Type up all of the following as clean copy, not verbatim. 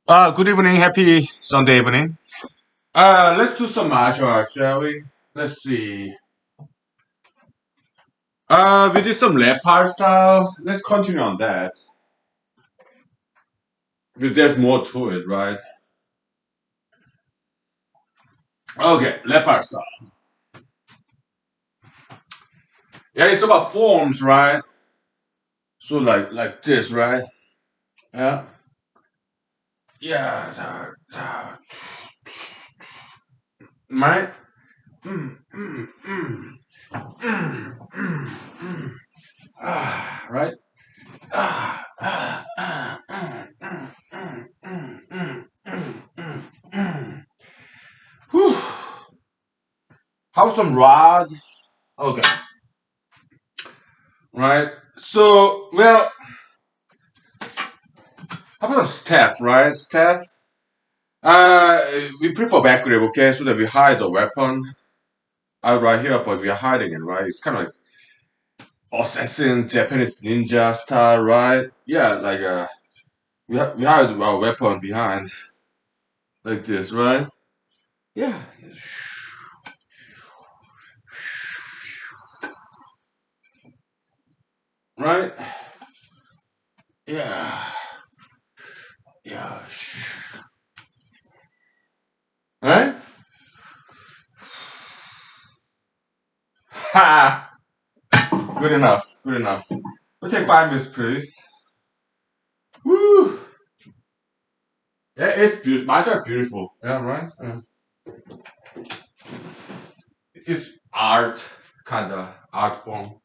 Good evening. Happy Sunday evening. Let's do some martial arts, shall we? Let's see. We did some leopard style. Let's continue on that. Because there's more to it, right? Okay, leopard style. Yeah, it's about forms, right? So like this, right? Yeah. Yeah. Right? Mm, mm, mm, mm, mm, mm. Right? Ah, ah, ah, ah, ah, ah, ah, ah, ah, ah, ah. Whew. Have some rod. Okay. Right. So, well, how about staff, right? Staff. We prefer back grip, okay, so that we hide the weapon out right here, but we are hiding it, right? It's kind of like assassin, Japanese ninja style, right? Yeah, like we hide our weapon behind like this, right? Yeah. Right? Yeah. Yeah. Right? Ha! Good enough. Good enough. We'll take 5 minutes, please. Woo! Yeah, it's beautiful. Mice are beautiful. Yeah, right? It's art, kind of art form.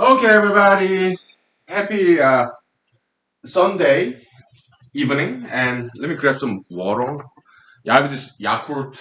Okay, everybody. Happy Sunday evening, and let me grab some water. Yeah, I have this Yakult.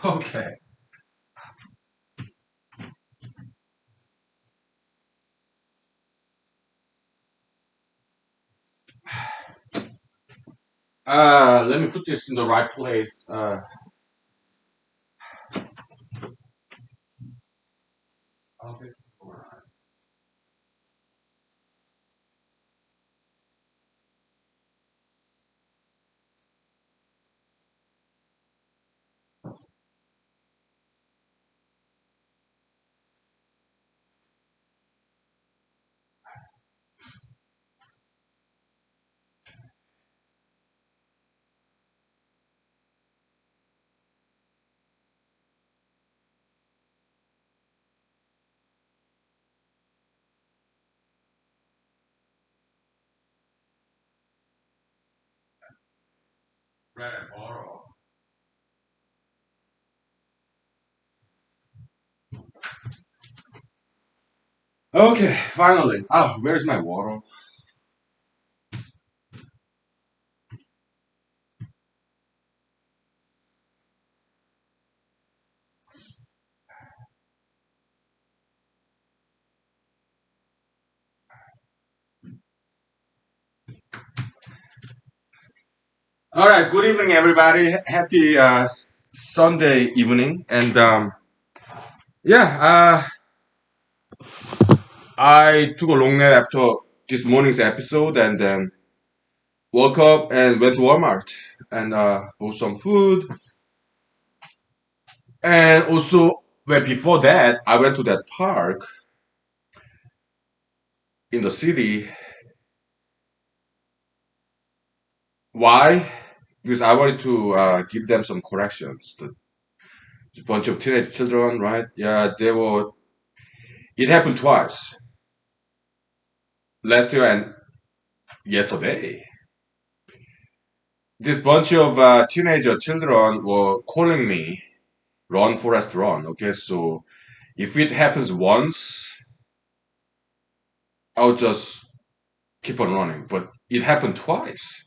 Okay. Let me put this in the right place. Okay. Bread and butter. Okay, finally. Ah, where's my water? All right. Good evening, everybody. Happy Sunday evening, and yeah, I took a long nap after this morning's episode, and then woke up and went to Walmart and bought some food. And also, well, before that, I went to that park in the city. Why? Because I wanted to give them some corrections. The bunch of teenage children, right? Yeah, they were. It happened twice, last year and yesterday. This bunch of teenager children were calling me, "Run, Forest, run." Okay, so if it happens once, I'll just keep on running. But it happened twice.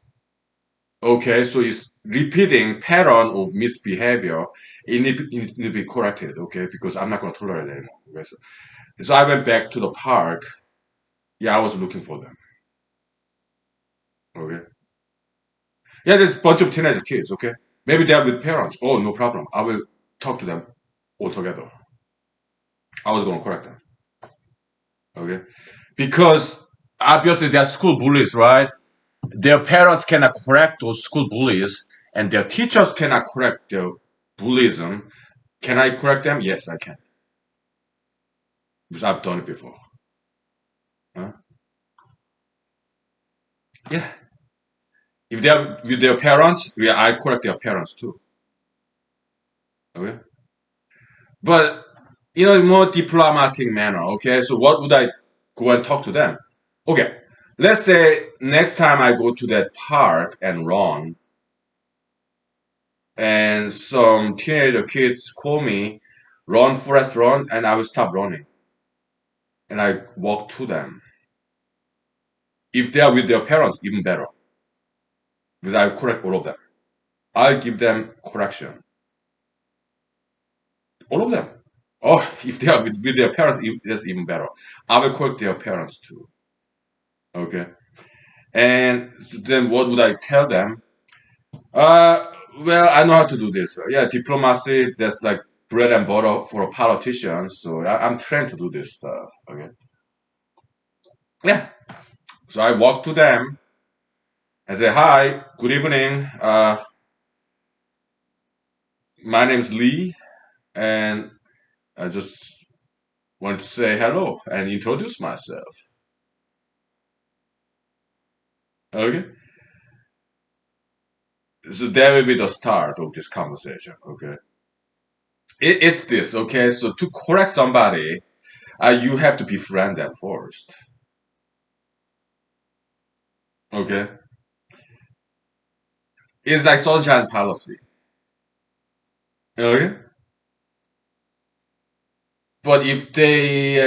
Okay, so it's repeating pattern of misbehavior. It need to be corrected, okay? Because I'm not going to tolerate it anymore. Okay? So I went back to the park. Yeah, I was looking for them. Okay. Yeah, there's a bunch of teenage kids. Okay. Maybe they're with parents. Oh, no problem. I will talk to them all together. I was going to correct them. Okay. Because obviously they're school bullies, right? Their parents cannot correct those school bullies, and their teachers cannot correct their bullyism. Can I correct them? Yes, I can. Because I've done it before. Huh? Yeah. If they are with their parents, yeah, I correct their parents too. Okay. But in more diplomatic manner. Okay. So what would I go and talk to them? Okay. Let's say next time I go to that park and run, and some teenager kids call me, "Run, Forest, run," and I will stop running and I walk to them. If they are with their parents, even better, because I correct all of them. I'll give them correction, all of them. Oh, if they are with their parents, that's even better. I will correct their parents too. Okay. And so then what would I tell them? Uh, well, I know how to do this. Yeah, diplomacy, that's like bread and butter for a politician. So I'm trained to do this stuff. Okay. Yeah. So I walk to them and say, hi, good evening. My name is Lee, and I just wanted to say hello and introduce myself. Okay. So that will be the start of this conversation. Okay. It's this. Okay. So to correct somebody, you have to befriend them first. Okay. It's like sunshine policy. Okay. But if they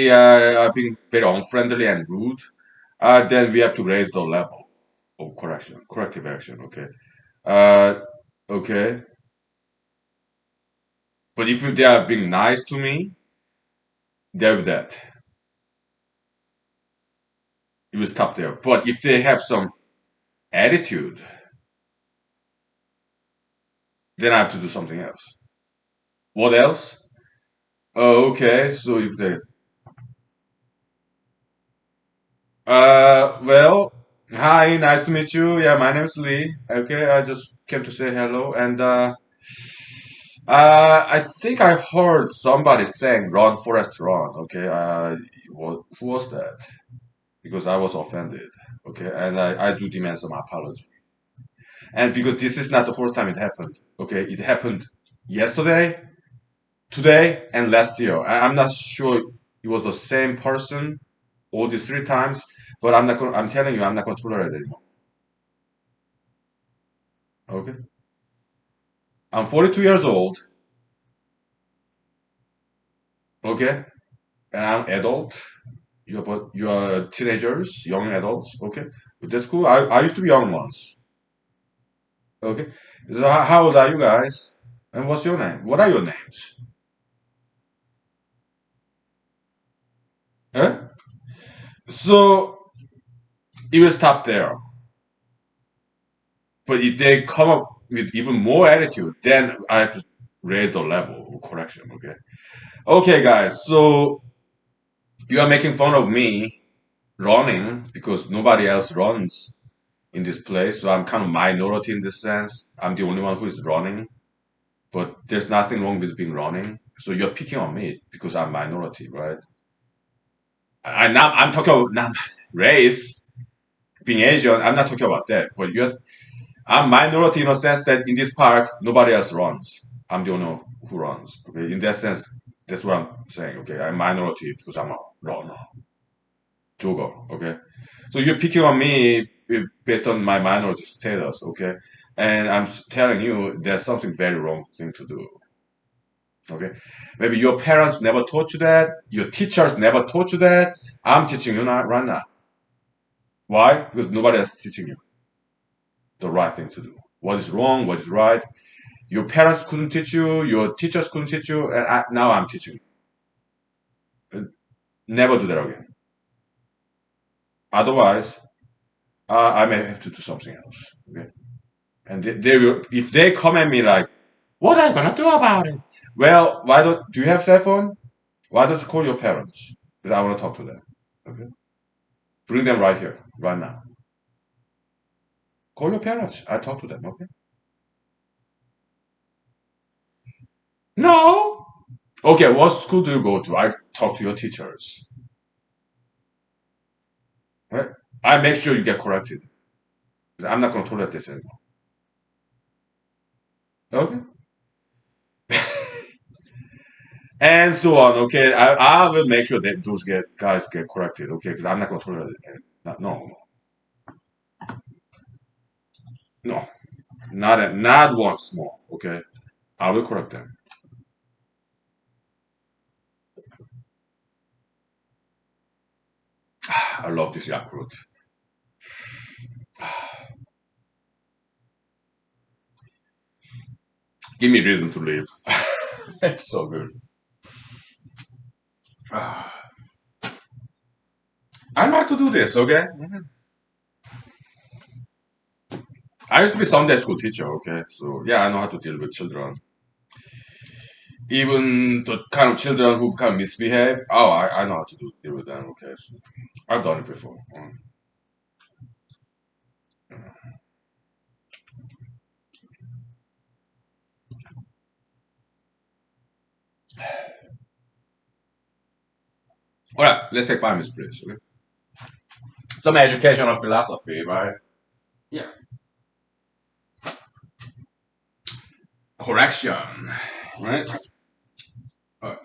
are being very unfriendly and rude, then we have to raise the level of corrective action. Okay. Uh, okay. But if they are being nice to me, they're that. You will stop there. But if they have some attitude, then I have to do something else. What else? Oh, okay. So if they, well, hi, nice to meet you. Yeah, my name is Lee. Okay, I just came to say hello, and I think I heard somebody saying "Run, Forest, Run." Okay, who was that? Because I was offended. Okay, and I do demand some apology. And because this is not the first time it happened. Okay, it happened yesterday, today, and last year. I'm not sure it was the same person all these three times, but I'm telling you, I'm not gonna tolerate it anymore. Okay, I'm 42 years old. Okay, and I'm adult. You are teenagers, young adults. Okay, but that's cool. I used to be young once. Okay, so how old are you guys? And what's your name? What are your names? Huh? So it will stop there. But if they come up with even more attitude, then I have to raise the level of correction. Okay. Okay, guys. So you are making fun of me running because nobody else runs in this place. So I'm kind of minority in this sense. I'm the only one who is running. But there's nothing wrong with being running. So you're picking on me because I'm minority, right? I'm talking about not race, being Asian. I'm not talking about that. But I'm minority in a sense that in this park nobody else runs. I'm the only one who runs. Okay, in that sense, that's what I'm saying. Okay, I'm minority because I'm a runner, jogger. Okay, so you're picking on me based on my minority status. Okay, and I'm telling you there's something very wrong thing to do. Okay, maybe your parents never taught you that. Your teachers never taught you that. I'm teaching you now, right now. Why? Because nobody else is teaching you the right thing to do. What is wrong? What is right? Your parents couldn't teach you, your teachers couldn't teach you, and now I'm teaching you. Never do that again. Otherwise, I may have to do something else. Okay? And they will, if they come at me like, what am I gonna do about it? Well, why don't, do you have cell phone? Why don't you call your parents? Because I want to talk to them. Okay? Bring them right here, right now. Call your parents. I talk to them. Okay? No. Okay, what school do you go to? I talk to your teachers. Right? I make sure you get corrected. I'm not going to tolerate this anymore. Okay? And so on. Okay, I will make sure that those guys get corrected. Okay, because I'm not going to tolerate it. No, no, not once more. Okay, I will correct them. I love this Yakult. Give me reason to live. It's so good. I know how to do this, okay? I used to be Sunday school teacher, okay? So yeah, I know how to deal with children. Even the kind of children who kind of misbehave. Oh, I know how to deal with them, okay? So I've done it before. All right, let's take 5 minutes, please. Okay? Some educational philosophy, right? Yeah. Correction, right? All right.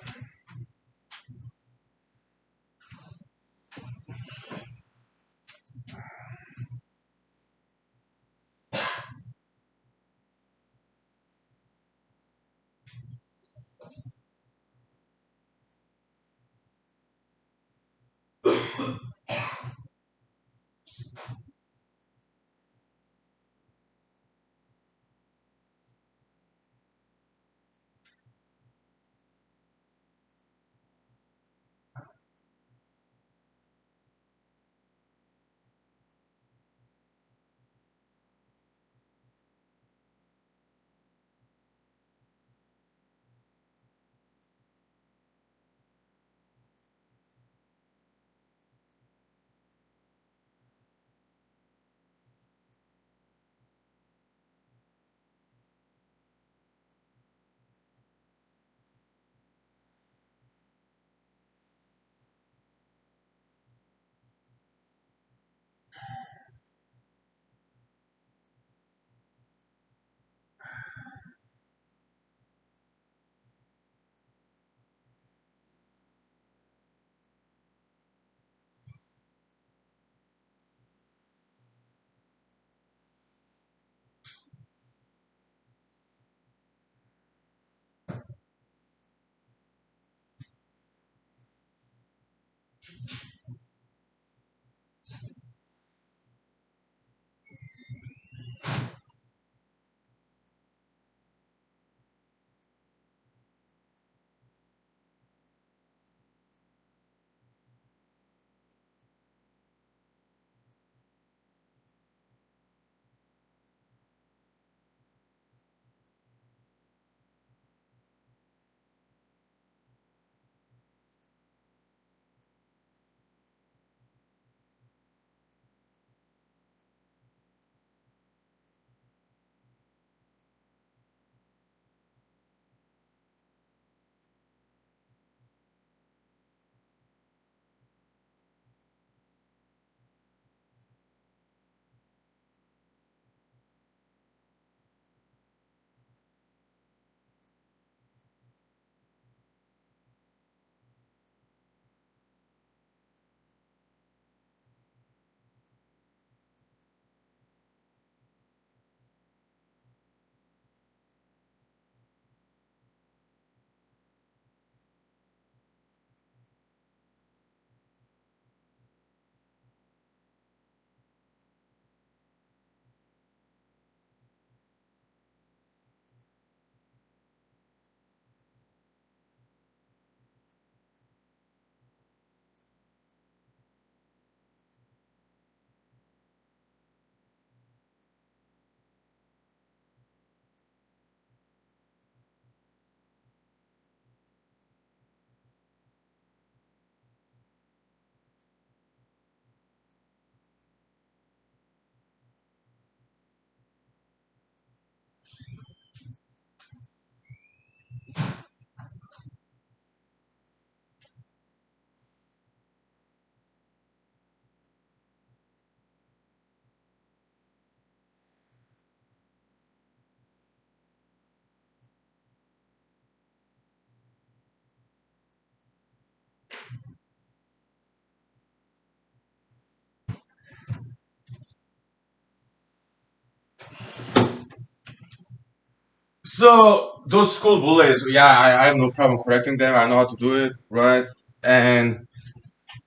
So those school bullies, yeah, I have no problem correcting them. I know how to do it, right? And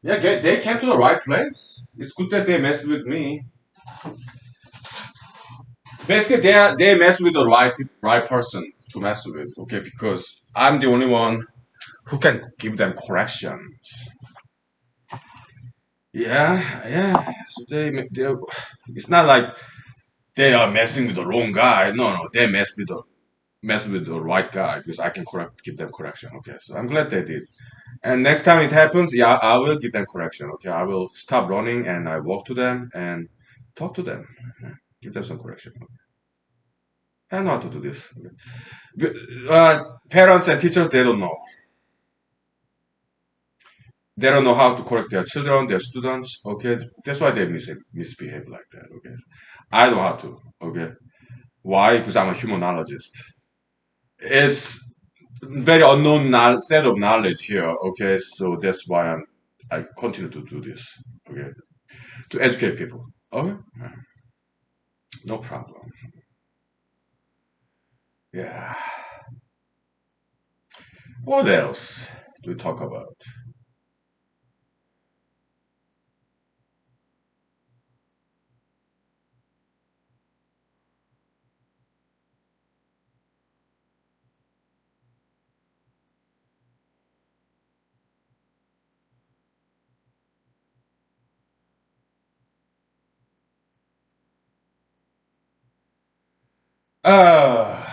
yeah, they came to the right place. It's good that they messed with me. Basically, they mess with the right person to mess with. Okay, because I'm the only one who can give them corrections. Yeah, yeah. So they, it's not like they are messing with the wrong guy. No, no, they mess with the right guy because I can give them correction. Okay, so I'm glad they did. And next time it happens, yeah, I will give them correction. Okay, I will stop running and I walk to them and talk to them, give them some correction. I know how to do this. Parents and teachers, they don't know. They don't know how to correct their children, their students. Okay, that's why they misbehave like that. Okay, I know how to. Okay, why? Because I'm a humanologist. It's very unknown set of knowledge here. Okay, so that's why I continue to do this. Okay, to educate people. Okay, no problem. Yeah. What else do we talk about? Uh,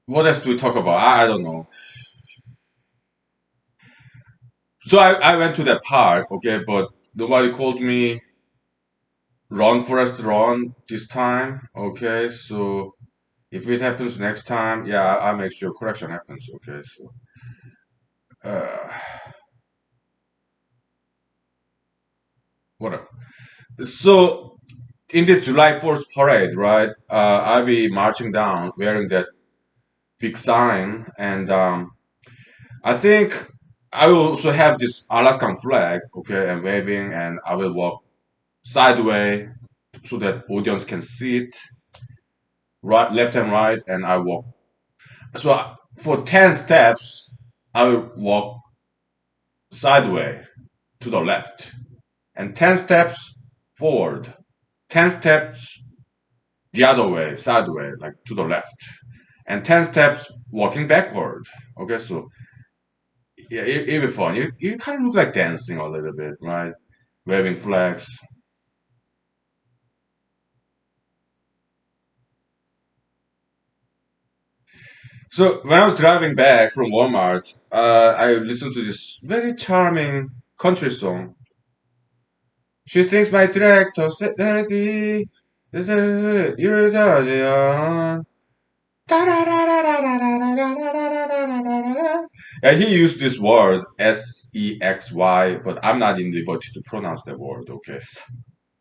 what else do we talk about? I don't know. So I went to that park, okay, but nobody called me run Forest run this time, okay. So if it happens next time, yeah, I make sure correction happens, okay. So uh, whatever. So in this July 4th parade, right? I'll be marching down wearing that big sign, and I think I will also have this Alaskan flag, okay, and waving, and I will walk sideways so that audience can see it, right, left and right, and I walk. So for 10 steps, I will walk sideways to the left, and 10 steps forward, 10 steps the other way, sideways, like to the left, and 10 steps walking backward. Okay, so yeah, it'll be fun. You kind of look like dancing a little bit, right? Waving flags. So when I was driving back from Walmart, I listened to this very charming country song. She thinks my director said that you're the and he used this word SEXY, but I'm not in liberty to pronounce that word. Okay, so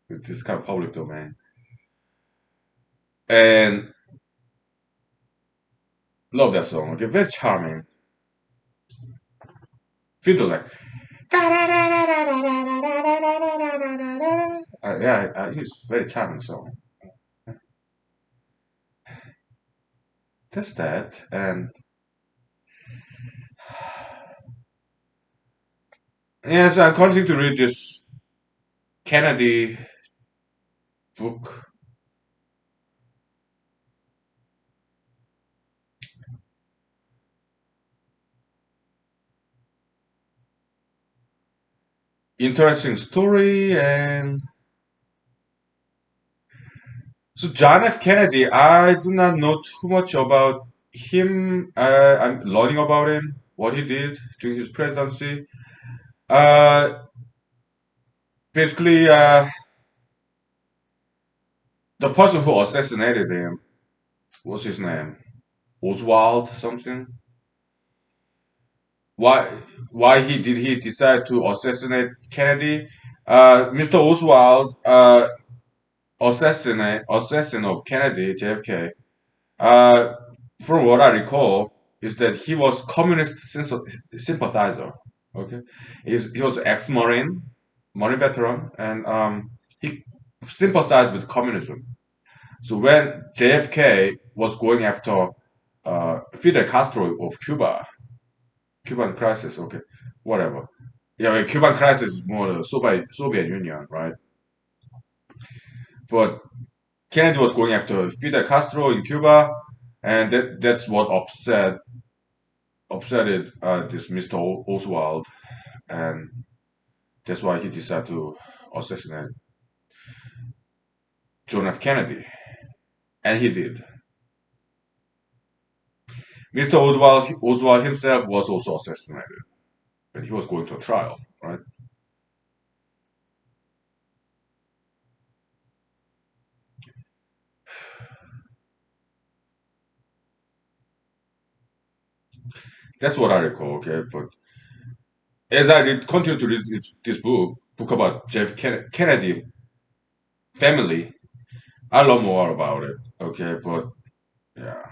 this is kind of public domain, and love that song. Okay, very charming. Fiddle like yeah, it's very charming song. That's that, and yeah, so I'm continuing to read this Kennedy book. Interesting story, and so John F. Kennedy, I do not know too much about him. I'm learning about him, what he did during his presidency. Uh, basically, the person who assassinated him, what's his name? Oswald something. Why? Why he decide to assassinate Kennedy? Mr. Oswald, assassin of Kennedy, JFK. Uh, from what I recall, is that he was communist sympathizer. Okay, he was ex-marine, marine veteran, and he sympathized with communism. So when JFK was going after Fidel Castro of Cuba, Cuban crisis, okay, whatever. Yeah, Cuban crisis is more the Soviet Union, right? But Kennedy was going after Fidel Castro in Cuba, and that's what upsetted this Mr. Oswald, and that's why he decided to assassinate John F. Kennedy, and he did. Mr. Oswald himself was also assassinated when he was going to a trial, right? That's what I recall, okay? But as I continue to read this book about Kennedy family, I learn more about it, okay? But yeah.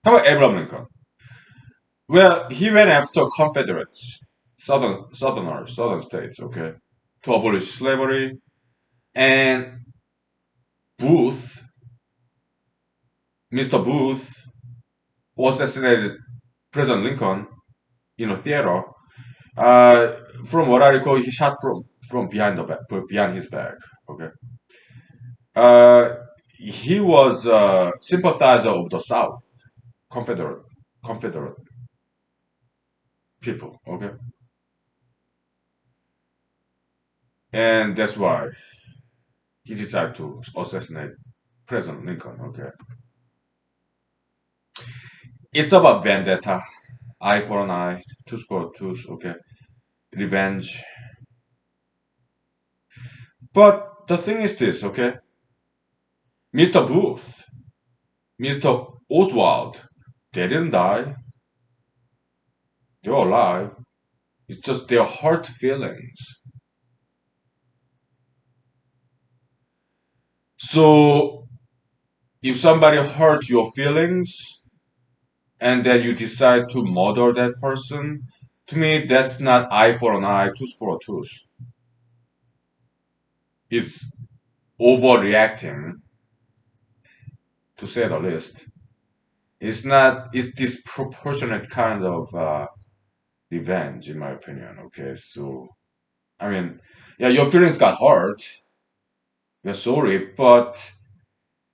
How about Abraham Lincoln? Well, he went after Confederates, Southern states, okay, to abolish slavery. And Booth, Mr. Booth, assassinated President Lincoln in a theater. Uh, from what I recall, he shot from behind behind his back. Okay. Uh, he was a sympathizer of the South, Confederate Confederate people. Okay, and that's why he decided to assassinate President Lincoln. Okay, it's about vendetta, eye for an eye, tooth for a tooth. Okay, revenge. But the thing is this. Okay, Mr. Booth, Mr. Oswald, they didn't die. They're alive. It's just their hurt feelings. So if somebody hurt your feelings and then you decide to murder that person, to me that's not eye for an eye, tooth for a tooth. It's overreacting, to say the least. It's not. It's disproportionate kind of revenge, in my opinion. Okay, so I mean, yeah, your feelings got hurt. You're sorry, but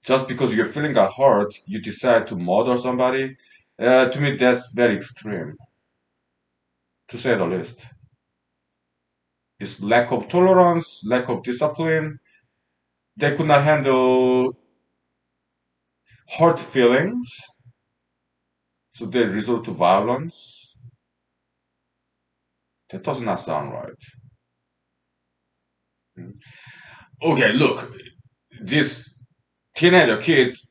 just because your feeling got hurt, you decide to murder somebody. To me, that's very extreme, to say the least. It's lack of tolerance, lack of discipline. They could not handle hurt feelings, so they resort to violence. That does not sound right. Okay, look, these teenager kids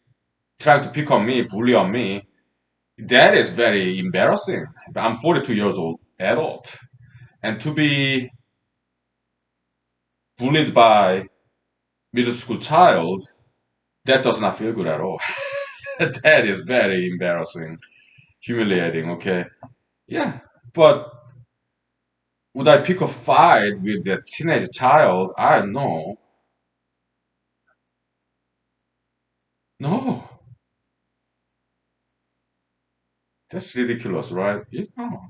trying to pick on me, bully on me, that is very embarrassing. I'm 42 years old, adult, and to be bullied by middle school child, that does not feel good at all. That is very embarrassing, humiliating. Okay, yeah, but would I pick a fight with a teenage child? I don't know. No, that's ridiculous, right? You know,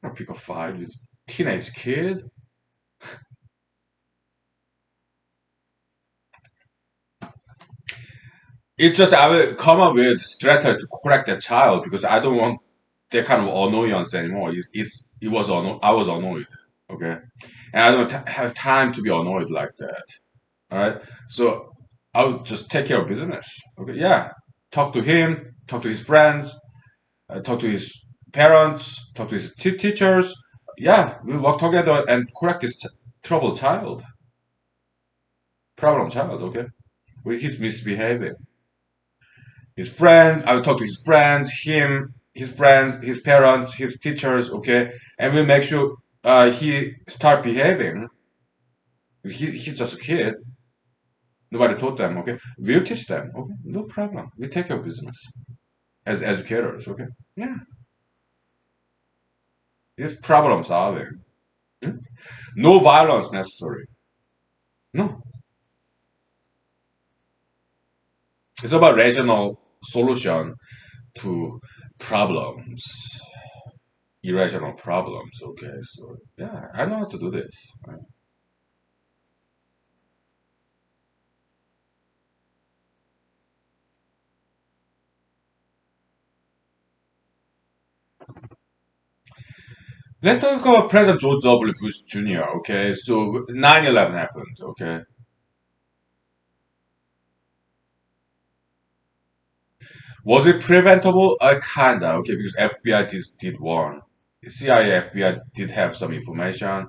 not pick a fight with teenage kid. It's just I will come up with strategy to correct that child because I don't want that kind of annoyance anymore. It was I was annoyed, okay, and I don't have time to be annoyed like that. All right, so I'll just take care of business. Okay, yeah, talk to him, talk to his friends, talk to his parents, talk to his teachers. Yeah, we'll work together and correct this troubled child, problem child. Okay, well, he's misbehaving. His friends, I will talk to his friends, his friends, his parents, his teachers. Okay, and we'll make sure he start behaving. He's just a kid. Nobody taught them. Okay, we'll teach them. Okay, no problem. We take care of business as educators. Okay, yeah, it's problem solving. Hmm? No violence necessary. No, it's about rational solution to problems, irrational problems. Okay, so yeah, I know how to do this. Right? Let's talk about President George W. Bush Jr., okay? So 9/11 happened, okay? Was it preventable? Kinda, okay, because FBI did warn. CIA, FBI did have some information.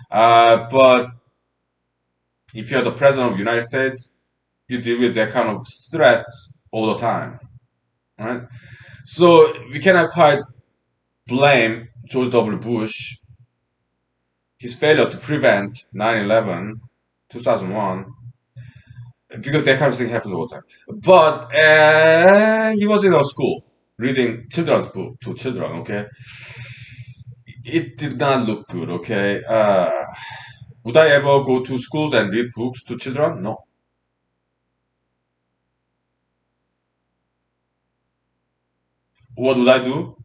But if you're the President of the United States, you deal with that kind of threats all the time, right? So we cannot quite blame George W. Bush, his failure to prevent 9/11, 2001, because that kind of thing happens all the time. But he was in a school reading children's book to children. Okay, it did not look good. Okay, would I ever go to schools and read books to children? No. What would I do?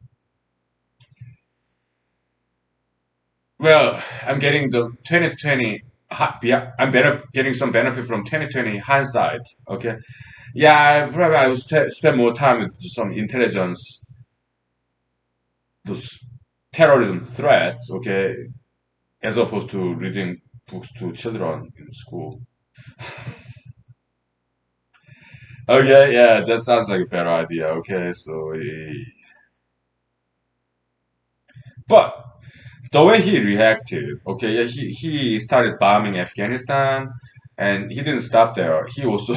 Well, I'm getting the 2020. Yeah, getting some benefit from 2020 hindsight. Okay, yeah, probably I would spend more time with some intelligence, those terrorism threats. Okay, as opposed to reading books to children in school. Okay, yeah, that sounds like a better idea. Okay, so but the way he reacted, okay, yeah, he started bombing Afghanistan, and he didn't stop there. He also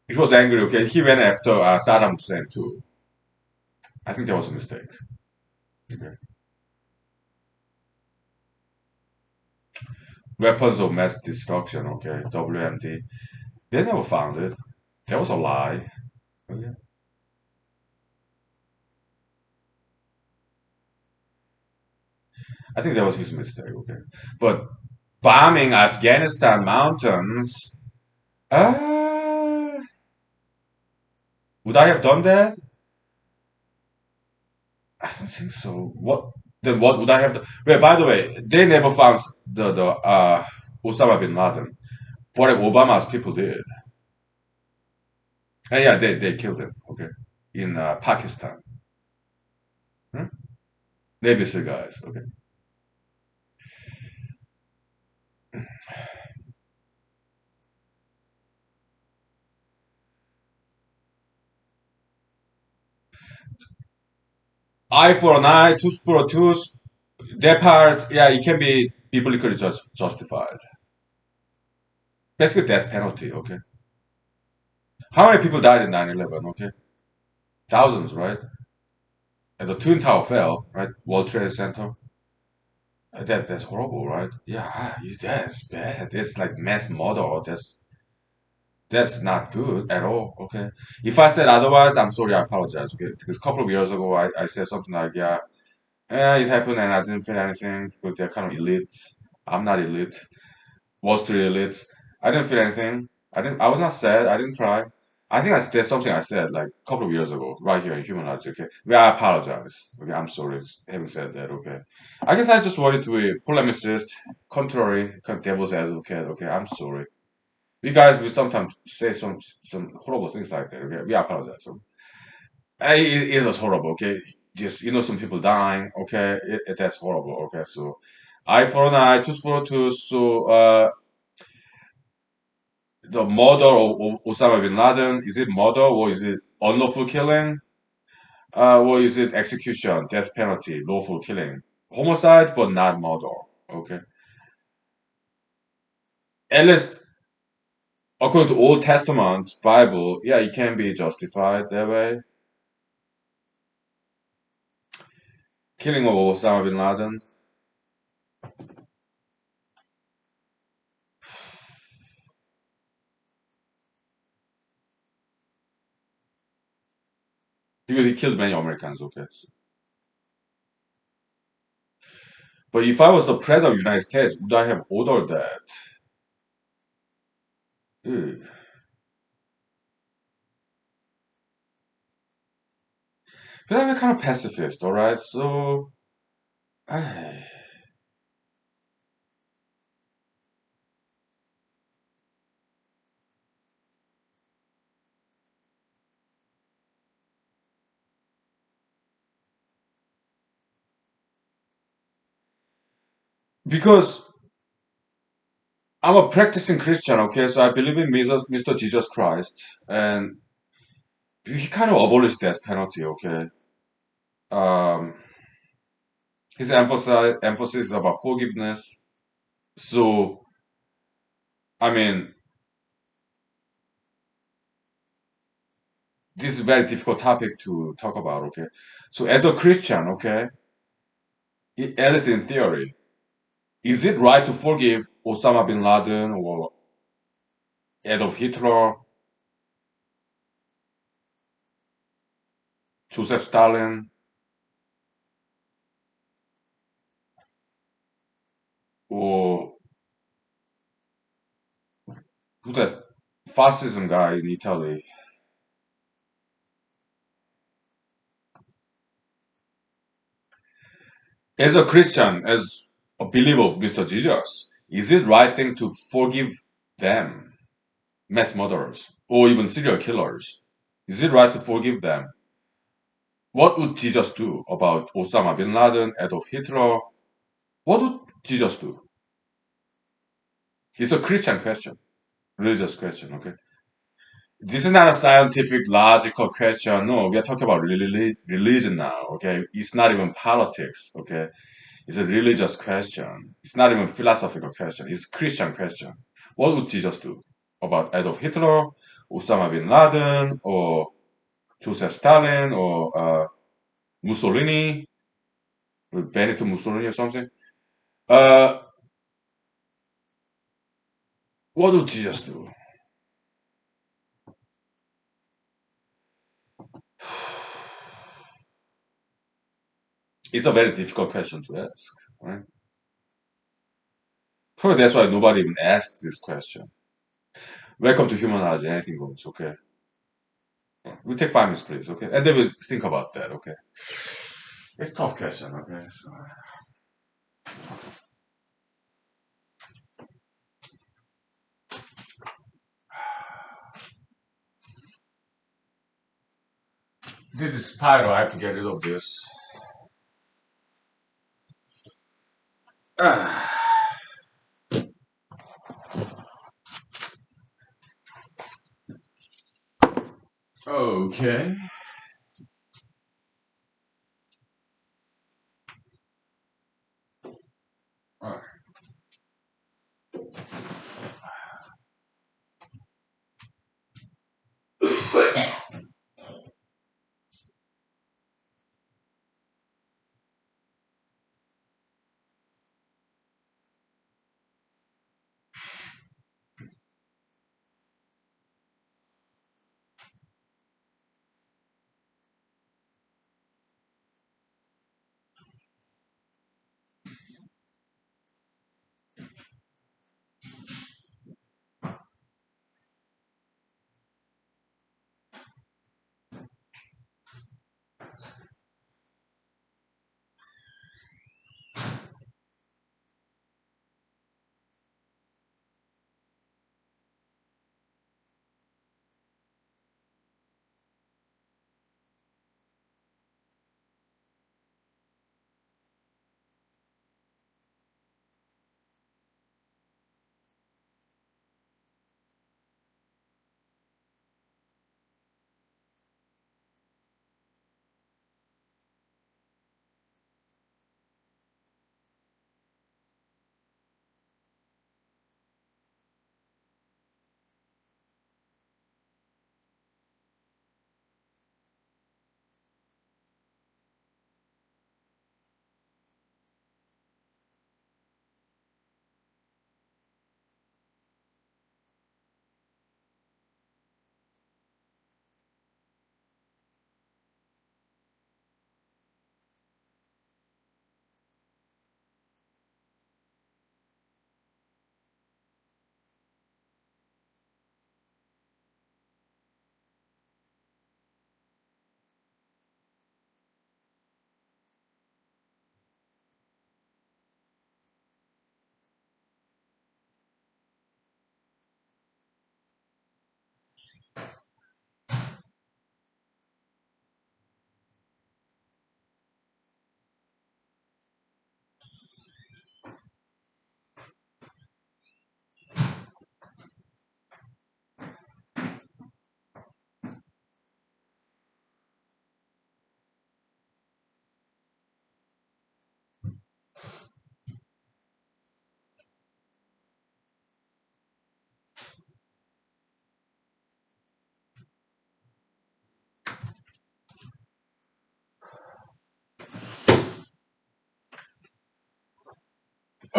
he was angry. Okay, he went after Saddam Hussein too. I think that was a mistake. Okay. Weapons of mass destruction. Okay, WMD. They never found it. That was a lie. Okay. I think that was his mistake. Okay, but bombing Afghanistan mountains. Uh, would I have done that? I don't think so. What then? What would I have done? Well, by the way, they never found the Osama bin Laden, but Obama's people did. And yeah, they killed him. Okay, in Pakistan. Hmm? Navy SEAL guys. Okay, eye for an eye, tooth for a tooth. That part, yeah, it can be biblically justified. Basically, death penalty. Okay, how many people died in 9/11? Okay, thousands, right? And the Twin Tower fell, right? World Trade Center. That's horrible, right? Yeah, that's bad. It's like mass murder. That's not good at all. Okay. If I said otherwise, I'm sorry. I apologize. Okay, because a couple of years ago, I said something like, yeah, it happened, and I didn't feel anything because they're kind of elite. I'm not elite. Wall Street elite. I didn't feel anything. I didn't. I was not sad. I didn't cry. I think there's something I said like a couple of years ago, right here in humanology. Okay, yeah, I apologize. Okay, I'm sorry having said that. Okay, I guess I just wanted to be polemicist, contrary, kind of devil's advocate. Okay, I'm sorry. We guys, we sometimes say some horrible things like that. Okay, we apologize. So, it was horrible. Okay, just some people dying. Okay, that's horrible. Okay, so eye for an eye, tooth for a tooth. So the murder of Osama bin Laden, is it murder or is it unlawful killing? Or is it execution, death penalty, lawful killing? Homicide, but not murder. Okay. At least according to Old Testament Bible, yeah, it can be justified that way. Killing of Osama bin Laden, because he killed many Americans. Okay. But if I was the president of the United States, would I have ordered that? Because I'm a kind of pacifist, all right. So, I, because I'm a practicing Christian, okay? So I believe in Mr. Jesus Christ, and he kind of abolished death penalty, okay? Um, his emphasis is about forgiveness. So, I mean, this is a very difficult topic to talk about, okay? So, as a Christian, okay, at least in theory, is it right to forgive Osama bin Laden or Adolf Hitler, Joseph Stalin, or who's that fascism guy in Italy? As a Christian, as a believer of Mr. Jesus, is it right thing to forgive them, mass murderers, or even serial killers? Is it right to forgive them? What would Jesus do about Osama bin Laden, Adolf Hitler? What would Jesus do? It's a Christian question, religious question, okay? This is not a scientific, logical question. No, we are talking about religion now, okay? It's not even politics, okay? It's a religious question. It's not even philosophical question. It's a Christian question. What would Jesus do about Adolf Hitler, Osama bin Laden, or Joseph Stalin, or Mussolini, or Benito Mussolini, or something? Uh, what would Jesus do? It's a very difficult question to ask, right? Probably that's why nobody even asked this question. Welcome to humanology. Anything goes, okay? We take 5 minutes, please, okay? And then we think about that, okay? It's a tough question, okay? So, this is spiral. I have to get rid of this. Ah, okay. Alright.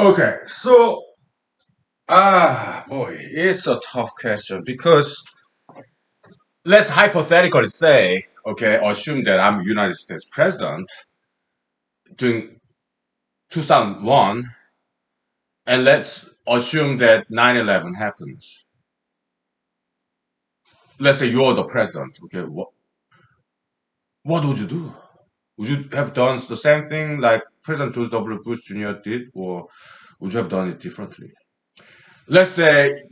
Okay, so boy, it's a tough question because let's hypothetically say, okay, assume that I'm United States president during 2001, and let's assume that 9/11 happens. Let's say you're the president. Okay, what would you do? Would you have done the same thing like President George W. Bush Jr. did, or would you have done it differently? Let's say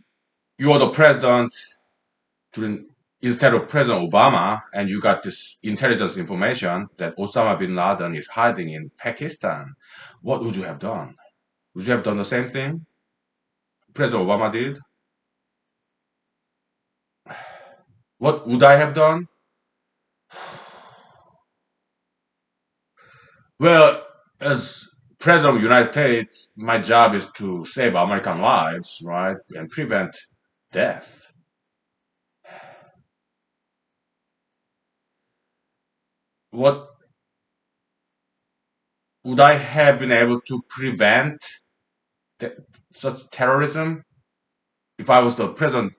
you're the president during instead of President Obama, and you got this intelligence information that Osama bin Laden is hiding in Pakistan. What would you have done? Would you have done the same thing President Obama did? What would I have done? Well, as President of the United States, my job is to save American lives, right, and prevent death. What would I have been able to prevent th- such terrorism if I was the president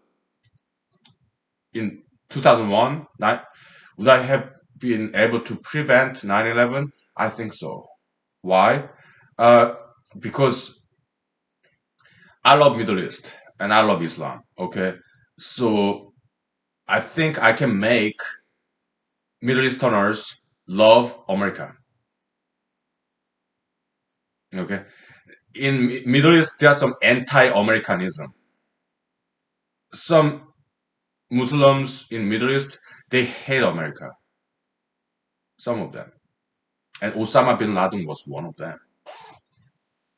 in 2001? Would I have been able to prevent 9/11? I think so. Why? Uh, because I love Middle East and I love Islam. Okay, so I think I can make Middle Easterners love America. Okay, in Middle East there's some anti-Americanism. Some Muslims in Middle East they hate America. Some of them, and Osama bin Laden was one of them.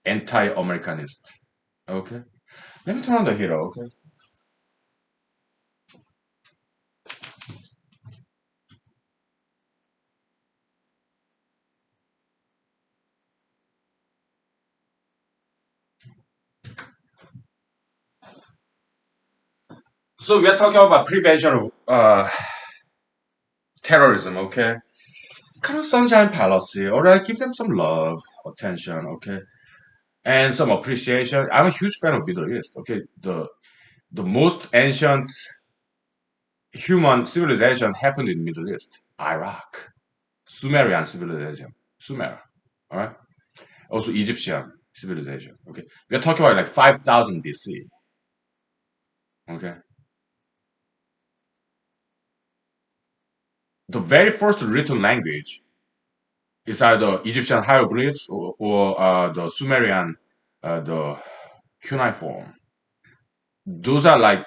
Anti-Americanist. Okay, let me turn on the heater. Okay. So we are talking about prevention of terrorism. Okay, kind of sunshine policy. All right, give them some love, attention. Okay, and some appreciation. I'm a huge fan of Middle East. Okay, the most ancient human civilization happened in Middle East, Iraq, Sumerian civilization, Sumer. All right, also Egyptian civilization. Okay, we are talking about like 5,000 BC. Okay, the very first written language is either Egyptian hieroglyphs or the Sumerian, the cuneiform. Those are like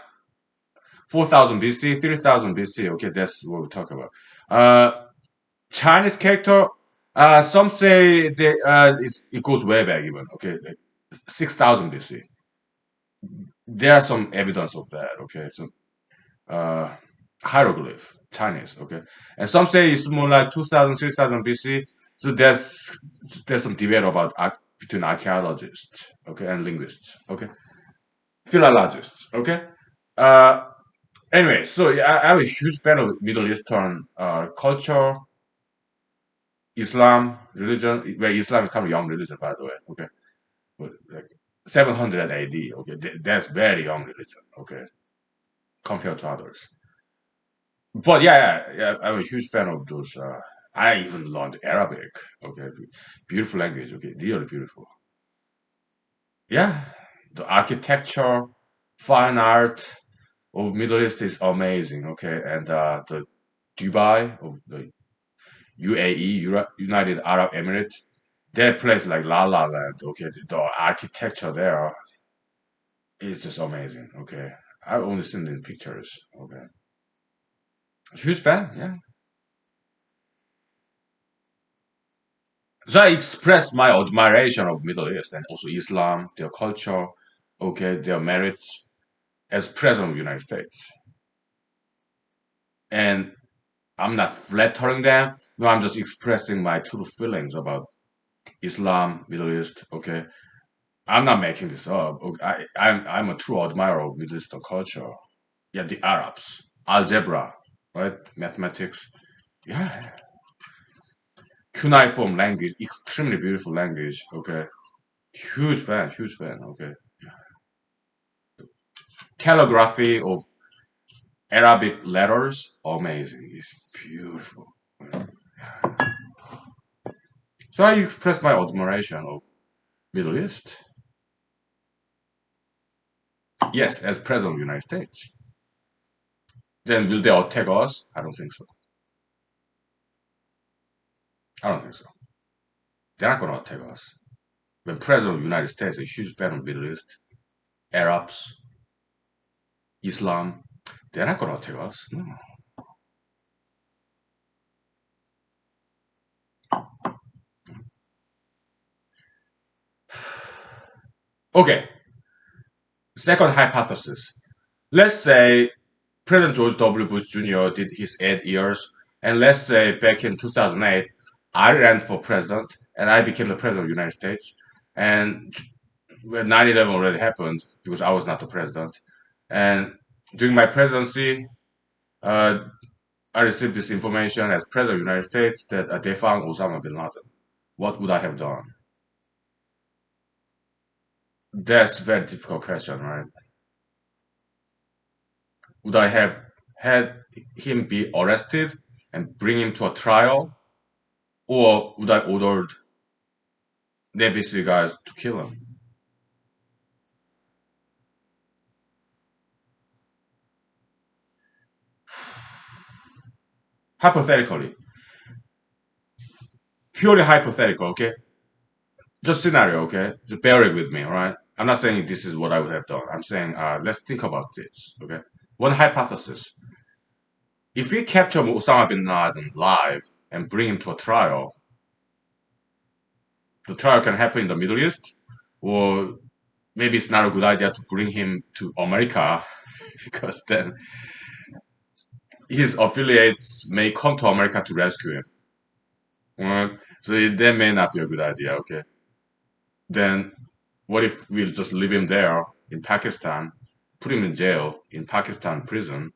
4,000 BC, 3,000 BC. Okay, that's what we talk about. Uh, Chinese character, some say it goes way back even. Okay, like 6,000 BC. There are some evidence of that. Okay, so uh, hieroglyph Chinese. Okay, and some say it's more like 2,000, 3,000 BC. So there's some debate about between archaeologists. Okay, and linguists. Okay, philologists. Okay. Uh, anyway, so yeah, I'm a huge fan of Middle Eastern culture, Islam religion. Where Islam is kind of young religion, by the way. Okay, but like 700 AD. Okay, that's very young religion. Okay, compared to others. But yeah, I'm a huge fan of those. I even learned Arabic. Okay, beautiful language. Okay, really beautiful. Yeah, the architecture, fine art of Middle East is amazing. Okay, and the Dubai of the UAE, United Arab Emirates, that place like La La Land. Okay, the architecture there is just amazing. Okay, I've only seen it in pictures. Okay, huge fan. Yeah. So I expressed my admiration of Middle East and also Islam, their culture, okay, their merits as president of the United States. And I'm not flattering them. No, I'm just expressing my true feelings about Islam, Middle East, okay. I'm not making this up. Okay, I'm a true admirer of Middle Eastern culture. Yeah, the Arabs, algebra, right? Mathematics. Yeah, cuneiform language, extremely beautiful language. Okay, Huge fan. Okay, calligraphy of Arabic letters, amazing. It's beautiful. So I express my admiration of Middle East. Yes, as president of the United States. Then will they attack us? I don't think so. I don't think so. They're not going to attack us. When president of the United States is a huge fan of Middle East, Arabs, Islam, they're not going to attack us. No. Okay, second hypothesis. Let's say President George W. Bush Jr. did his 8 years, and let's say back in 2008, I ran for president and I became the president of the United States. And when 9/11 already happened, because I was not the president, and during my presidency, uh, I received this information as president of the United States that they found Osama bin Laden. What would I have done? That's a very difficult question, right? Would I have had him be arrested and bring him to a trial, or would I ordered Navy SEAL guys to kill him? Hypothetically, purely hypothetical, okay? Just scenario, okay? Just bear it with me, all right? I'm not saying this is what I would have done. I'm saying let's think about this, okay? One hypothesis: if we capture Osama bin Laden live and bring him to a trial, the trial can happen in the Middle East, or maybe it's not a good idea to bring him to America because then his affiliates may come to America to rescue him. So that may not be a good idea, okay? Then what if we just leave him there in Pakistan, put him in jail in Pakistan prison,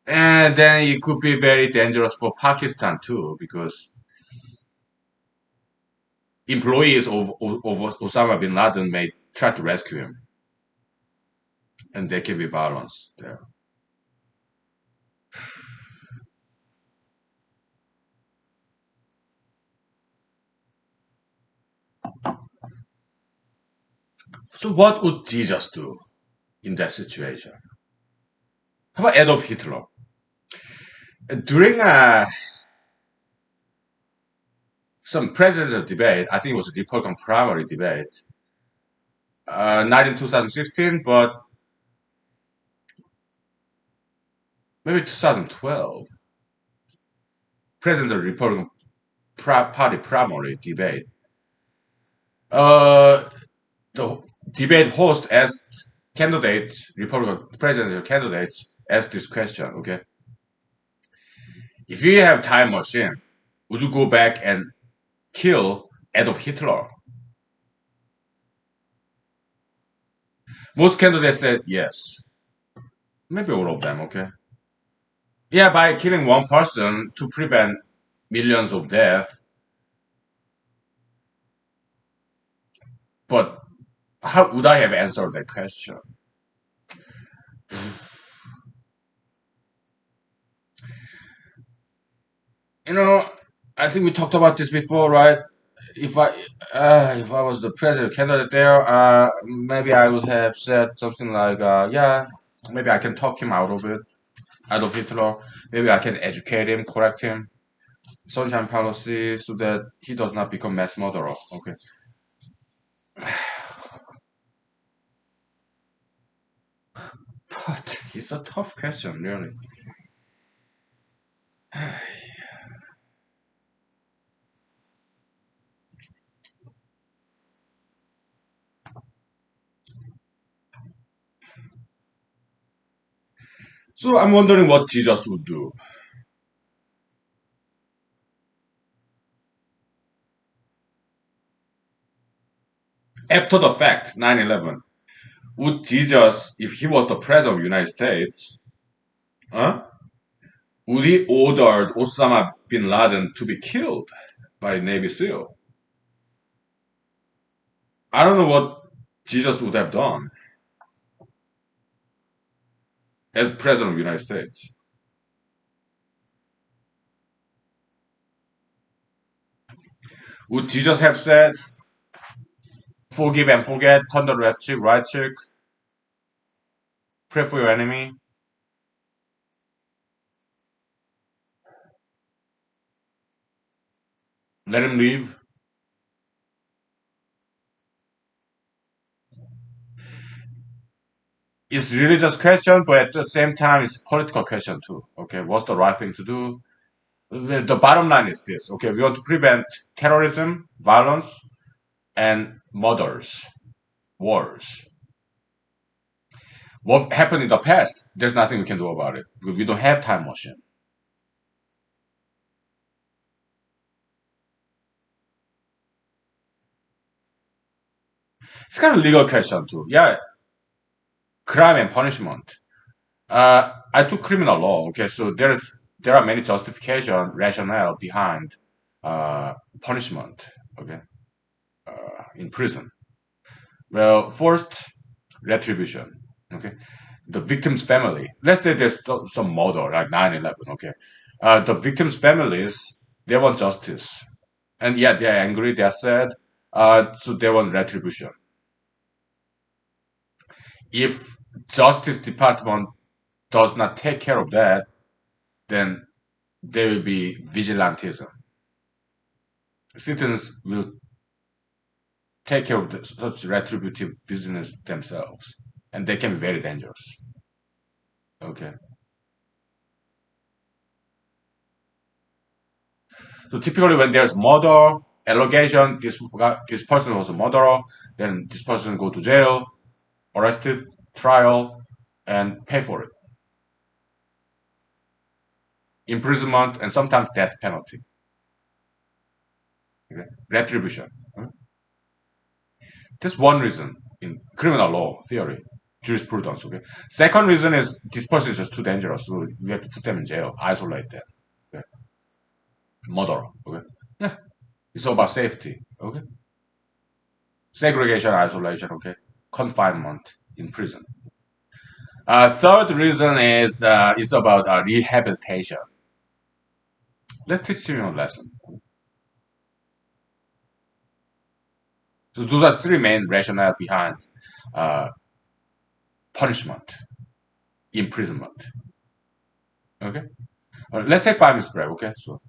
and then it could be very dangerous for Pakistan too, because employees of Osama bin Laden may try to rescue him, and there can be violence there. So what would Jesus do in that situation? How about Adolf Hitler? During some presidential debate, I think it was a Republican primary debate, not in 2016, but maybe 2012, presidential Republican Party primary debate. Uh, the debate host asked candidates, Republican presidential candidates, asked this question. Okay, if you have time machine, would you go back and kill Adolf Hitler? Most candidates said yes. Maybe all of them. Okay. Yeah, by killing one person to prevent millions of deaths. But how would I have answered that question? You know, I think we talked about this before, right? If I if I was the president candidate there, maybe I would have said something like, "Yeah, maybe I can talk him out of it, out of Hitler. Maybe I can educate him, correct him, sunshine policy, so that he does not become mass murderer." Okay, but it's a tough question, really. So I'm wondering what Jesus would do after the fact, 9/11. Would Jesus, if he was the president of the United States, huh? Would he ordered Osama bin Laden to be killed by Navy SEAL? I don't know what Jesus would have done as president of the United States. Would Jesus have said, forgive and forget, turn the left cheek, right cheek, pray for your enemy, let him live? It's religious question, but at the same time, it's political question too. Okay, what's the right thing to do? The bottom line is this. Okay, we want to prevent terrorism, violence, and murders, wars. What happened in the past? There's nothing we can do about it because we don't have time machine. It's kind of legal question too. Yeah, crime and punishment. I took criminal law. Okay, so there are many justification, rationale behind punishment. Okay, in prison. Well, first, retribution. Okay, the victim's family. Let's say there's some murder like 9/11. Okay, the victim's families, they want justice, and yeah, they're angry, they're sad. So they want retribution. If Justice Department does not take care of that, then there will be vigilantism. Citizens will take care of such retributive business themselves, and they can be very dangerous. Okay, so typically when there's murder allegation, this person was a murderer, then this person go to jail, arrested, trial, and pay for it, imprisonment, and sometimes death penalty. Okay? Retribution. Okay? That's one reason in criminal law theory, jurisprudence. Okay. Second reason is this person is just too dangerous, so we have to put them in jail, isolate them. Okay. Murder. Okay. Yeah. It's all about safety. Okay. Segregation, isolation. Okay. Confinement in prison. Third reason is it's about rehabilitation. Let's teach you a lesson. So those are three main rationale behind uh, punishment, imprisonment. Okay. Let's take 5 minutes break. Okay. So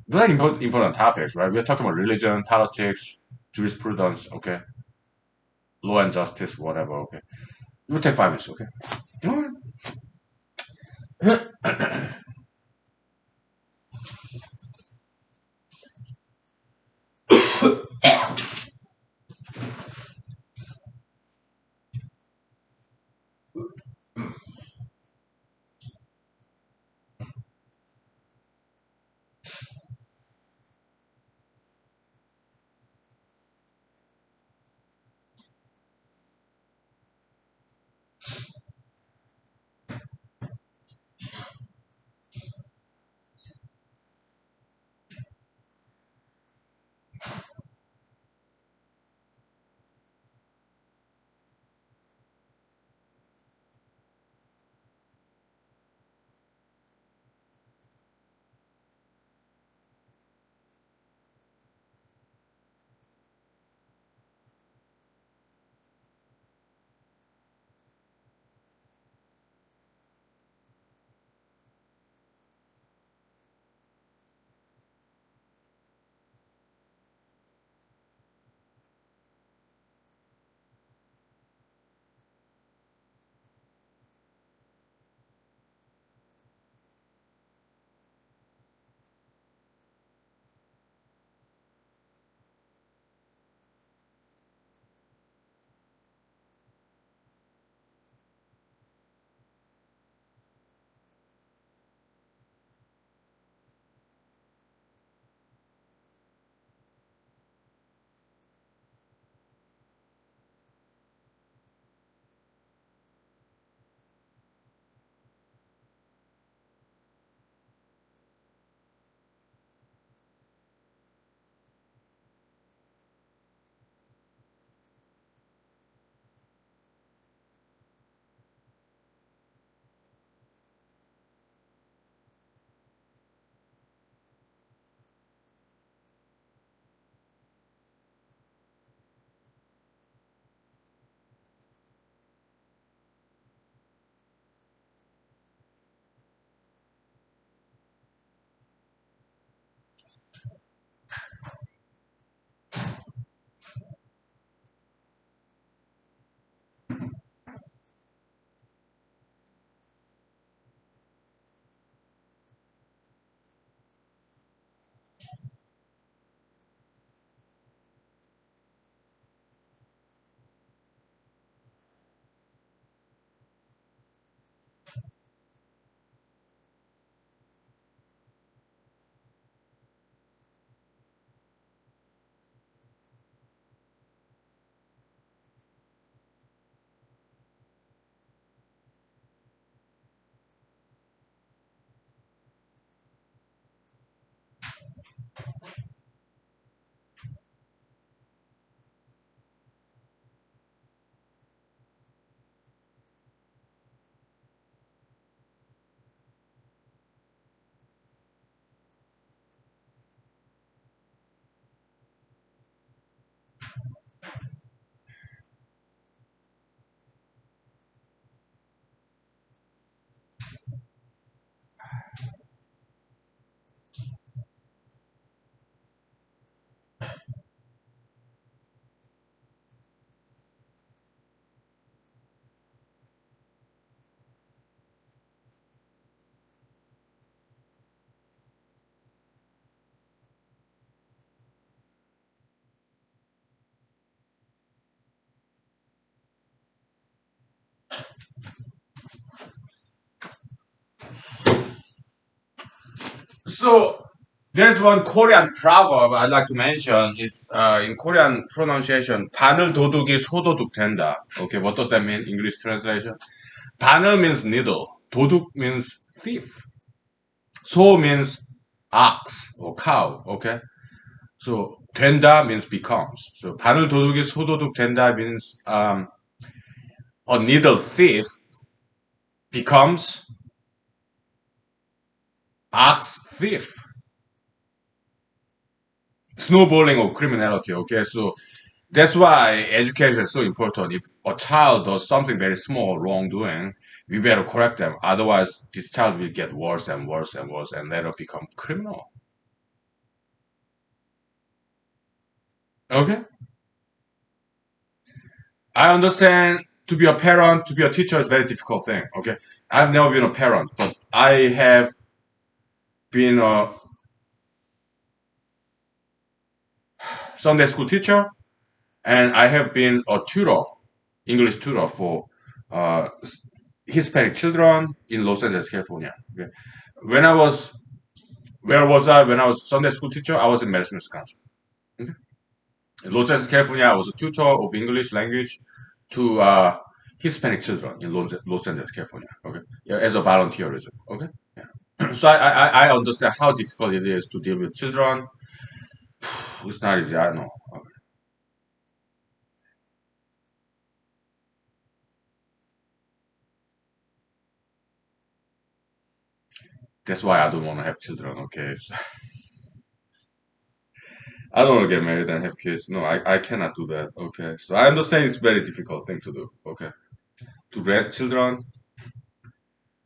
those are important topics, right? We're talking about religion, politics, jurisprudence, okay, law and justice, whatever, okay. We'll take 5 minutes, okay. All right. So there's one Korean proverb I'd like to mention. It's in Korean pronunciation. 바늘 도둑이 소도둑 된다. Okay, what does that mean? English translation. 바늘 means needle. 도둑 means thief. 소 means ox or cow. Okay, so 된다 means becomes. So 바늘 도둑이 소도둑 된다 means a needle thief becomes ox thief. Snowballing of criminality. Okay, so that's why education is so important. If a child does something very small wrongdoing, we better correct them. Otherwise, this child will get worse and worse and worse and later become criminal. Okay? I understand to be a parent, to be a teacher is a very difficult thing. Okay? I've never been a parent, but I have been a Sunday school teacher and I have been a tutor, English tutor for uh, Hispanic children in Los Angeles, California. Okay? When I was Where was I when I was Sunday school teacher? I was in Madison, Wisconsin. Okay. In Los Angeles, California, I was a tutor of English language to Hispanic children in Los Angeles, California. Okay, yeah, as a volunteerism. Okay, yeah. So I understand how difficult it is to deal with children. It's not easy. I know. Okay. That's why I don't want to have children. Okay, so I don't want to get married and have kids. No, I cannot do that. Okay, so I understand it's a very difficult thing to do. Okay, to raise children,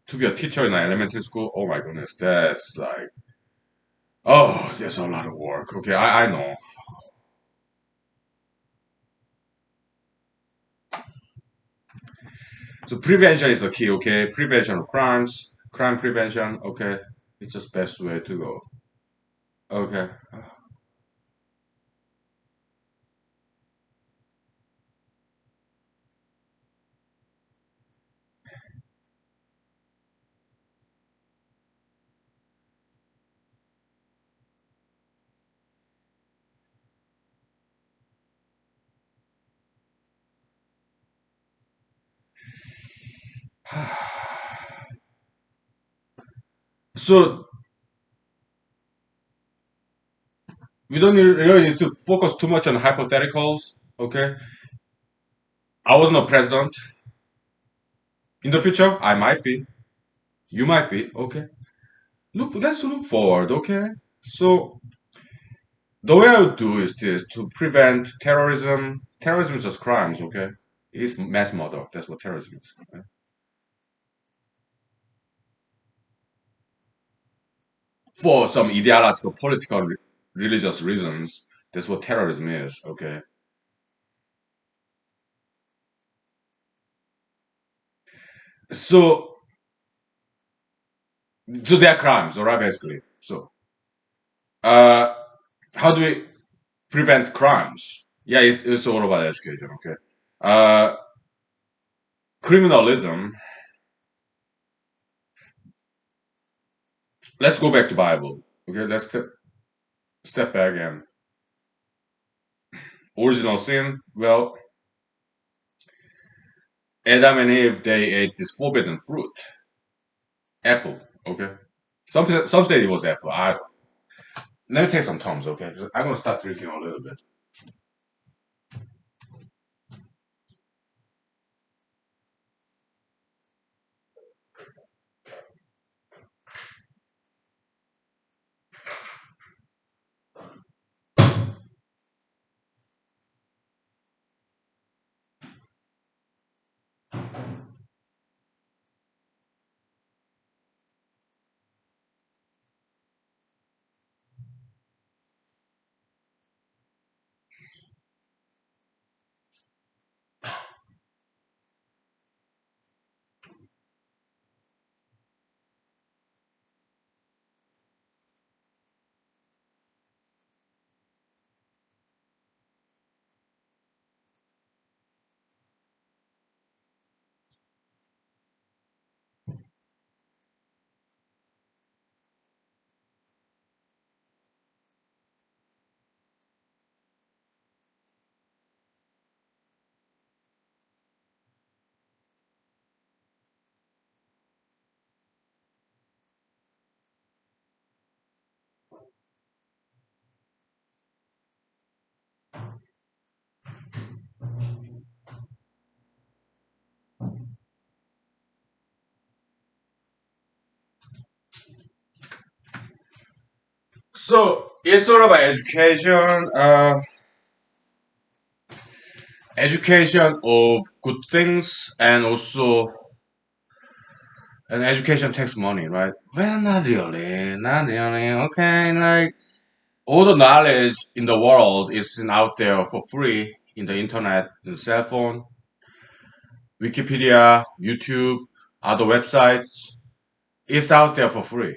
to be a teacher in an elementary school. Oh my goodness, that's like, oh, there's a lot of work. Okay, I know. So prevention is the key. Okay, prevention of crimes, crime prevention. Okay, it's just best way to go. Okay. So we don't really need to focus too much on hypotheticals. Okay, I was no president. In the future, I might be. You might be. Okay. Let's look forward. Okay. So the way I would do is this to prevent terrorism. Terrorism is just crimes. Okay. It's mass murder. That's what terrorism is. Okay? For some ideological, political, religious reasons, that's what terrorism is. Okay. So, so they are crimes, all right, basically. So, uh, how do we prevent crimes? Yeah, it's all about education. Okay. Uh, criminalism. Let's go back to Bible. Okay. Let's step back and original sin. Well, Adam and Eve they ate this forbidden fruit, apple. Okay. Some say it was apple. I Let me take some Tums. Okay. I'm gonna start drinking a little bit. So it's all about education. Education of good things, and also an education takes money, right? Well, not really, not really. Okay, like all the knowledge in the world is out there for free in the internet, in the cell phone, Wikipedia, YouTube, other websites. It's out there for free.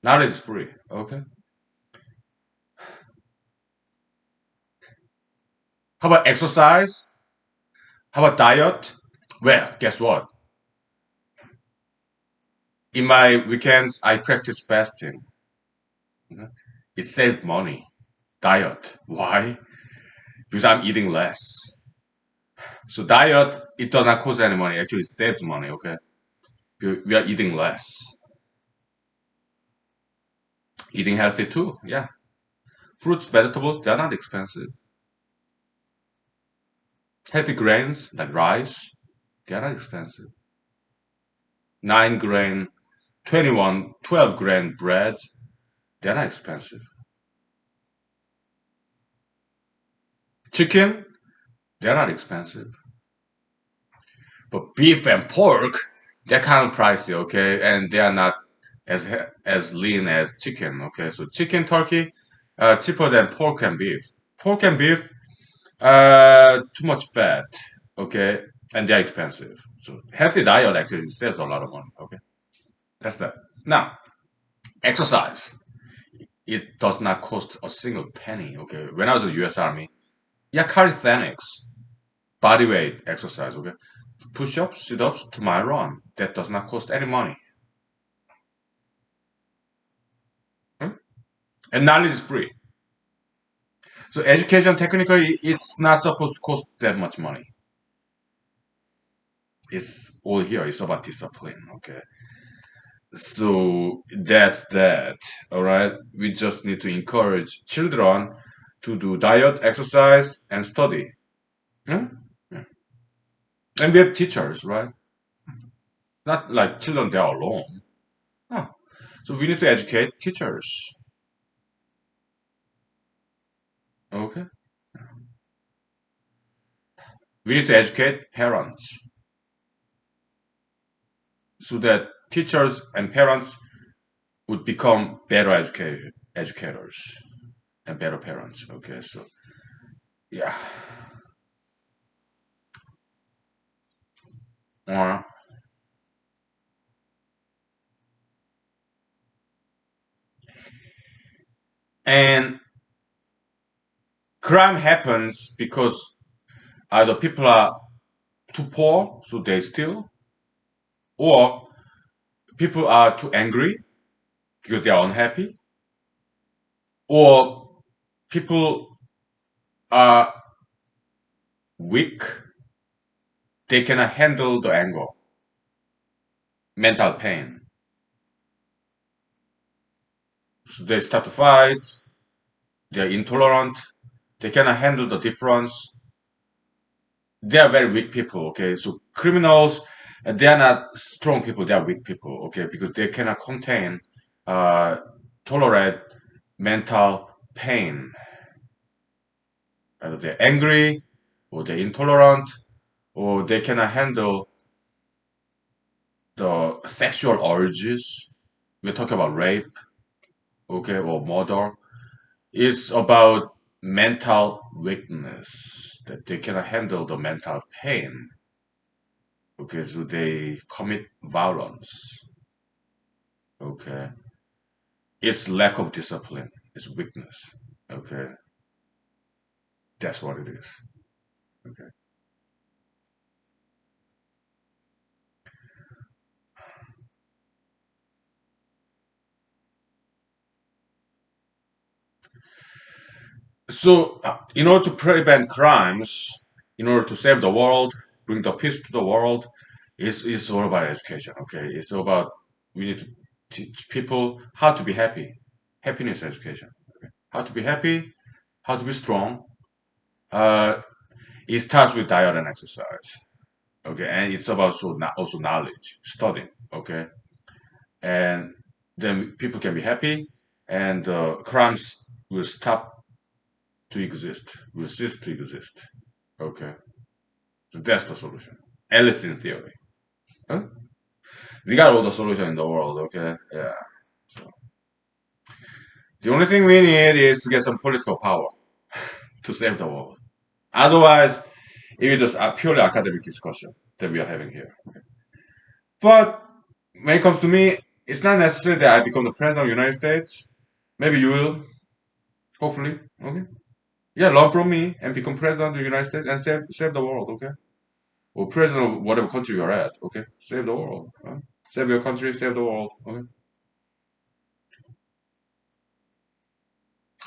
Knowledge is free. Okay. How about exercise? How about diet? Well, guess what? In my weekends, I practice fasting. Mhm. It saves money. Diet. Why? Because I'm eating less. So diet, it does not cost any money. Actually, it saves money. Okay. We are eating less. Eating healthy too. Yeah. Fruits, vegetables, they're not expensive. Healthy grains like rice, they're not expensive. 9 grain, 21, 12 grain bread, they're not expensive. Chicken, they're not expensive. But beef and pork, they're kind of pricey, okay? And they are not as lean as chicken, okay? So chicken, turkey, cheaper than pork and beef. Pork and beef, too much fat, okay? And they're expensive. So healthy diet actually saves a lot of money, okay? That's that. Now, exercise. It does not cost a single penny, okay? When I was in the US Army, yeah, calisthenics, body weight exercise, okay? Push-ups, sit-ups to my run. That does not cost any money. Hmm? And knowledge is free. So education technically it's not supposed to cost that much money. It's all here. It's about discipline. Okay. So that's that. All right. We just need to encourage children to do diet, exercise, and study. Hmm? Yeah. And we have teachers, right? Not like children they are alone. No. So we need to educate teachers. Okay. We need to educate parents so that teachers and parents would become better educators and better parents. Okay, so yeah. Uh, and crime happens because either people are too poor, so they steal, or people are too angry because they are unhappy, or people are weak, they cannot handle the anger, mental pain. So they start to fight, they are intolerant, they cannot handle the difference, they are very weak people, okay? So criminals, they are not strong people, they are weak people, okay? Because they cannot contain, uh, tolerate mental pain. Either they're angry, or they're intolerant, or they cannot handle the sexual urges. We're talking about rape, okay, or murder. It's about mental weakness, that they cannot handle the mental pain. Okay, so they commit violence. Okay, it's lack of discipline. It's weakness. Okay, that's what it is. Okay, so in order to prevent crimes, in order to save the world, bring the peace to the world, it's all about education. Okay, it's all about we need to teach people how to be happy. Happiness education. Okay, how to be happy, how to be strong. Uh, it starts with diet and exercise. Okay, and it's about also knowledge, studying. Okay, and then people can be happy, and crimes will stop to exist, will cease to exist. Okay, so that's the solution, at least in theory. Huh? We got all the solution in the world. Okay, yeah. So the only thing we need is to get some political power to save the world. Otherwise, it is just a purely academic discussion that we are having here. But when it comes to me, it's not necessary that I become the president of the United States. Maybe you will, hopefully. Okay. Yeah, learn from me and become president of the United States and save the world. Okay. Or president of whatever country you're at. Okay. Save the world. Huh? Save your country. Save the world. Okay.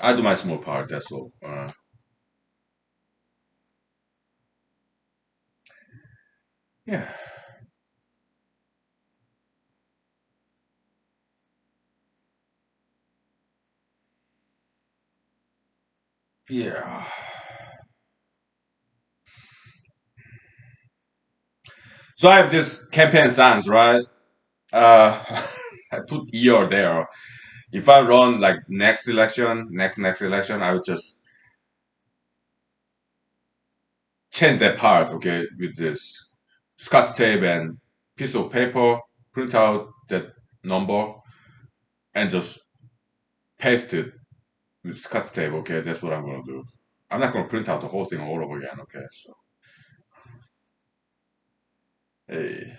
I do my small part. That's all. Yeah. Yeah. So I have this campaign signs, right? Uh, I put year there. If I run like next election, I would just change that part, okay, with this scotch tape and piece of paper, print out that number and just paste it with scotch tape, okay, that's what I'm gonna do. I'm not gonna print out the whole thing all over again, okay, so hey.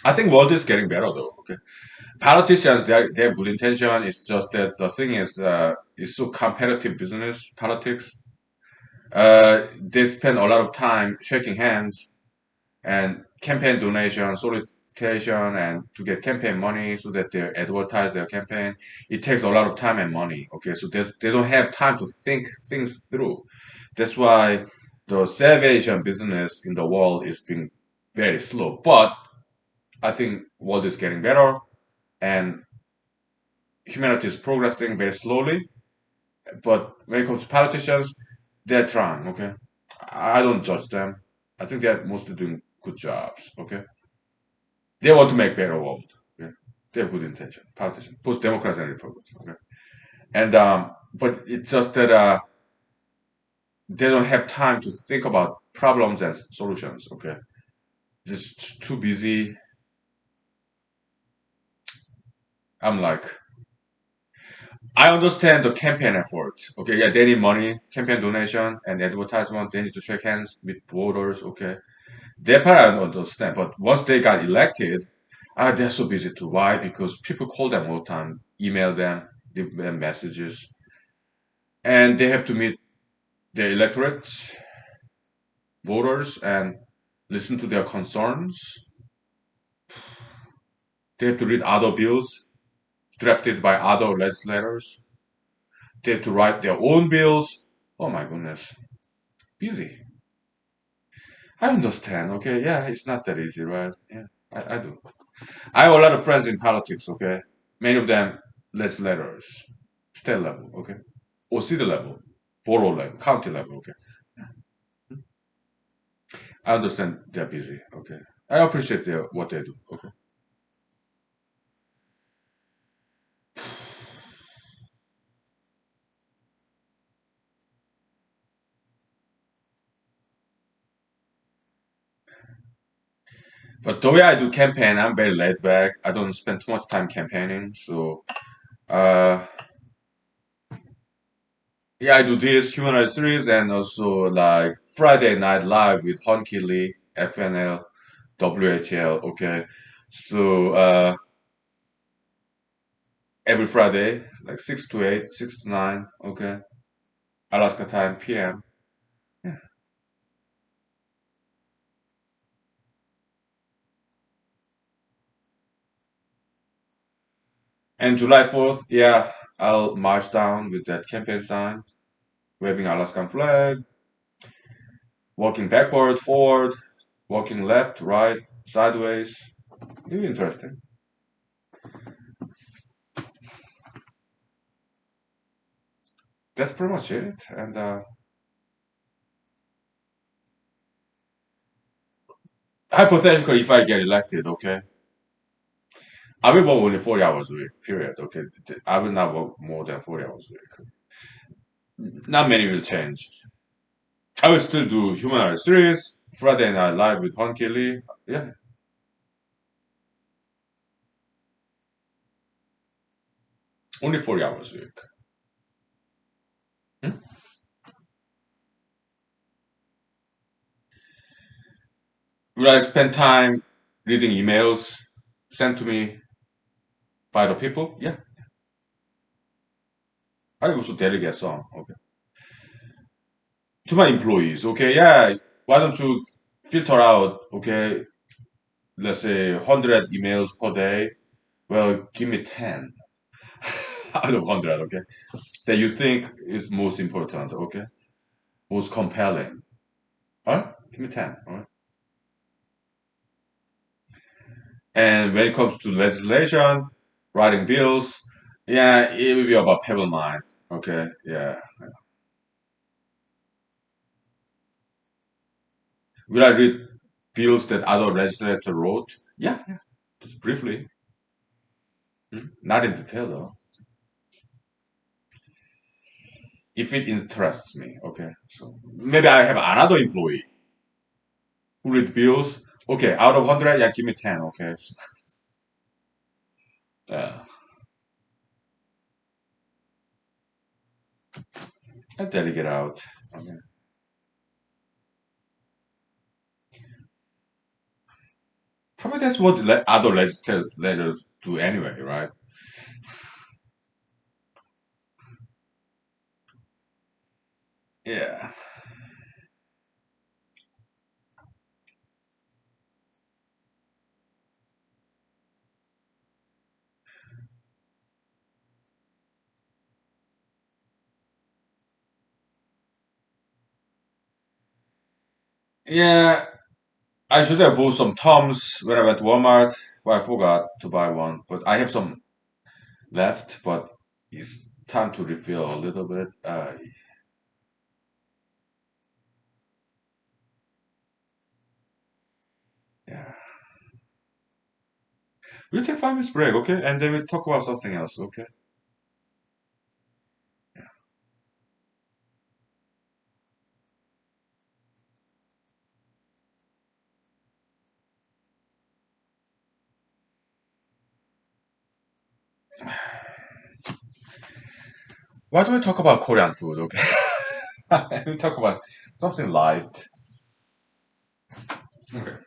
I think world is getting better though, okay. Politicians they have good intention, it's just that the thing is it's so competitive business, politics. They spend a lot of time shaking hands and campaign donation, solicitation, and to get campaign money so that they advertise their campaign. It takes a lot of time and money. Okay, so they don't have time to think things through. That's why the salvation business in the world is being very slow. But I think world is getting better and humanity is progressing very slowly. But when it comes to politicians, they're trying. Okay, I don't judge them. I think they're mostly doing good jobs. Okay. They want to make better world. Okay? They have good intention. Politicians, both Democrats and Republicans. Okay, and but it's just that they don't have time to think about problems and solutions. Okay, just too busy. I'm like, I understand the campaign effort. Okay, yeah, they need money, campaign donation, and advertisement. They need to shake hands with voters. Okay, that part I don't understand. But once they got elected, they're so busy too. Why? Because people call them all the time, email them, leave them messages, and they have to meet their electorates, voters, and listen to their concerns. They have to read other bills drafted by other legislators. They have to write their own bills. Oh my goodness, busy. I understand. Okay, yeah, it's not that easy, right? Yeah, I do. I have a lot of friends in politics. Okay, many of them legislators, state level. Okay, or city level, borough level, county level. Okay, I understand they're busy. Okay, I appreciate what they do. Okay. But the way I do campaign, I'm very laid back. I don't spend too much time campaigning. So, uh, yeah, I do this humanized series and also like Friday Night Live with Honky Lee, FNL, WHL. Okay. So, every Friday, like 6 to 8, 6 to 9. Okay. Alaska time, PM. Yeah. And July 4th, yeah, I'll march down with that campaign sign, waving Alaskan flag, walking backward, forward, walking left, right, sideways. Really interesting. That's pretty much it. And hypothetically, if I get elected, okay, I will work only 40 hours a week, period. Okay, I will not work more than 40 hours a week. Not many will change. I will still do human series, Friday Night Live with Hon Kelly. Yeah, only 40 hours a week. Hmm? Will I spend time reading emails sent to me by the people? Yeah, I also delegate some. Okay, to my employees. Okay, yeah. Why don't you filter out? Okay, let's say 100 emails per day. Well, give me 10 out of 100. Okay, that you think is most important. Okay, most compelling. Huh? Give me 10. All right. And when it comes to legislation, writing bills, yeah, it will be about pebble mind. Okay, yeah. Will I read bills that other legislators wrote? Yeah, yeah. Just briefly. Not in detail though. If it interests me, okay. So maybe I have another employee who read bills. Okay, out of 100, yeah, give me 10, okay. Yeah, I delegate out. Okay. Probably that's what other legislators do anyway, right? Yeah. Yeah, I should have bought some Toms when I went to Walmart, but I forgot to buy one. But I have some left, but it's time to refill a little bit. Yeah. We'll take 5 minutes break, okay? And then we'll talk about something else, okay? Why don't we talk about Korean food, okay? We talk about something light. Okay.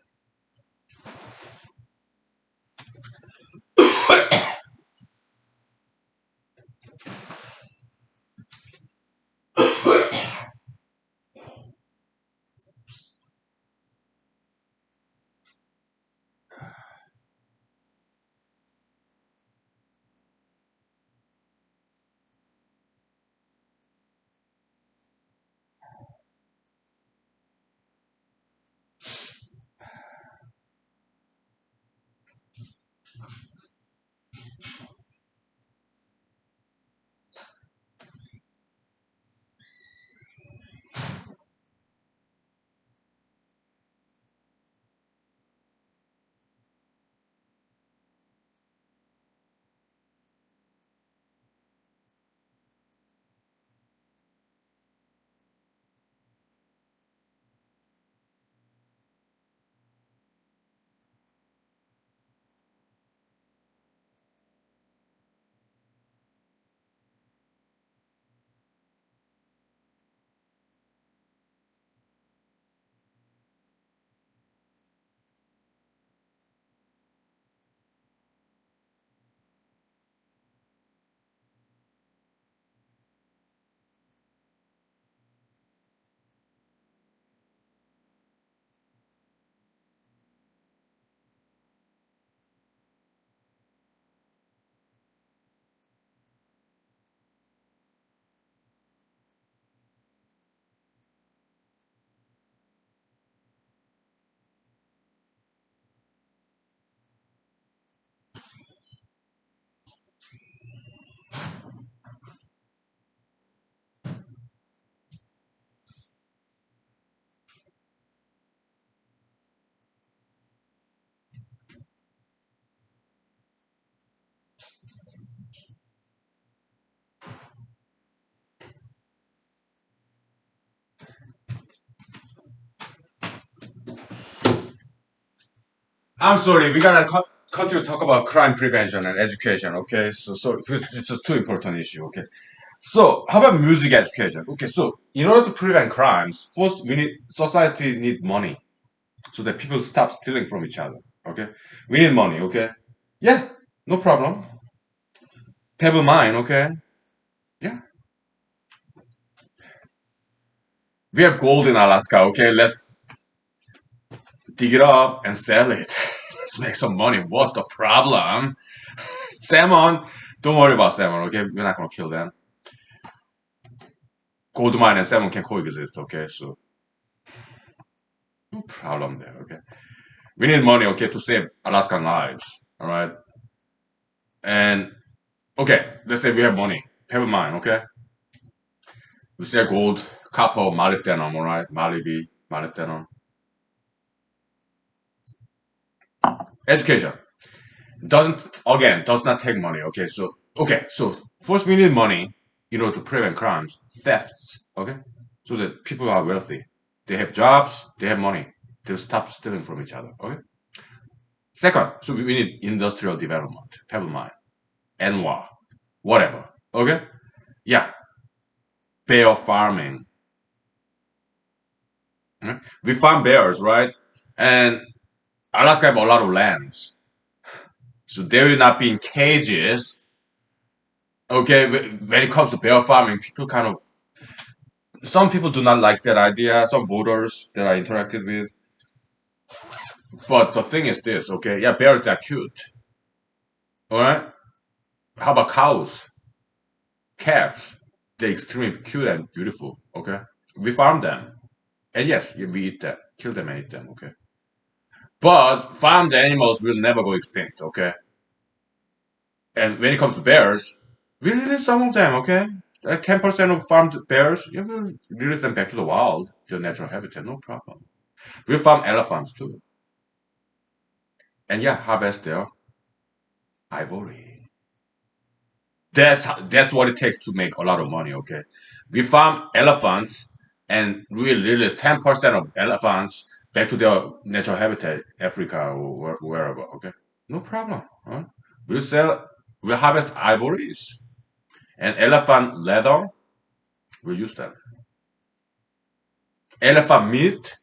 I'm sorry, we gotta continue to talk about crime prevention and education, okay? So it's just two important issue, okay? So how about music education? Okay, so in order to prevent crimes, first we need society need money so that people stop stealing from each other. Okay, we need money. Okay, yeah, no problem. Table mine. Okay, yeah, we have gold in Alaska. Okay, let's dig it up and sell it. Let's make some money. What's the problem? Salmon. Don't worry about salmon. Okay, we're not gonna kill them. Gold mine and salmon can coexist. Okay, so no problem there. Okay, we need money. Okay, to save Alaskan lives. All right, and okay, let's say we have money. Table mine. Okay, we sell gold, copper, molybdenum. All right, molybdenum. Education does not take money. Okay, so first we need money in order to prevent crimes, thefts. Okay, so that people are wealthy, they have jobs, they have money, they'll stop stealing from each other. Okay. Second, so we need industrial development, pebble mine, NWA, whatever. Okay. Yeah, bear farming. Okay? We farm bears, right? And Alaska have a lot of lands, so they will not be in cages. Okay, when it comes to bear farming, people kind of some people do not like that idea. Some voters that I interacted with, but the thing is this. Okay, yeah, bears they're cute. All right. How about cows, calves? They're extremely cute and beautiful. Okay, we farm them, and yes, yeah, we eat them, kill them and eat them. Okay, but farmed animals will never go extinct. Okay, and when it comes to bears, we release some of them. Okay, like 10% of farmed bears, you will release them back to the wild, their natural habitat, no problem. We farm elephants too. And yeah, harvest their ivory. That's what it takes to make a lot of money. Okay, we farm elephants and we release 10% of elephants back to their natural habitat, Africa or wherever. Okay, no problem. Huh? We sell, we harvest ivories and elephant leather. We use that. Elephant meat.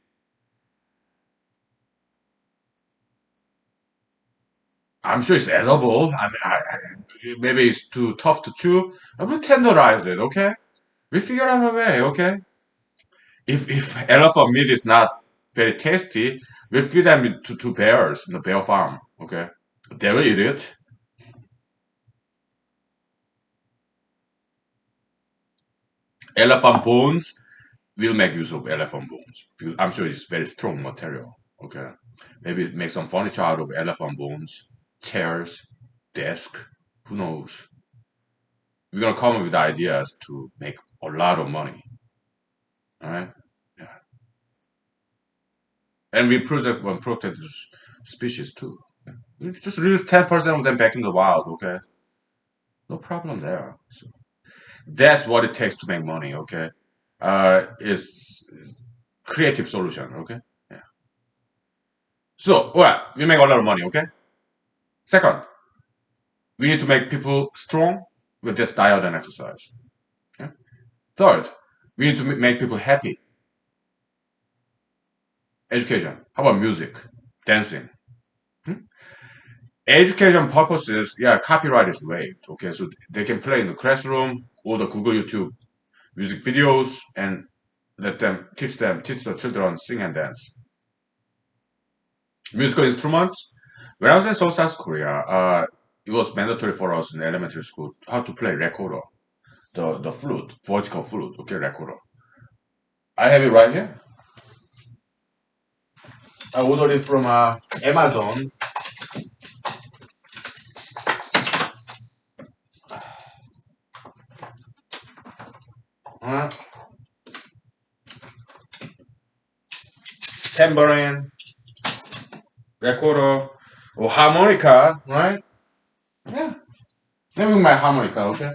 I'm sure it's edible. Maybe it's too tough to chew. I will tenderize it. Okay, we figure out a way. Okay. If elephant meat is not very tasty, we feed them to bears in the bear farm. Okay, they will eat it. Elephant bones, we'll make use of elephant bones because I'm sure it's very strong material. Okay, maybe make some furniture out of elephant bones, chairs, desk. Who knows? We're gonna come up with ideas to make a lot of money. All right, yeah, and we protect one protected species too. We just release 10% of them back in the wild. Okay, no problem there. So that's what it takes to make money. Okay, is creative solution. Okay, yeah. So well, we make a lot of money. Okay. Second, we need to make people strong with this diet and exercise. Okay? Third, we need to make people happy. Education. How about music, dancing? Hmm? Education purposes, yeah, copyright is waived. Okay, so they can play in the classroom or the Google YouTube music videos and teach the children sing and dance. Musical instruments. When I was in South Korea, it was mandatory for us in elementary school how to play recorder, the flute, vertical flute. Okay, recorder. I have it right here. I ordered it from Amazon. Uh, Tambourine, recorder, or harmonica, right? Yeah. Let me my harmonica, okay?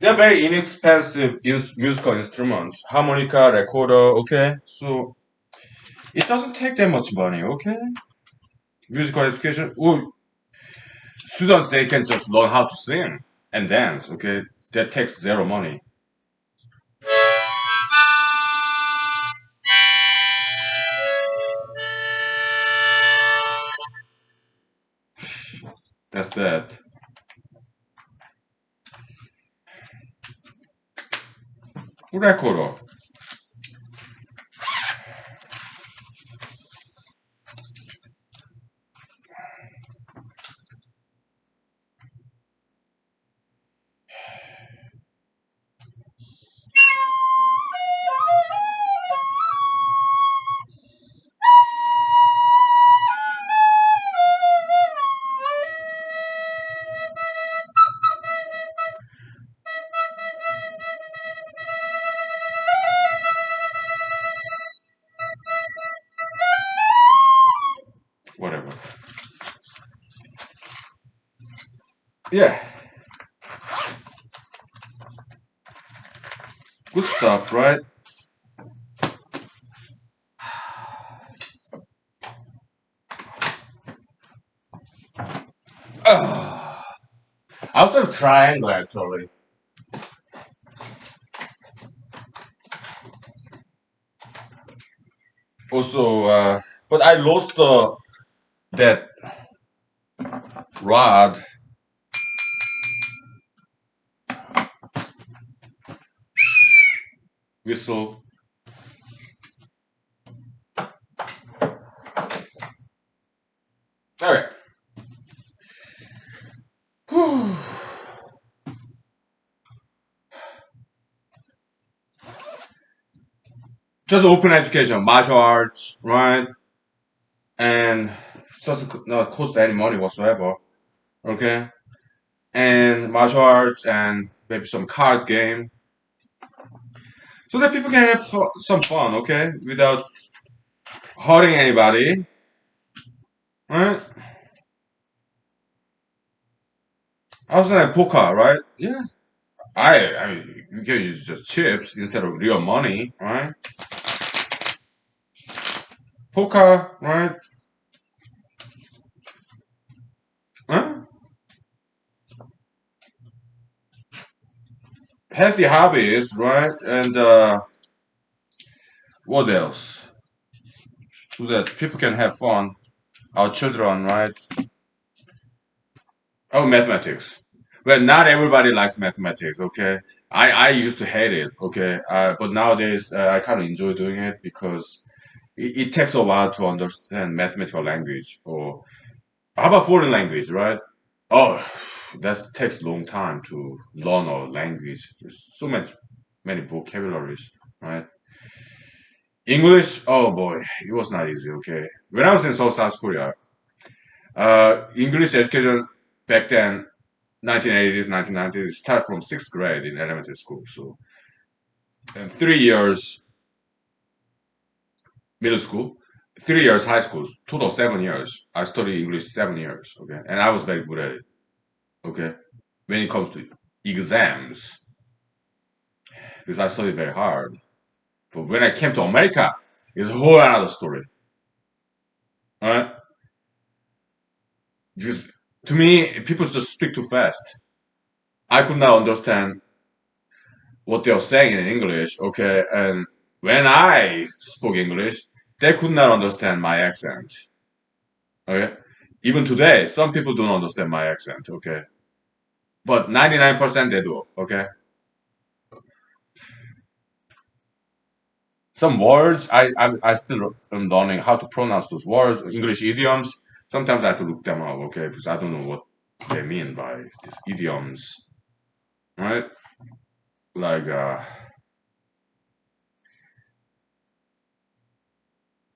They're very inexpensive musical instruments. Harmonica, recorder, okay? So it doesn't take that much money, okay? Musical education, oh, students, they can just learn how to sing and dance, okay? That takes zero money. That's that. Recorder. Whatever. Yeah, good stuff, right? I was a triangle actually. Also, but I lost that rod whistle. All right. Just open education, martial arts, right? And doesn't not cost any money whatsoever. Okay, and martial arts and maybe some card game, so that people can have some fun. Okay, without hurting anybody, right? I was like poker, right? Yeah, I mean you can use just chips instead of real money, right? Poker, right? Huh? Healthy hobbies, right? And what else? So that people can have fun. Our children, right? Oh, mathematics. Well, not everybody likes mathematics. Okay, I used to hate it. Okay, but nowadays I kind of enjoy doing it because it takes a while to understand mathematical language. Or how about foreign language, right? Oh, that takes a long time to learn a language. There's so many vocabularies, right? English, oh boy, it was not easy. Okay, when I was in South Korea, English education back then, 1980s, 1990s, start from sixth grade in elementary school. So, and 3 years middle school, 3 years high school, total 7 years. I studied English 7 years. Okay, and I was very good at it. Okay, when it comes to exams, because I studied very hard. But when I came to America, it's a whole another story. All right, because to me, people just speak too fast. I could not understand what they were saying in English, okay? And when I spoke English, they could not understand my accent, okay? Even today, some people don't understand my accent, okay? But 99% they do, okay? Some words, I still am learning how to pronounce those words, English idioms. Sometimes I have to look them up, okay? Because I don't know what they mean by these idioms, right? Like,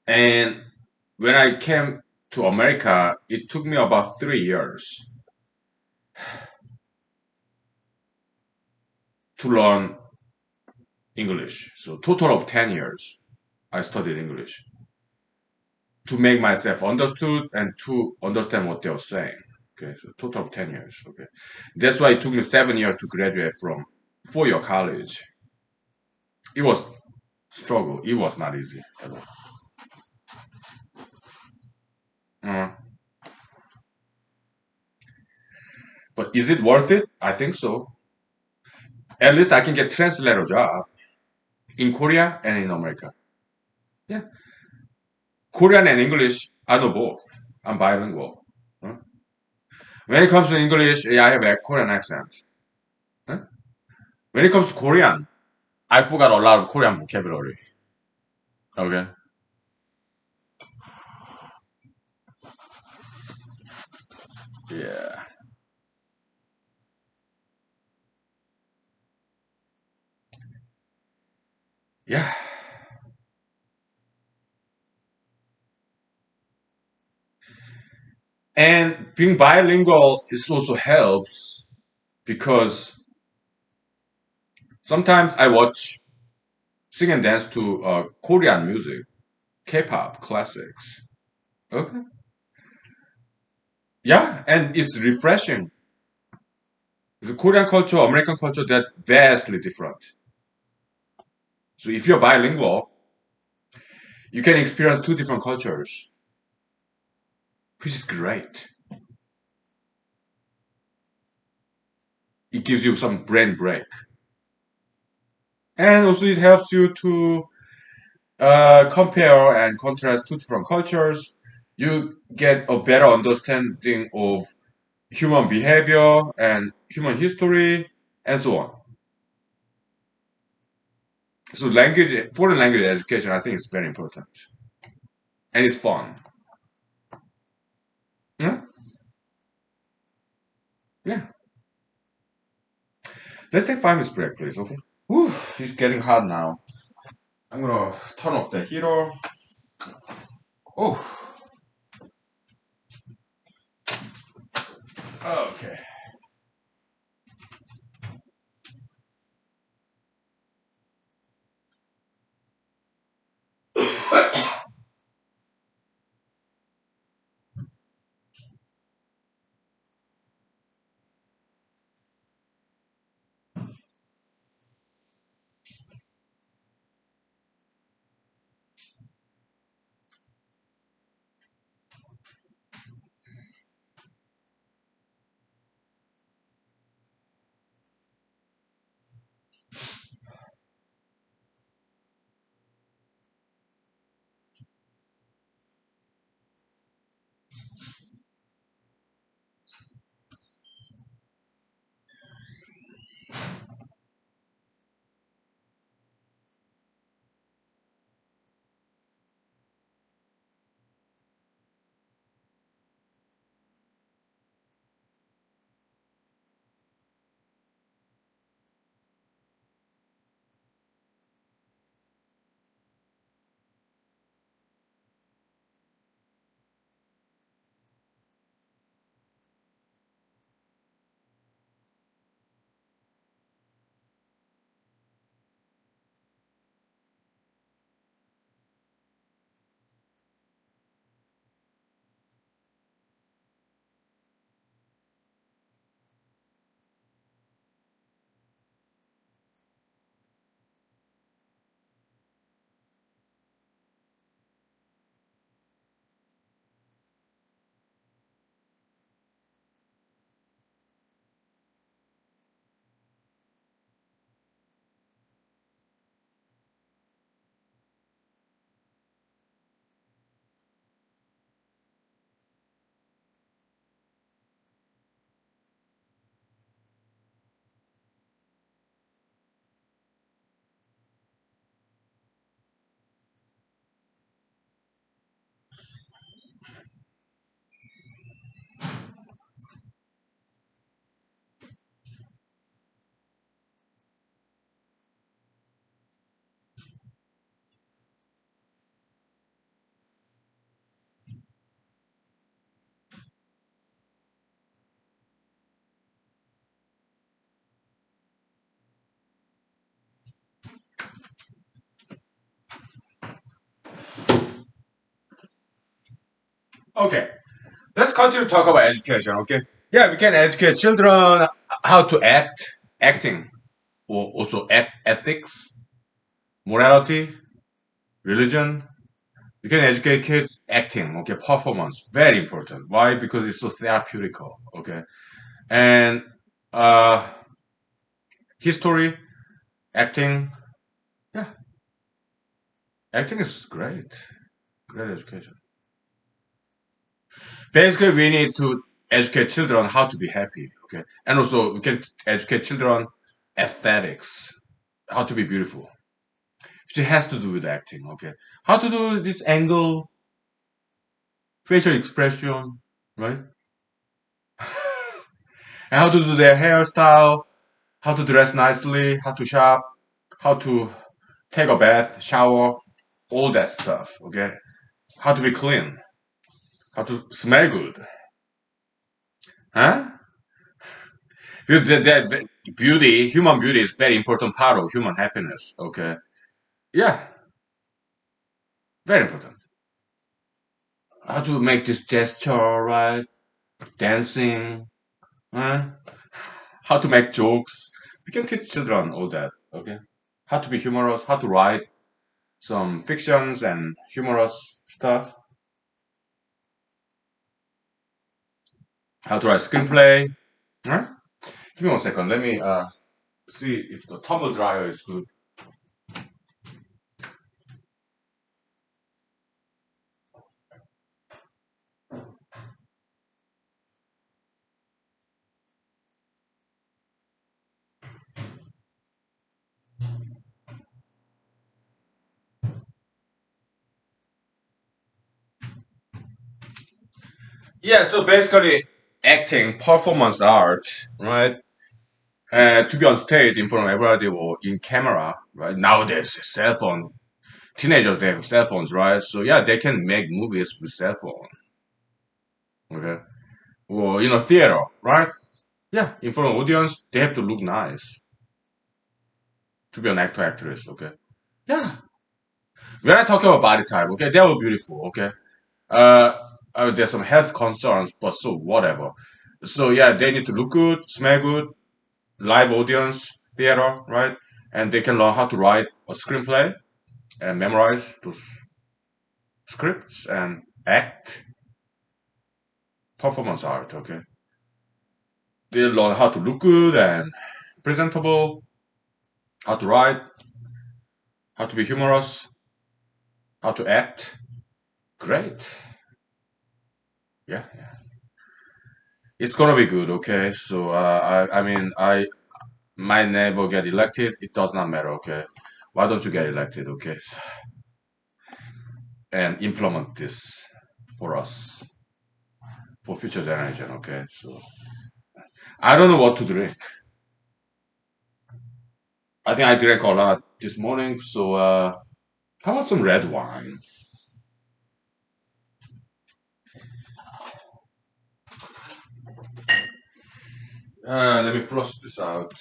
and when I came to America, it took me about 3 years to learn English. So total of 10 years I studied English to make myself understood and to understand what they were saying. Okay, so total of 10 years. Okay, that's why it took me 7 years to graduate from for your college. It was struggle. It was not easy at all. Uh, but is it worth it? I think so. At least I can get translator job in Korea and in America. Yeah, Korean and English, I know both. I'm bilingual. Huh? When it comes to English, yeah, I have a Korean accent. Huh? When it comes to Korean, I forgot a lot of Korean vocabulary. Okay. Yeah. Yeah. And being bilingual is also helps because sometimes I watch sing and dance to Korean music, K-pop classics. Okay. Yeah, and it's refreshing. The Korean culture, American culture, they're vastly different. So if you're bilingual, you can experience two different cultures, which is great. It gives you some brain break. And also it helps you to compare and contrast two different cultures. You get a better understanding of human behavior and human history and so on. So language, foreign language education, I think is very important and it's fun. Yeah, yeah. Let's take 5 minutes break, please. Okay. Whew, it's getting hot now. I'm gonna turn off the heater. Oh, okay. Okay. Let's continue to talk about education. Okay. Yeah, we can educate children how to acting. or also ethics, morality, religion. You can educate kids acting, okay, performance, very important. Why? Because it's so therapeutical, okay, and uh, history, acting, yeah, acting is great, great education. Basically, we need to educate children how to be happy, okay, and also we can educate children aesthetics, how to be beautiful, which has to do with acting, okay, how to do this angle, facial expression, right, and how to do their hairstyle, how to dress nicely, how to shop, how to take a bath, shower, all that stuff, okay, how to be clean, how to smell good, huh? Because beauty, human beauty is very important part of human happiness. Okay. Yeah, very important. How to make this gesture, right? Dancing, huh? How to make jokes. We can teach children all that. Okay. How to be humorous, how to write some fictions and humorous stuff. How to write screenplay. Huh? Give me 1 second. Let me see if the tumble dryer is good. Yeah, so basically acting, performance art, right? To be on stage in front of everybody or in camera, right? Nowadays, cell phone, teenagers, they have cell phones, right? So yeah, they can make movies with cell phone, okay? Or, theater, right? Yeah, in front of audience, they have to look nice to be an actor, actress, okay? Yeah. When I talk about body type, okay, they are beautiful, okay? Uh, there's some health concerns, but so whatever. So yeah, they need to look good, smell good, live audience, theater, right? And they can learn how to write a screenplay and memorize those scripts and act, performance art, okay? They learn how to look good and presentable, how to write, how to be humorous, how to act. Great. Yeah, yeah. It's gonna be good, okay? So, I mean, I might never get elected. It does not matter, okay? Why don't you get elected, okay? And implement this for us, for future generation, okay? So, I don't know what to drink. I think I drank a lot this morning, so, how about some red wine? Let me flush this out.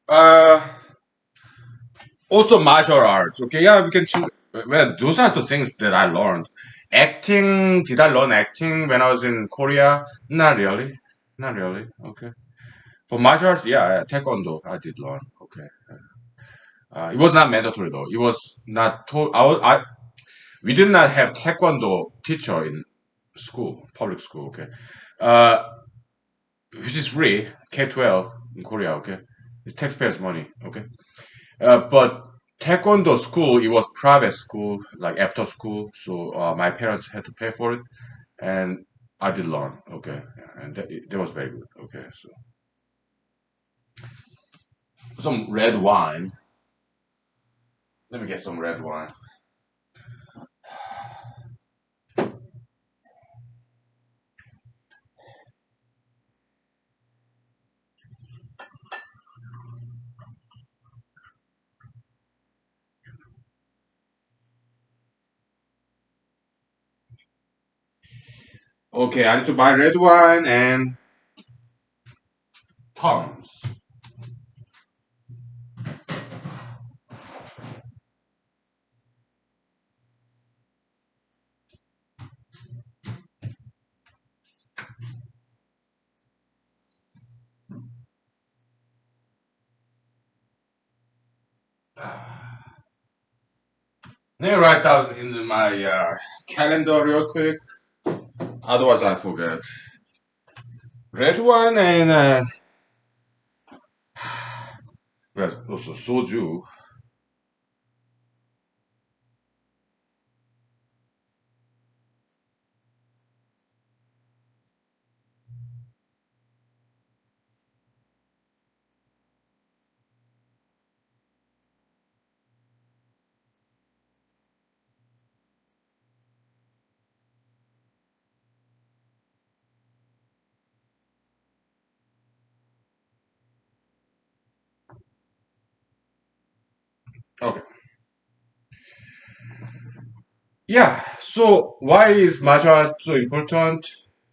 Uh, Also martial arts. Okay, yeah, we can choose. Well, those are the things that I learned. Acting, did I learn acting when I was in Korea? Not really. Not really. Okay. For martial arts, yeah, yeah, taekwondo, I did learn. Okay. It was not mandatory though. It was not. We did not have taekwondo teacher in school, public school. Okay. Uh, which is free, K-12 in Korea. Okay. It's taxpayers' money. Okay. But taekwondo school, it was private school, like after school. So my parents had to pay for it, and I did learn. Okay, yeah, and that was very good. Okay, so some red wine. Let me get some red wine. Okay, I need to buy red wine and Tums. Let me write down in my calendar real quick. Otherwise, I forget. Red wine and yes, also soju. Okay. Yeah. So why is martial art so important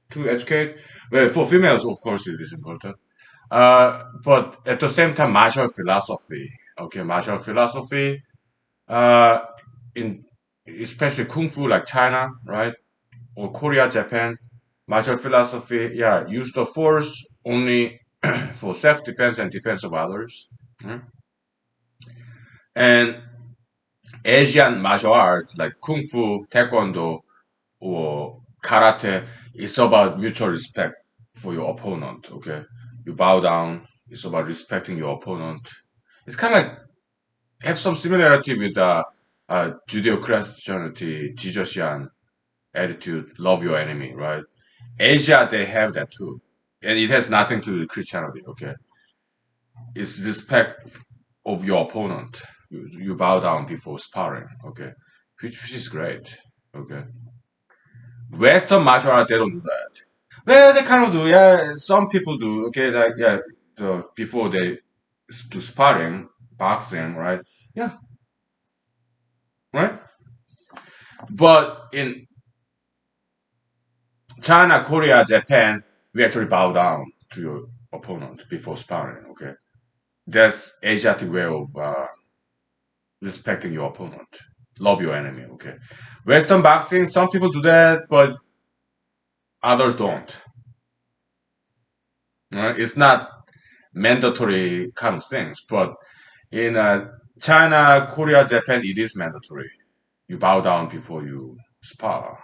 to educate? Well, for females, of course, it is important. But at the same time, martial philosophy. Okay, martial philosophy. Uh, in especially kung fu, like China, right, or Korea, Japan, martial philosophy. Yeah, use the force only for self-defense and defense of others. Mm. And Asian martial arts like kung fu, taekwondo, or karate is about mutual respect for your opponent. Okay, you bow down. It's about respecting your opponent. It's kind of like have some similarity with Judeo-Christianity, Jesusian attitude, love your enemy, right? Asia, they have that too, and it has nothing to do with Christianity. Okay, it's respect of your opponent. You bow down before sparring. Okay, which is great. Okay, Western martial art they don't do that. Well, they kind of do. Yeah, some people do. Okay, like yeah, before they do sparring, boxing, right? Yeah, right. But in China, Korea, Japan, we actually bow down to your opponent before sparring. Okay, that's Asiatic way of respecting your opponent. Love your enemy. Okay, Western boxing, some people do that, but others don't. It's not mandatory kind of things, but in China, Korea, Japan, it is mandatory. You bow down before you spar.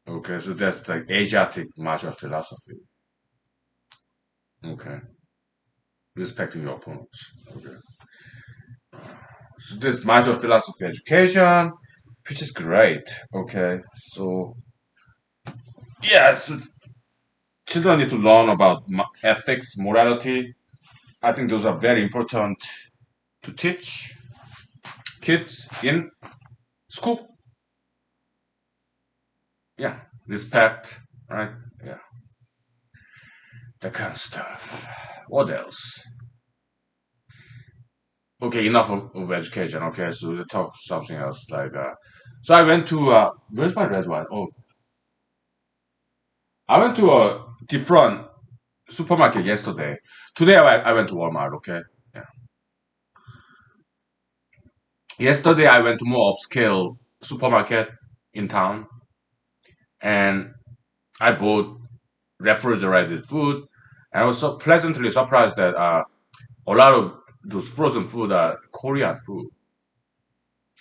Okay, so that's like Asiatic martial philosophy. Okay, respecting your opponents. Okay, so this martial philosophy education, which is great. Okay, so yeah, so children need to learn about ethics, morality. I think those are very important to teach kids in school. Yeah, respect, right? Yeah, that kind of stuff. What else? Okay, enough of education. Okay, so let's talk something else. Like, so I went to where's my red wine? Oh, I went to a different supermarket yesterday. Today I went to Walmart. Okay, yeah. Yesterday I went to more upscale supermarket in town, and I bought refrigerated food, and I was so pleasantly surprised that a lot of those frozen food are Korean food.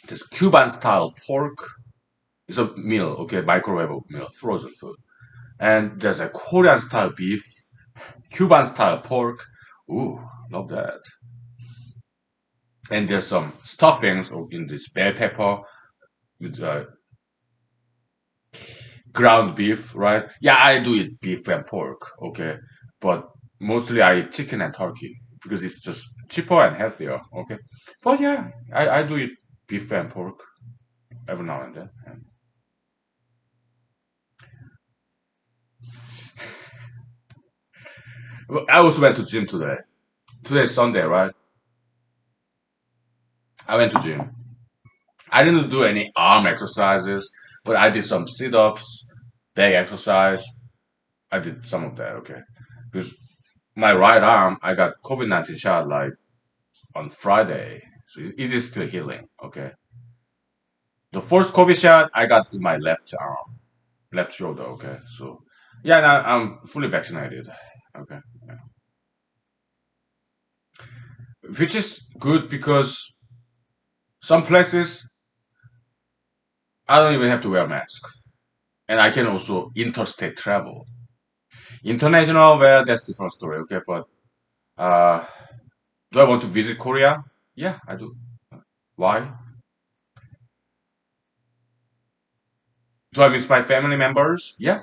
This Cuban style pork is a meal, okay, microwave meal, frozen food. And there's a Korean style beef, Cuban style pork. Ooh, love that. and there's some stuffings in this bell pepper with ground beef, right? Yeah, I do eat beef and pork, okay, but mostly I eat chicken and turkey because it's just cheaper and healthier, okay. But yeah, I do eat beef and pork every now and then. And well, I also went to gym today. Today's Sunday, right? I went to gym. I didn't do any arm exercises, but I did some sit-ups, back exercise. I did some of that, okay. Because my right arm, I got COVID-19 shot like on Friday, so it is still healing, okay. The first COVID shot I got in my left arm, left shoulder, okay. So yeah, now I'm fully vaccinated, okay. Yeah. Which is good because some places I don't even have to wear a mask, and I can also interstate travel. International, well, that's different story, okay. But uh, do I want to visit Korea? Yeah, I do. Why? Do I miss my family members? Yeah.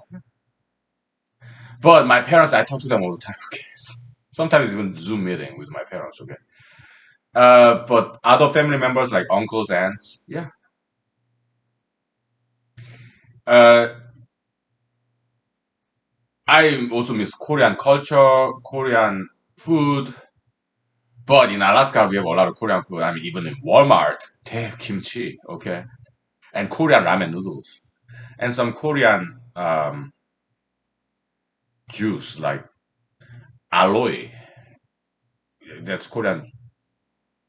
But my parents, I talk to them all the time. Okay. Sometimes even Zoom meeting with my parents. Okay. But other family members like uncles, aunts, yeah. Uh, I also miss Korean culture, Korean food. But in Alaska, we have a lot of Korean food. I mean, even in Walmart, they have kimchi. Okay. And Korean ramen noodles and some Korean juice like aloe. That's Korean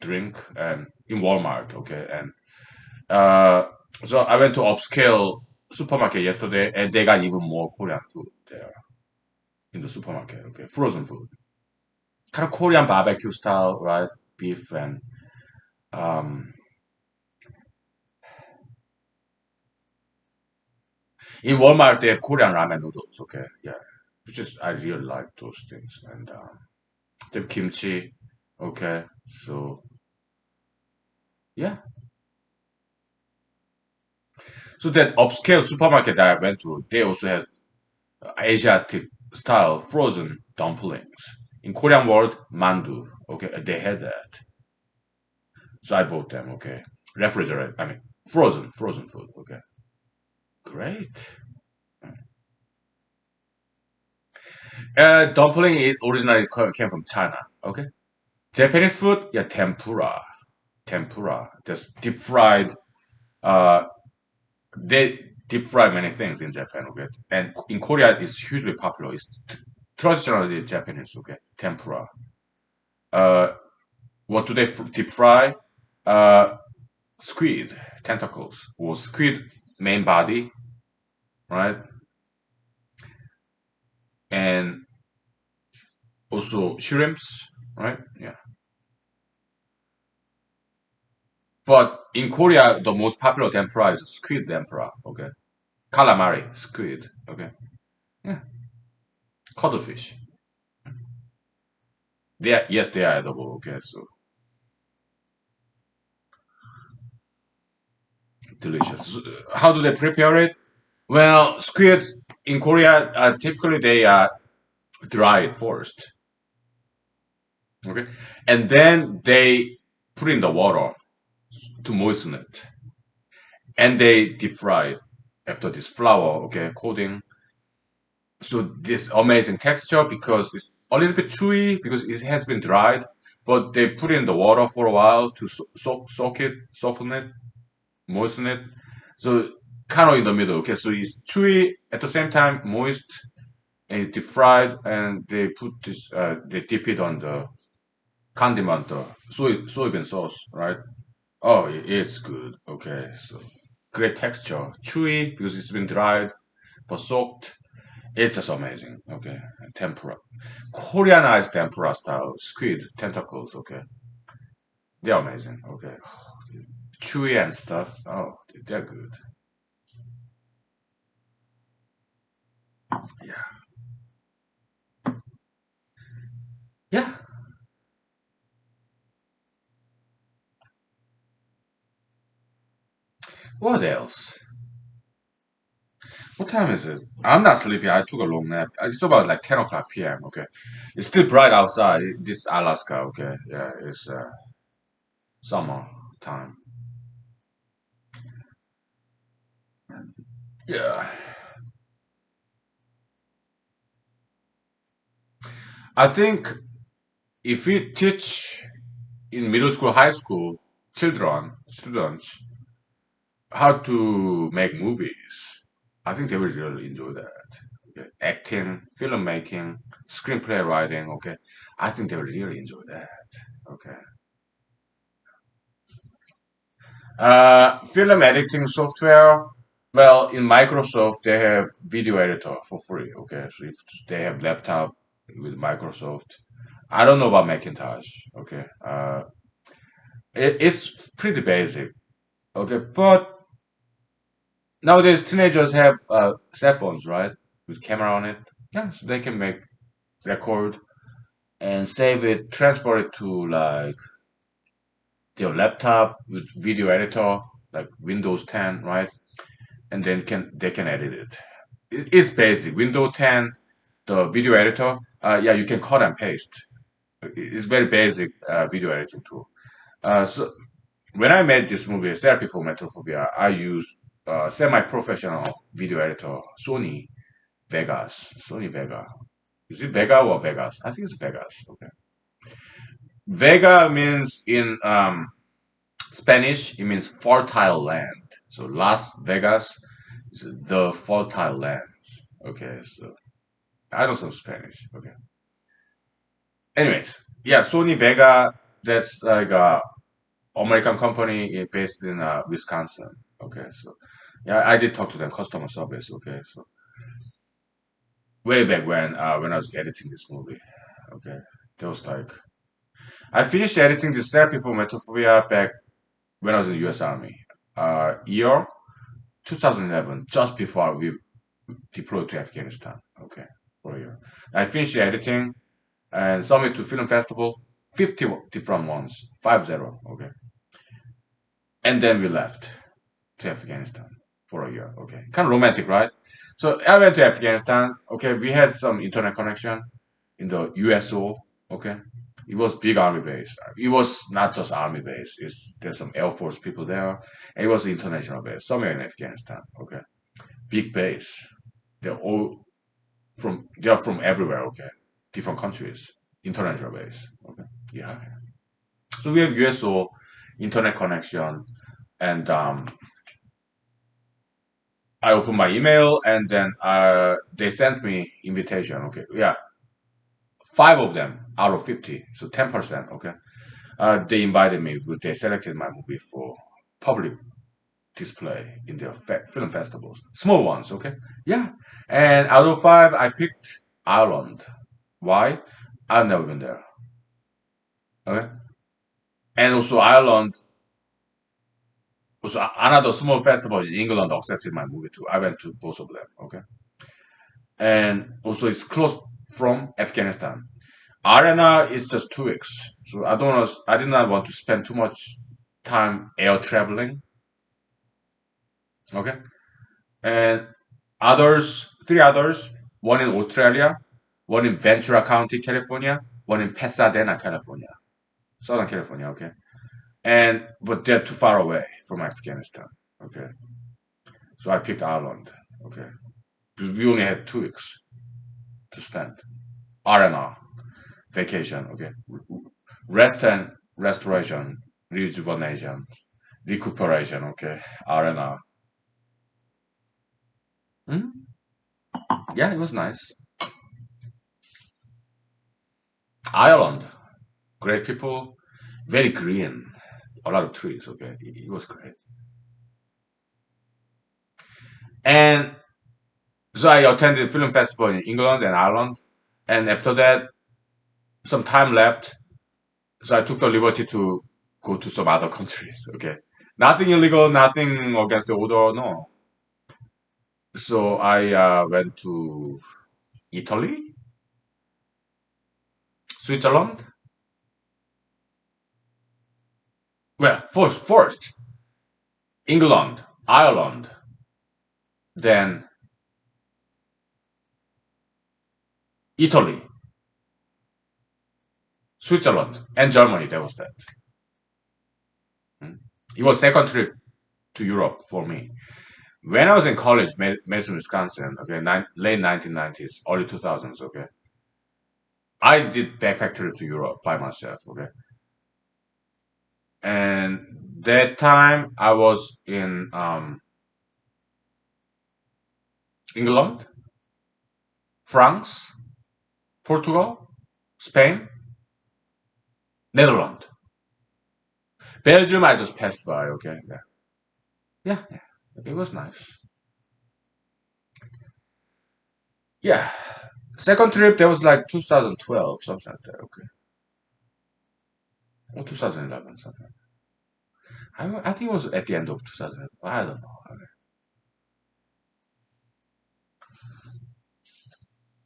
drink and in Walmart. Okay. And Uh, so I went to upscale supermarket yesterday, and they got even more Korean food there in the supermarket. Okay, frozen food, kind of Korean barbecue style, right? Beef and um, in Walmart they have Korean ramen noodles. Okay, yeah, which is I really like those things, and they have kimchi. Okay, so yeah, so that upscale supermarket that I went to, they also have Asiatic style frozen dumplings. In Korean word, mandu. Okay, they had that. So I bought them. Okay, refrigerated. I mean, frozen food. Okay, great. Dumpling it originally came from China. Okay, Japanese food, yeah, tempura, tempura. Just deep fried. Uh, they deep fry many things in Japan. Okay, and in Korea it's hugely popular. It's traditionally Japanese. Okay, tempura. Uh, what do they deep fry? Uh, squid tentacles or squid main body, right? And also shrimps, right? Yeah. But in Korea, the most popular tempura is squid tempura. Okay. Calamari, squid. Okay. Yeah. Cuttlefish. They are, yes, they are edible. Okay. So delicious. So, how do they prepare it? Well, squids in Korea, typically they dry it first. Okay. And then they put in the water to moisten it. And they deep fry it after this flour, okay, coating. So this amazing texture because it's a little bit chewy because it has been dried, but they put in the water for a while to soak it, soften it, moisten it. So kind of in the middle. Okay, so it's chewy at the same time moist and it's deep fried, and they put this, they dip it on the condiment, soybean sauce, right? Oh, it's good. Okay, so great texture, chewy because it's been dried but soaked. It's just amazing. Okay, tempura, Koreanized tempura style squid tentacles. Okay, they're amazing. Okay, chewy and stuff. Oh, they're good. Yeah, yeah. What else? What time is it? I'm not sleepy. I took a long nap. It's about like 10 o'clock p.m. Okay. It's still bright outside. This Alaska. Okay. Yeah. It's summer time. Yeah. I think if we teach in middle school, high school, students, how to make movies, I think they will really enjoy that. Okay. Acting, filmmaking, screenplay writing. Okay. I think they will really enjoy that. Okay. Film editing software. Well, in Microsoft, they have video editor for free. Okay, so if they have laptop with Microsoft, I don't know about Macintosh. Okay, it's pretty basic. Okay, but nowadays teenagers have cell phones, right, with camera on it. Yeah, so they can make record and save it, transfer it to like their laptop with video editor, like Windows 10, right? And then can they can edit it. It's basic. Windows 10, the video editor. Yeah, you can cut and paste. It's very basic video editing tool. So when I made this movie, Therapy for Metrophobia, I used semi-professional video editor, Sony Vega. Is it Vega or Vegas? I think it's Vegas. Okay. Vega means in Spanish, it means fertile land. So Las Vegas is the fertile lands. Okay, so I know some Spanish. Okay. Anyways, yeah, Sony Vega, that's like a American company based in Wisconsin. Okay, so yeah, I did talk to them, customer service. Okay, so way back when I was editing this movie. Okay, there was like I finished editing this therapy for Metophobia back when I was in the U.S. Army. Year 2011, just before we deployed to Afghanistan. Okay, for a year. I finished the editing and submit to film festival, 50 different ones, 50. Okay, and then we left to Afghanistan for a year. Okay, kind of romantic, right? So I went to Afghanistan. Okay, we had some internet connection in the USO. Okay, it was big army base. It was not just army base. There's some Air Force people there. And it was international base somewhere in Afghanistan. Okay, big base. They're all they are from everywhere. Okay, different countries. International base. Okay, yeah. So we have USO internet connection, and I opened my email, and then they sent me invitation. Okay, yeah, five of them out of 50, so 10%. Okay, they invited me. They selected my movie for public display in their film festivals, small ones. Okay, yeah, and out of five, I picked Ireland. Why? I've never been there. Okay, and also Ireland. Also, another small festival in England accepted my movie too. I went to both of them. Okay, and also it's close from Afghanistan. Arena is just 2 weeks, so I did not want to spend too much time air traveling. Okay, and three others, one in Australia, one in Ventura County, California, one in Pasadena, California, Southern California. Okay, and but they're too far away from Afghanistan. Okay, so I picked Ireland. Okay, because we only had 2 weeks to spend. R&R, vacation. Okay, rest and restoration, rejuvenation, recuperation. Okay, R&R. Hmm? Yeah, it was nice. Ireland, great people, very green, a lot of trees. Okay, it was great. And so I attended film festival in England and Ireland, and after that, some time left, so I took the liberty to go to some other countries. Okay, nothing illegal, nothing against the order. No. So I went to Italy, Switzerland. Well, first England. Ireland, then Italy, Switzerland, and Germany. That was that. Mm. It was second trip to Europe for me. When I was in college, Madison, Wisconsin, okay, late 1990s, early 2000s, okay, I did backpack trip to Europe by myself, okay, and that time I was in England, France, Portugal, Spain, Netherlands, Belgium. I just passed by, okay, yeah, yeah, yeah. It was nice. Yeah, second trip that was like 2012, something like that, okay, or 2011, something. I think it was at the end of 2000. I don't know.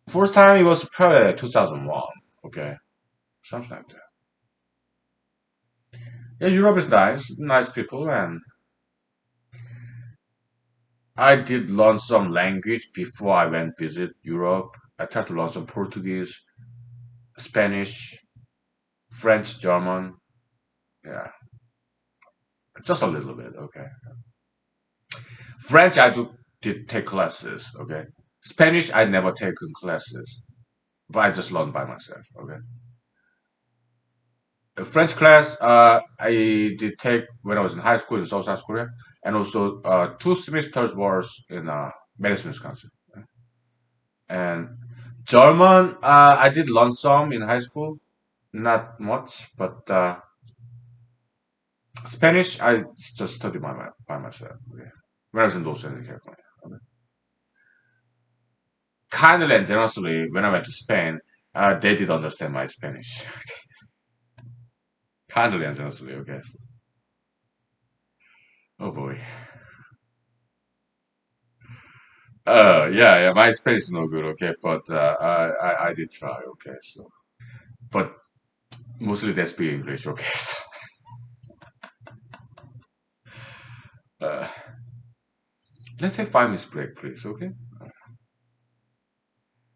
First time it was probably 2001. Okay, something like that. Yeah, Europe is nice, nice people, and I did learn some language before I went visit Europe. I tried to learn some Portuguese, Spanish, French, German. Yeah, just a little bit. Okay, French did take classes. Okay, Spanish I never taken classes, but I just learned by myself. Okay. A French class I did take when I was in high school in South Korea, and also 2 semesters was in Madison, Wisconsin. And German I did learn some in high school, not much, but Spanish I just studied by myself. Okay. When I was in Los Angeles, California. Okay. Kindly and generously, when I went to Spain, they did understand my Spanish. Kindly and generously, okay. Oh boy. Yeah, yeah, my Spanish is no good, okay, but I did try, okay, so, but mostly they speak English, okay, so, uh, let's take 5 minutes break, please, okay?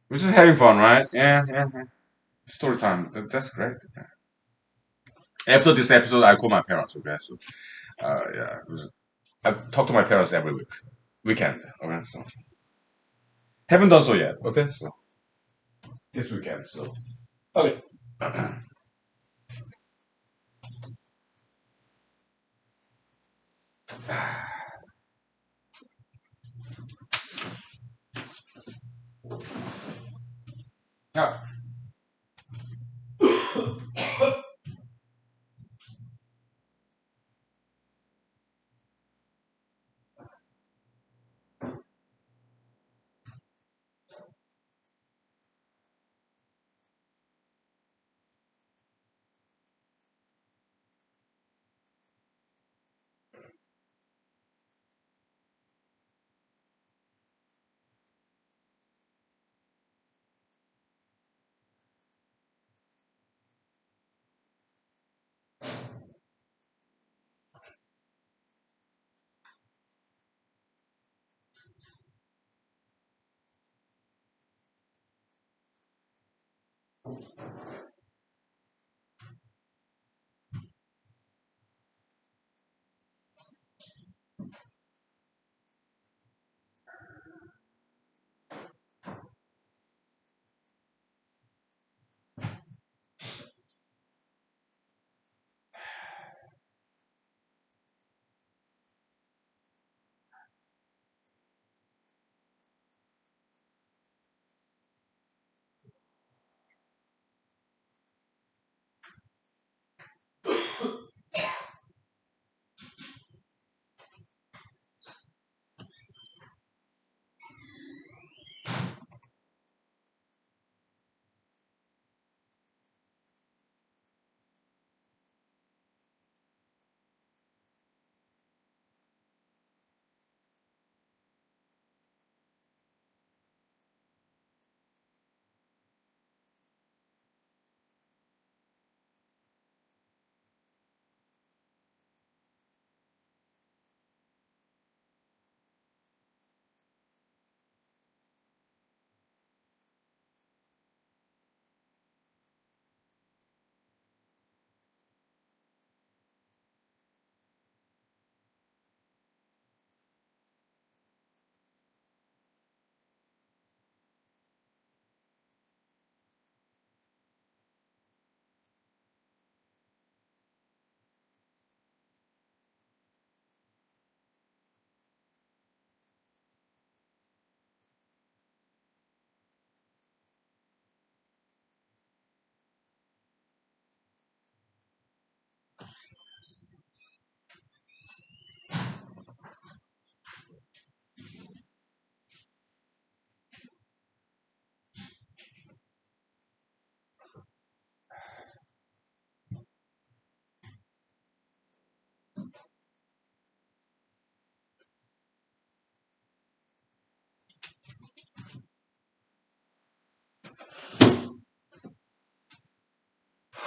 We're just having fun, right? Yeah, yeah, yeah. Story time, that's great. After this episode, I call my parents, okay, so, yeah, I talk to my parents every weekend, okay, so, haven't done so yet, okay, so, this weekend, so, okay. Yeah.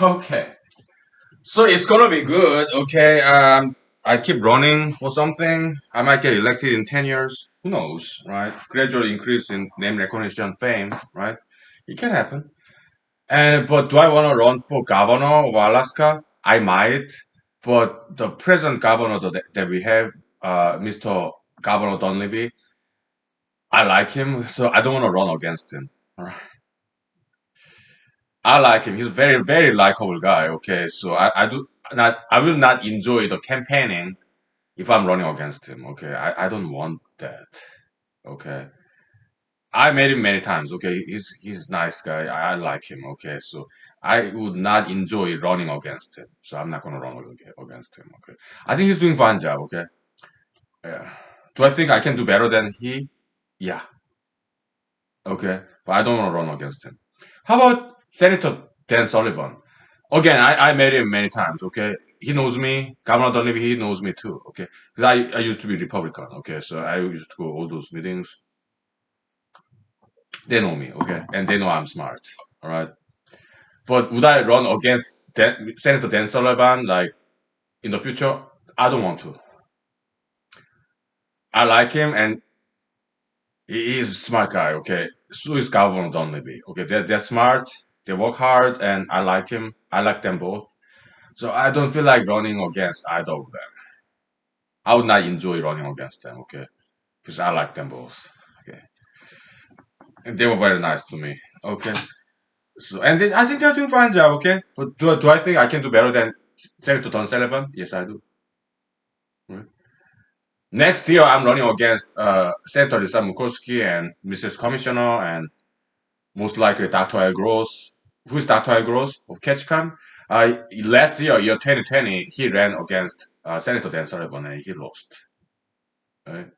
Okay. So it's gonna be good. Okay. I keep running for something. I might get elected in 10 years. Who knows, right? Gradual increase in name recognition, fame, right? It can happen. And but do I want to run for governor of Alaska? I might. But the present governor that we have, Mr. Governor Dunleavy, I like him, so I don't want to run against him. All right. I like him. He's a very, very likable guy. Okay, so I will not enjoy the campaigning if I'm running against him. Okay, I don't want that. Okay, I met him many times. Okay, he's a nice guy. I like him. Okay, so I would not enjoy running against him. So I'm not gonna run against him. Okay, I think he's doing fine job. Okay, yeah. Do I think I can do better than he? Yeah. Okay, but I don't want to run against him. How about Senator Dan Sullivan? Again, I met him many times. Okay, he knows me. Governor Dunleavy, he knows me too. Okay, 'cause I used to be Republican. Okay, so I used to go all those meetings. They know me. Okay, and they know I'm smart. All right, but would I run against Senator Dan Sullivan like in the future? I don't want to. I like him, and he is a smart guy. Okay, so is Governor Dunleavy. Okay, they're smart. They work hard, and I like him. I like them both. So I don't feel like running against either of them. I would not enjoy running against them, okay? Because I like them both. Okay. And they were very nice to me. Okay. So I think they're doing a fine job, okay? But do I think I can do better than Senator Don Sullivan? Yes, I do. Right. Next year I'm running against Senator Lisa Murkowski and Mrs. Commissioner and most likely Dr. Al Gross. Who is Dr. Al Gross of Ketchikan? Last year 2020, he ran against Senator Dan Sullivan and he lost. Right?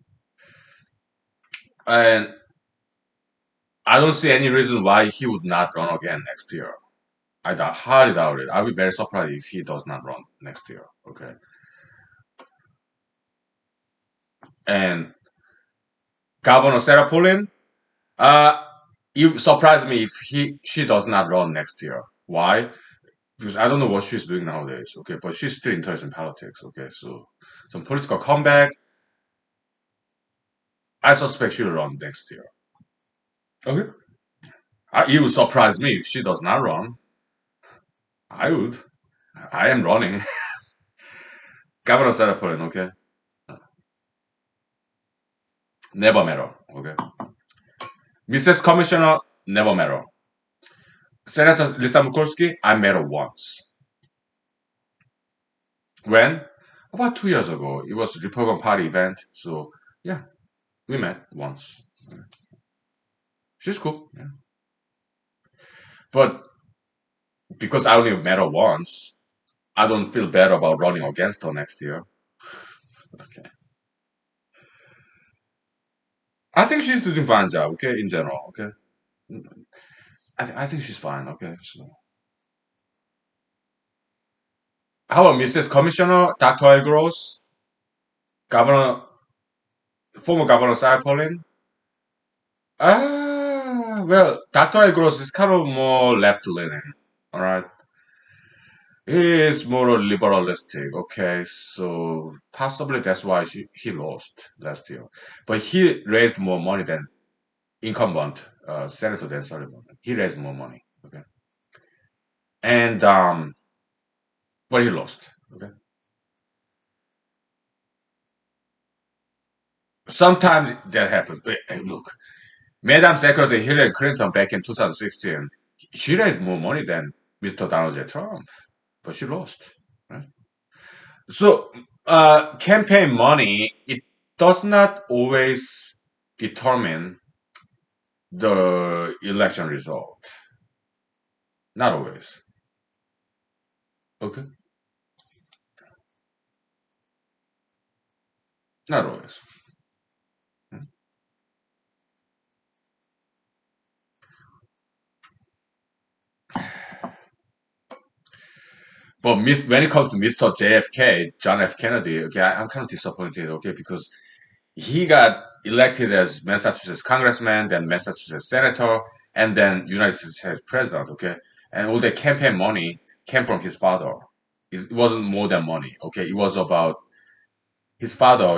And I don't see any reason why he would not run again next year. Highly doubt it. I'll be very surprised if he does not run next year. Okay. And Governor Sarah Palin, uh, you surprise me if she does not run next year. Why? Because I don't know what she's doing nowadays. Okay, but she's still interested in politics. Okay, so some political comeback. I suspect she'll run next year. Okay. You would surprise me if she does not run. I would. I am running. Governor Sarah Palin. Okay. Never matter. Okay. Mrs. Commissioner, never matter. Senator Lisa Murkowski, I met her once. When? About 2 years ago. It was a Republican Party event. So, yeah, we met once. She's cool. Yeah. But because I only met her once, I don't feel bad about running against her next year. Okay. I think she's doing fine job, okay, in general, okay? I think she's fine, okay? So, how about Mrs. Commissioner, Dr. Gross, Governor, former Governor Sarah Palin? Well, Dr. Gross is kind of more left-leaning, all right? He is more liberalistic, okay? So possibly that's why he lost last year. But he raised more money than incumbent Senator Dan Sullivan. He raised more money, okay? And but he lost, okay? Sometimes that happens. Look, Madam Secretary Hillary Clinton back in 2016, she raised more money than Mr. Donald J. Trump, but she lost, right? So, campaign money, it does not always determine the election result. Not always. Okay? Not always. But when it comes to Mr. JFK, John F. Kennedy, okay, I'm kind of disappointed, okay, because he got elected as Massachusetts congressman, then Massachusetts senator, and then United States president, okay? And all the campaign money came from his father. It wasn't more than money. Okay, it was about his father,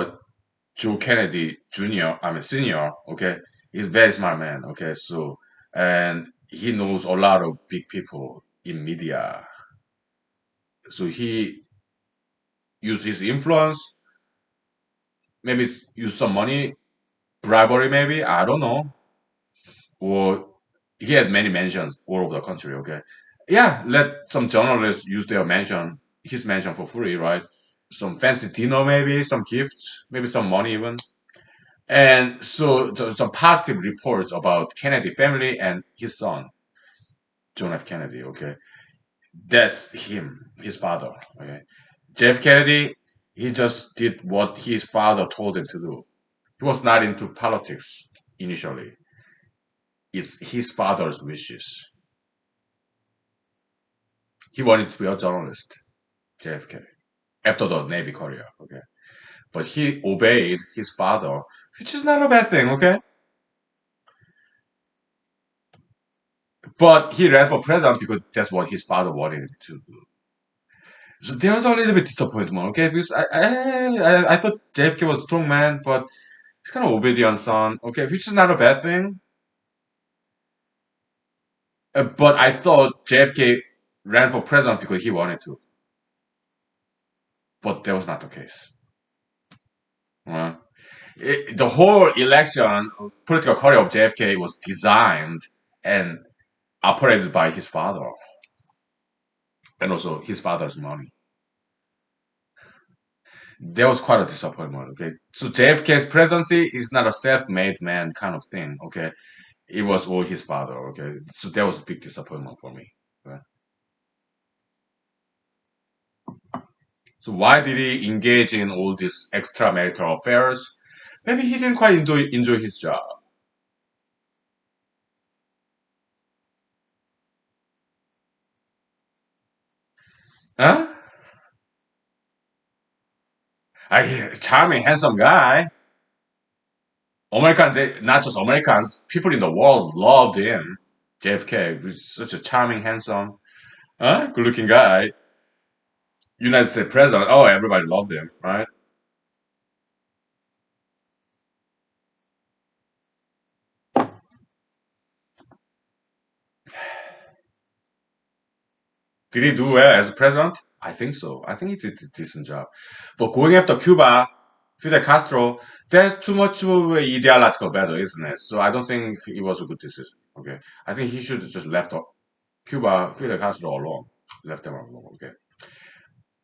Joe Kennedy Jr. I mean Senior. Okay, he's a very smart man. Okay, so and he knows a lot of big people in media. So he used his influence, maybe use some money, bribery, maybe I don't know, or he had many mansions all over the country. Okay, yeah, let some journalists use their mansion, his mansion for free, right? Some fancy dinner, maybe some gifts, maybe some money even. And so some positive reports about Kennedy family and his son, John F. Kennedy. Okay, that's him, his father. Okay, Jeff Kennedy, he just did what his father told him to do. He was not into politics initially. It's his father's wishes. He wanted to be a journalist, JFK, after the Navy career. Okay, but he obeyed his father, which is not a bad thing. Okay, but he ran for president because that's what his father wanted him to do. So there was a little bit disappointment. Okay, because I thought JFK was a strong man, but he's kind of obedient son. Okay, which is not a bad thing. But I thought JFK ran for president because he wanted to, but that was not the case. Uh, the whole election, political career of JFK was designed and operated by his father, and also his father's money. There was quite a disappointment. Okay, so JFK's presidency is not a self-made man kind of thing. Okay, it was all his father. Okay, so that was a big disappointment for me. Okay? So why did he engage in all these extramarital affairs? Maybe he didn't quite enjoy his job. Huh? Charming, handsome guy. Not just Americans, people in the world loved him. JFK was such a charming, handsome, good-looking guy. United States president. Oh, everybody loved him, right? Did he do well as a president? I think so. I think he did a decent job. But going after Cuba, Fidel Castro, there's too much of an ideological battle, isn't it? So I don't think it was a good decision. Okay, I think he should have just left Cuba, Fidel Castro alone, left them alone. Okay.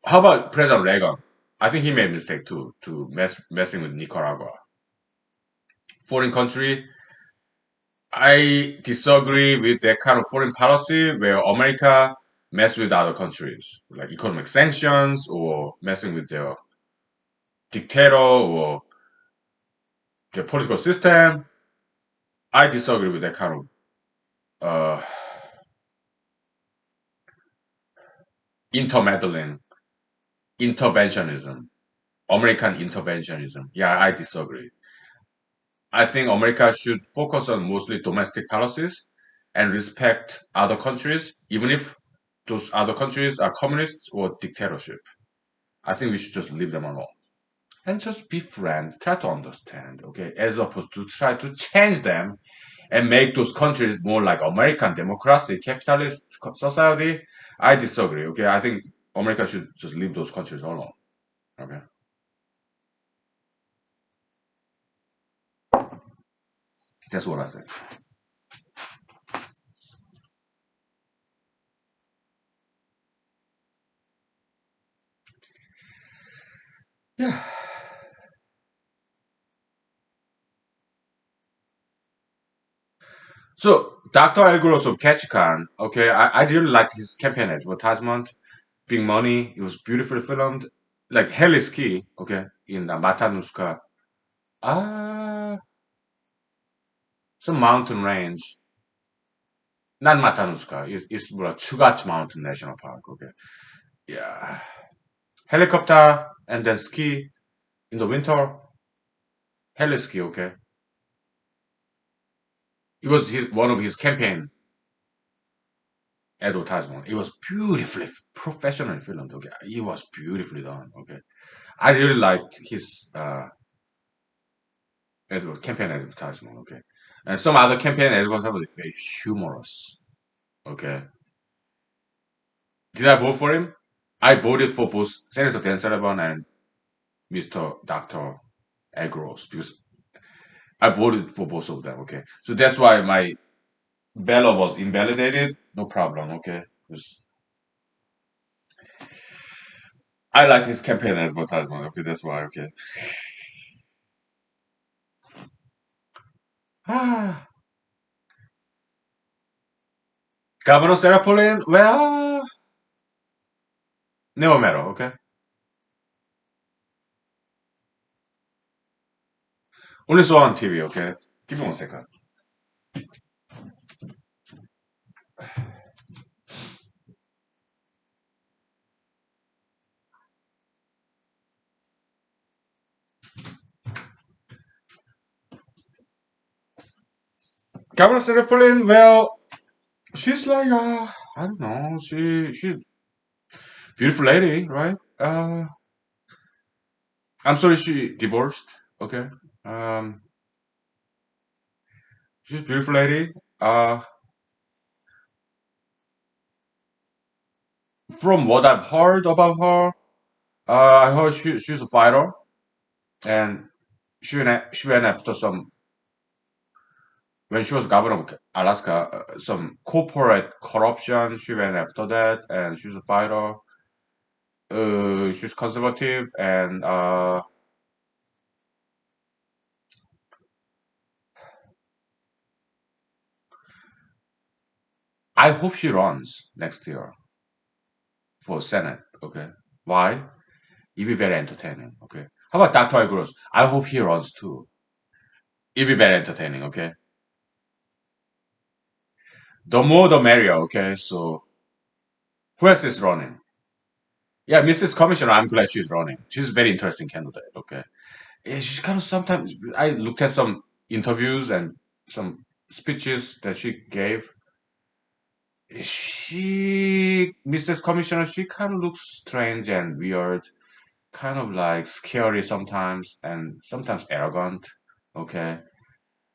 How about President Reagan? I think he made a mistake too, to messing with Nicaragua. Foreign country, I disagree with that kind of foreign policy where America mess with other countries, like economic sanctions or messing with their dictator or their political system. I disagree with that kind of intermeddling, interventionism, American interventionism. Yeah, I disagree. I think America should focus on mostly domestic policies and respect other countries, even if those other countries are communists or dictatorship. I think we should just leave them alone and just be friends, try to understand, okay, as opposed to try to change them and make those countries more like American democracy, capitalist society. I disagree, okay. I think America should just leave those countries alone, okay. That's what I think. Yeah. So Dr. Elgross of Ketchikan, okay, I really liked his campaign advertisement. Big Money, it was beautifully filmed. Like Hell is Key, okay, in Matanuska. Ah, some mountain range. Not Matanuska, it's Chugach Mountain National Park, okay. Yeah. Helicopter and then ski in the winter. Heli ski, okay. It was one of his campaign advertisement. It was beautifully, professionally filmed. Okay, it was beautifully done. Okay, I really liked his campaign advertisement. Okay, and some other campaign advertisement was very humorous. Okay, did I vote for him? I voted for both Senator Dan Sullivan and Mr. Doctor Agros because I voted for both of them. Okay, so that's why my ballot was invalidated. No problem. Okay, 'cause I liked his campaign advertisement. Okay, that's why. Okay. Ah, Governor Sarah Palin. Well, never matter. Okay. Only saw on TV. Okay. Give me 1 second. Governor Sarah Palin. Well, she's like I don't know. She's beautiful lady, right? I'm sorry she divorced. Okay. Um, she's beautiful lady. Uh, from what I've heard about her, I heard she's a fighter, and she went after some when she was governor of Alaska, some corporate corruption. She went after that, and she's a fighter. She's conservative, and I hope she runs next year for Senate. Okay, why? It'll be very entertaining. Okay, how about Dr. Gross? I hope he runs too. It'll be very entertaining. Okay, the more the merrier. Okay, so who else is running? Yeah, Mrs. Commissioner, I'm glad she's running. She's a very interesting candidate. Okay. Yeah, she's kind of sometimes. I looked at some interviews and some speeches that she gave. Mrs. Commissioner, she kind of looks strange and weird, kind of like scary sometimes, and sometimes arrogant. Okay.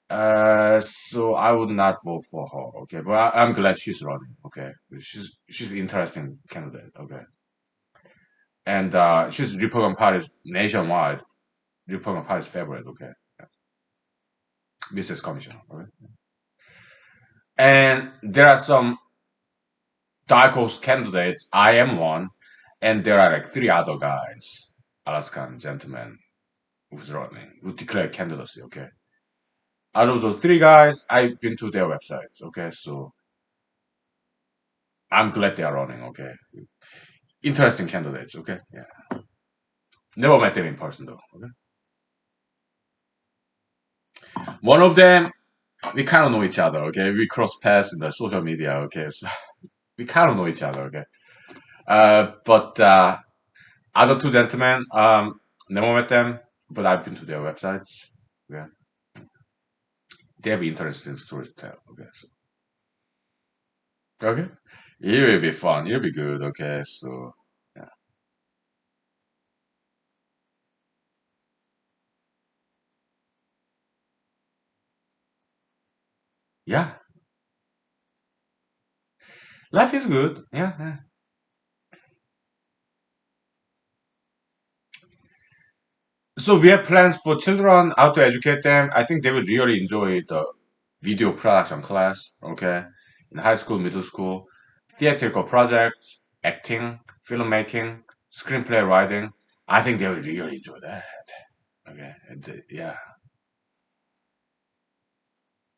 So I would not vote for her. Okay, but I'm glad she's running. Okay, she's interesting candidate. Okay, and she's Republican Party's nationwide Republican Party's favorite. Okay, Mrs. Commissioner. Okay, and there are some dark horse candidates. I am one, and there are like three other guys, Alaskan gentlemen, who's running, who declared candidacy. Okay, out of those three guys, I've been to their websites. Okay, so I'm glad they are running. Okay, interesting candidates. Okay, yeah, never met them in person though. Okay, one of them we kind of know each other. Okay, we cross paths in the social media. Okay, so we kind of know each other. Okay, but other two gentlemen, never met them, but I've been to their websites. Yeah, they have interesting stories to tell. Okay, so okay, it will be fun. It'll be good. Okay, so yeah, yeah, life is good. Yeah, yeah. So we have plans for children, how to educate them. I think they would really enjoy the video production class. Okay, in high school, middle school, theatrical projects, acting, filmmaking, screenplay writing. I think they would really enjoy that. Okay, and, yeah.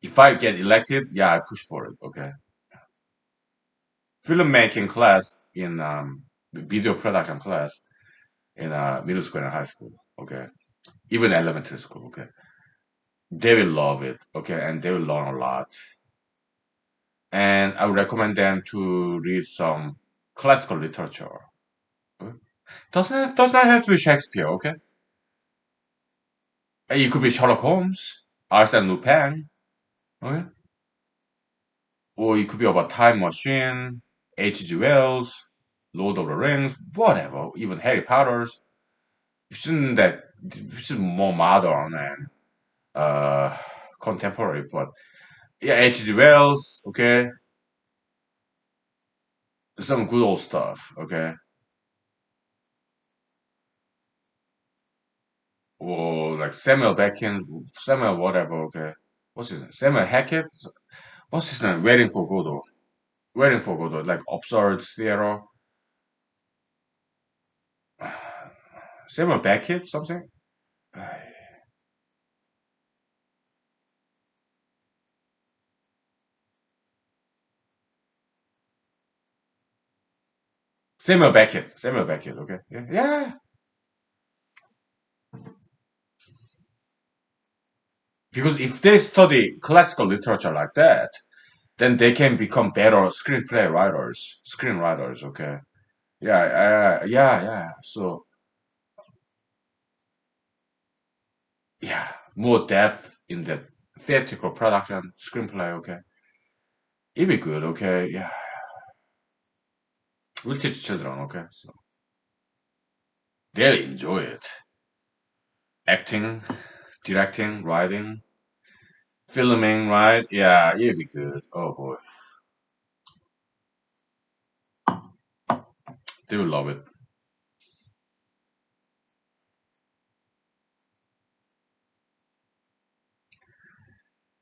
If I get elected, yeah, I push for it. Okay, filmmaking class in video production class in middle school and high school. Okay, even elementary school. Okay, they will love it. Okay, and they will learn a lot. And I would recommend them to read some classical literature. Okay? Does not have to be Shakespeare. Okay, it could be Sherlock Holmes, Arsène Lupin. Okay, or it could be about time machine. H.G. Wells, Lord of the Rings, whatever, even Harry Potter's, which is more modern and uh contemporary, but yeah, H.G. Wells, okay, some good old stuff, okay, or like Samuel Beckett, Samuel whatever, okay, what's his name? Samuel Hackett, what's his name? Waiting for Godot, like absurd theater. Samuel Beckett, something. Samuel Beckett, okay, yeah, yeah. Because if they study classical literature like that, then they can become better screenwriters. Okay, yeah. So yeah, more depth in the theatrical production screenplay. Okay, it'd be good. Okay, yeah, we'll teach children. Okay, so they'll enjoy it. Acting, directing, writing, filming. Right? Yeah, it'd be good. Oh boy, they will love it.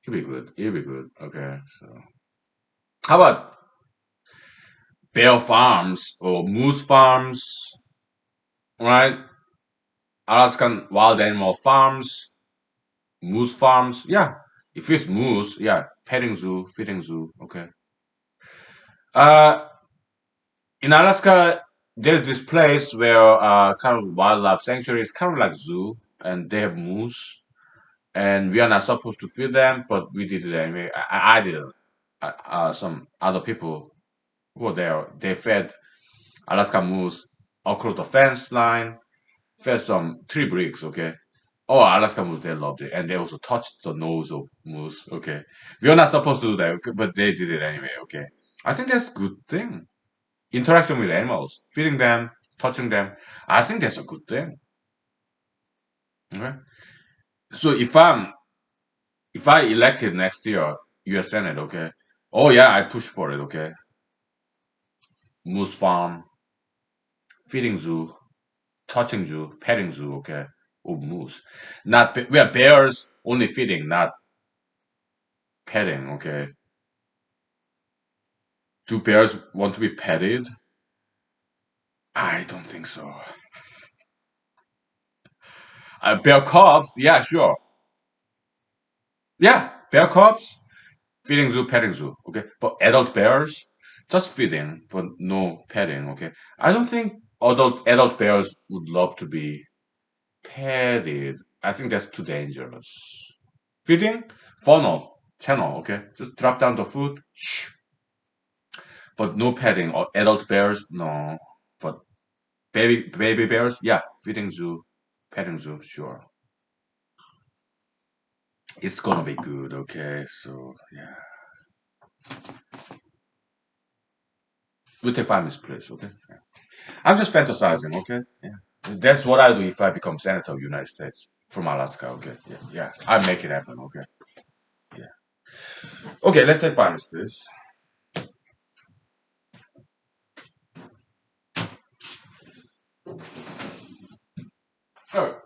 It'd be good. It'd be good. Okay, so how about bear farms or moose farms? Right? Alaskan wild animal farms, moose farms. Yeah, if it's moose, yeah, petting zoo, feeding zoo. Okay. Uh, in Alaska, there's this place where kind of wildlife sanctuary is kind of like zoo, and they have moose, and we are not supposed to feed them, but we did it anyway. I didn't. Some other people who were there, they fed Alaska moose across the fence line, fed some tree bricks. Okay. Oh, Alaska moose, they loved it. And they also touched the nose of moose. Okay. We are not supposed to do that, okay, but they did it anyway. Okay. I think that's a good thing. Interaction with animals, feeding them, touching them. I think that's a good thing. Okay. So if I elected next year US Senate, okay. Oh yeah, I push for it, okay. Moose farm, feeding zoo, touching zoo, petting zoo, okay. Of moose. Not we are bears only feeding, not petting, okay. Do bears want to be petted? I don't think so. Bear cubs, yeah, sure. Yeah, bear cubs, feeding zoo, petting zoo. Okay, but adult bears, just feeding, but no petting. Okay, I don't think adult bears would love to be petted. I think that's too dangerous. Feeding, funnel, channel. Okay, just drop down the food. Shh. But no petting. Or adult bears, no. But baby bears, yeah, feeding zoo, petting zoo, sure. It's gonna be good, okay? So yeah, we'll take 5 minutes, please, okay? I'm just fantasizing, okay? Yeah, that's what I do if I become senator of the United States from Alaska, okay? Yeah, I make it happen, okay? Yeah. Okay, let's take 5 minutes, please. Sure.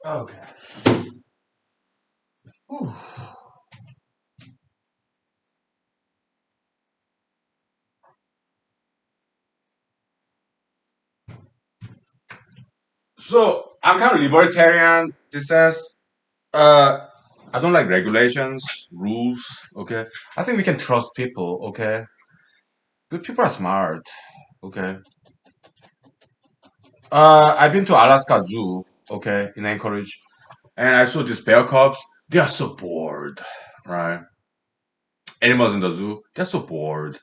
Okay. Whew. So I'm kind of libertarian. This says, uh, I don't like regulations, rules. Okay, I think we can trust people. Okay, good people are smart. Okay, I've been to Alaska Zoo. Okay, in Anchorage, and I saw these bear cubs. They are so bored, right? Animals in the zoo, they're so bored.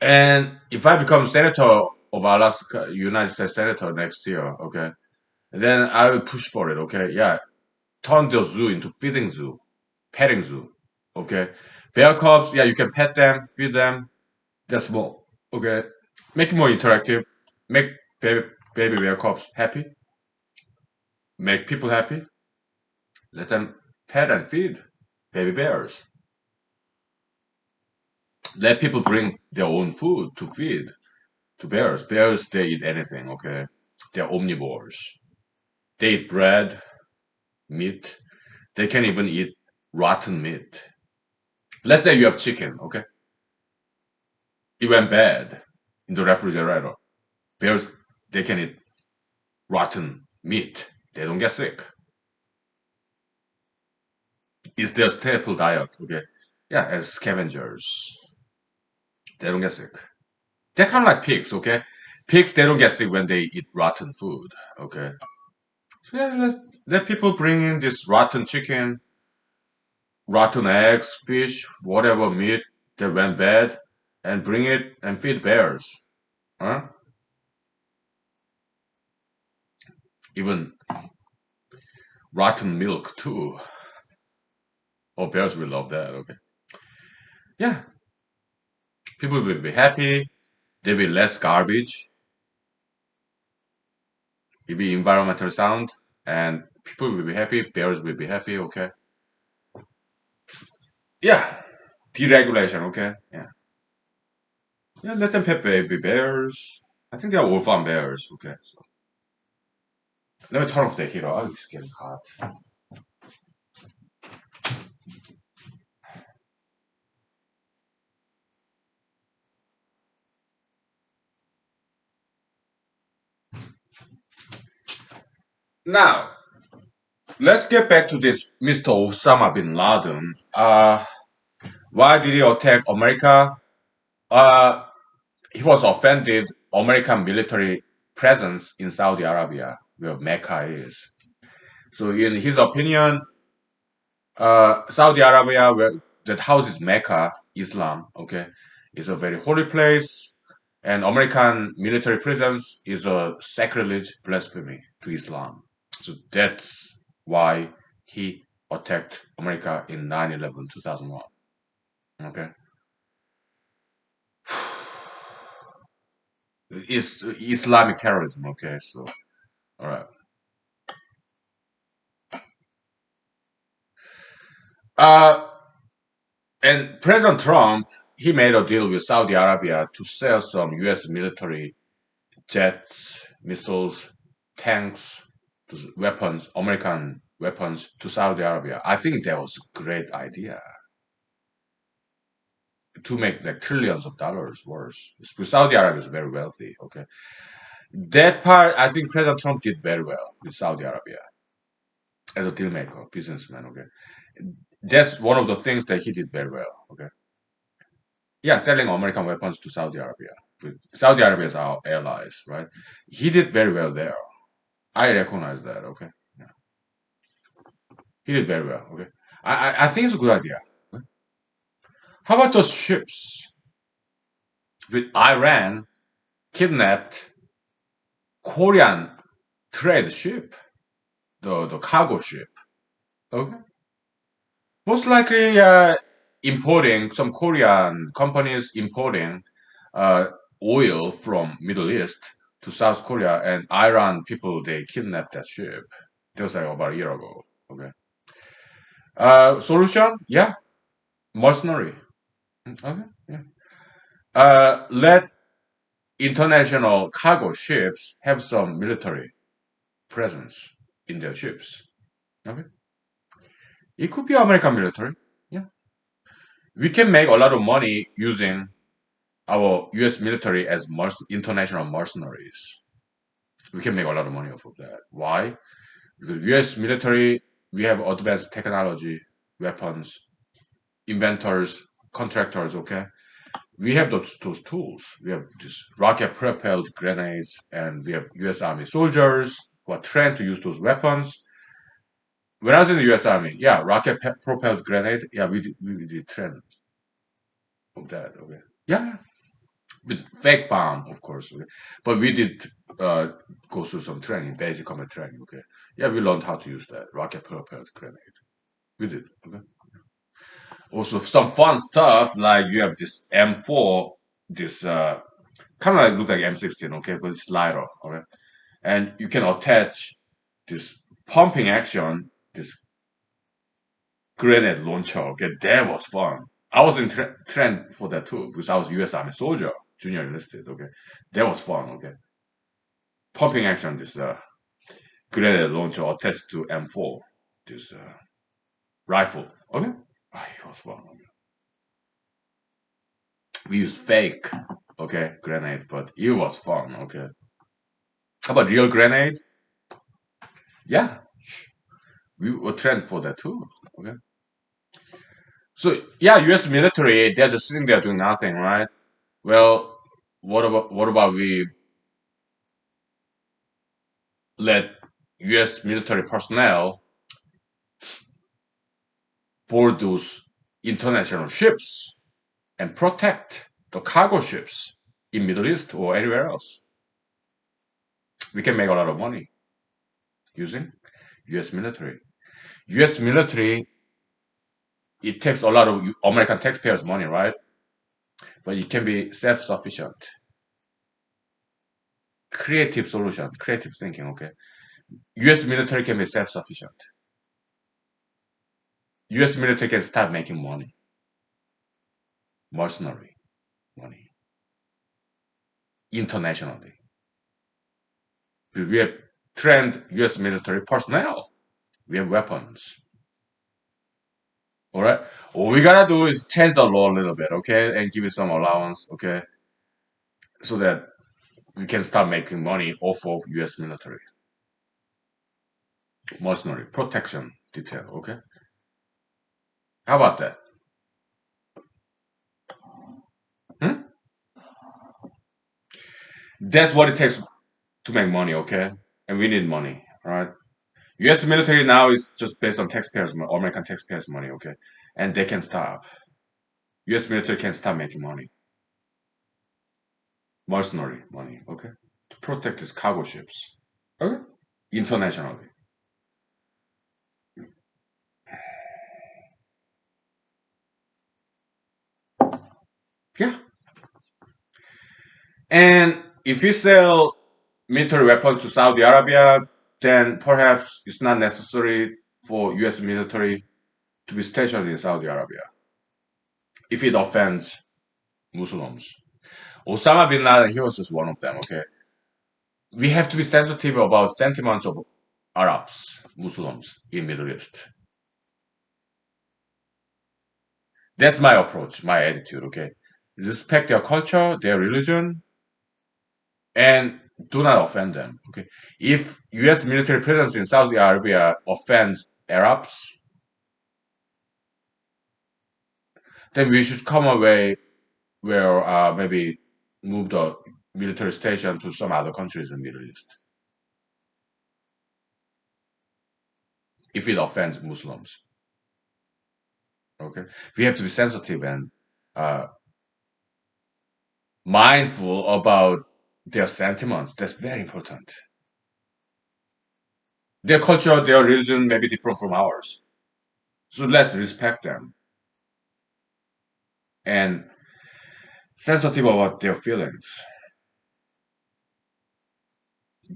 And if I become senator of Alaska, United States senator next year, okay, then I will push for it. Okay, yeah, turn the zoo into feeding zoo, petting zoo. Okay, bear cubs, yeah, you can pet them, feed them. They're small. Okay, make it more interactive. Make baby bear cubs happy. Make people happy. Let them pet and feed baby bears. Let people bring their own food to feed to bears. Bears, they eat anything. Okay, they're omnivores. They eat bread, meat. They can even eat rotten meat. Let's say you have chicken. Okay, it went bad in the refrigerator. Bears, they can eat rotten meat. They don't get sick. It's their staple diet. Okay, yeah, as scavengers, they don't get sick. They're kind of like pigs. Okay, pigs, they don't get sick when they eat rotten food. Okay, so yeah, let people bring in this rotten chicken, rotten eggs, fish, whatever meat that went bad, and bring it and feed bears. Huh? Even rotten milk too. Oh, bears will love that. Okay. Yeah, people will be happy. There will be less garbage. It will be environmental sound, and people will be happy. Bears will be happy. Okay. Yeah, deregulation. Okay. Yeah. Yeah, let them pet baby bears. I think they are all farm bears. Okay. So let me turn off the heater. Oh, it's getting hot. Now, let's get back to this Mr. Osama bin Laden. Why did he attack America? Uh, he was offended American military presence in Saudi Arabia, where Mecca is. So, in his opinion, Saudi Arabia, where that houses Mecca, Islam, okay, is a very holy place, and American military presence is a sacrilege blasphemy to Islam. So that's why he attacked America in 9/11, 2001. Okay, it's Islamic terrorism. Okay, so all right. Uh, and President Trump, he made a deal with Saudi Arabia to sell some U.S. military jets, missiles, tanks, weapons, American weapons to Saudi Arabia. I think that was a great idea to make like trillions of dollars worth. Because Saudi Arabia is very wealthy. Okay, that part I think President Trump did very well with Saudi Arabia as a deal maker, businessman. Okay, that's one of the things that he did very well. Okay, yeah, selling American weapons to Saudi Arabia. But Saudi Arabia is our allies, right? He did very well there. I recognize that. Okay. Yeah. He did very well. Okay, I think it's a good idea. Okay? How about those ships with Iran kidnapped Korean trade ship, the cargo ship? Okay, most likely importing some Korean companies importing uh, oil from Middle East to South Korea, and Iran people they kidnapped that ship. That was like about a year ago. Okay, solution? Yeah, mercenary. Okay, yeah. Let international cargo ships have some military. presence in their ships. Okay, it could be American military. Yeah, we can make a lot of money using our U.S. military as international mercenaries. We can make a lot of money off of that. Why? Because U.S. military, we have advanced technology, weapons, inventors, contractors. Okay, we have those tools. We have these rocket-propelled grenades, and we have U.S. Army soldiers who are trained to use those weapons. When I was in the U.S. Army, yeah, rocket-propelled grenade, yeah, we did train of that. Okay, yeah, with fake bomb, of course. Okay? But we did uh, go through some training, basic combat training. Okay, yeah, we learned how to use that rocket-propelled grenade. We did. Okay. Also, some fun stuff like you have this M4, this kind of like look like M16, okay, but it's lighter, okay, and you can attach this pumping action, this grenade launcher. Okay, that was fun. I was in trend for that too because I was U.S. Army soldier, junior enlisted. Okay, that was fun. Okay, pumping action, this grenade launcher attached to M4, this rifle. Okay, it was fun. Okay. We used fake, okay, grenade, but it was fun. Okay, how about real grenade? Yeah, we were trained for that too. Okay. So yeah, U.S. military, they're just sitting there doing nothing, right? Well, what about we let U.S. military personnel board those international ships and protect the cargo ships in Middle East or anywhere else? We can make a lot of money using U.S. military. U.S. military, it takes a lot of American taxpayers' money, right? But it can be self-sufficient. Creative solution, creative thinking, okay? US military can be self-sufficient. US military can start making money, mercenary money, internationally. We have trained US military personnel. We have weapons. All right. All we gotta do is change the law a little bit, okay, and give it some allowance, okay, so that we can start making money off of US military. Mercenary protection detail, okay. How about that? Hmm? That's what it takes to make money, okay? And we need money, all right? U.S. military now is just based on taxpayers, American taxpayers' money, okay? And they can stop. U.S. military can stop making money, mercenary money, okay? To protect its cargo ships, okay? Internationally. Yeah. And if you sell military weapons to Saudi Arabia, then perhaps it's not necessary for U.S. military to be stationed in Saudi Arabia if it offends Muslims. Osama bin Laden, he was just one of them, okay? We have to be sensitive about sentiments of Arabs, Muslims in Middle East. That's my approach, my attitude, okay? Respect their culture, their religion, and do not offend them, okay? If US military presence in Saudi Arabia offends Arabs, then we should come away where maybe move the military station to some other countries in Middle East if it offends Muslims. Okay, we have to be sensitive and uh, mindful about their sentiments. That's very important. Their culture, their religion may be different from ours. So let's respect them and sensitive about their feelings.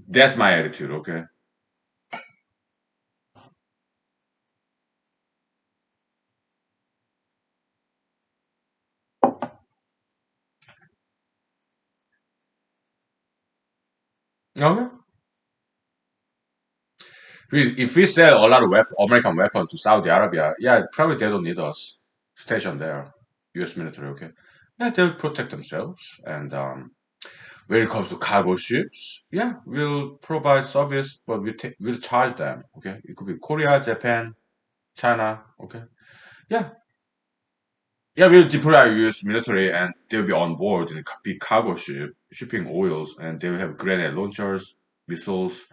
That's my attitude, okay? Okay. If we sell a lot of American weapons to Saudi Arabia, yeah, probably they don't need us stationed there, U.S. military. Okay, yeah, they'll protect themselves. And when it comes to cargo ships, yeah, we'll provide service, but we'll charge them. Okay, it could be Korea, Japan, China. Okay, yeah, yeah, we'll deploy our U.S. military, and they'll be on board in a big cargo ship, shipping oils, and they will have grenade launchers, missiles,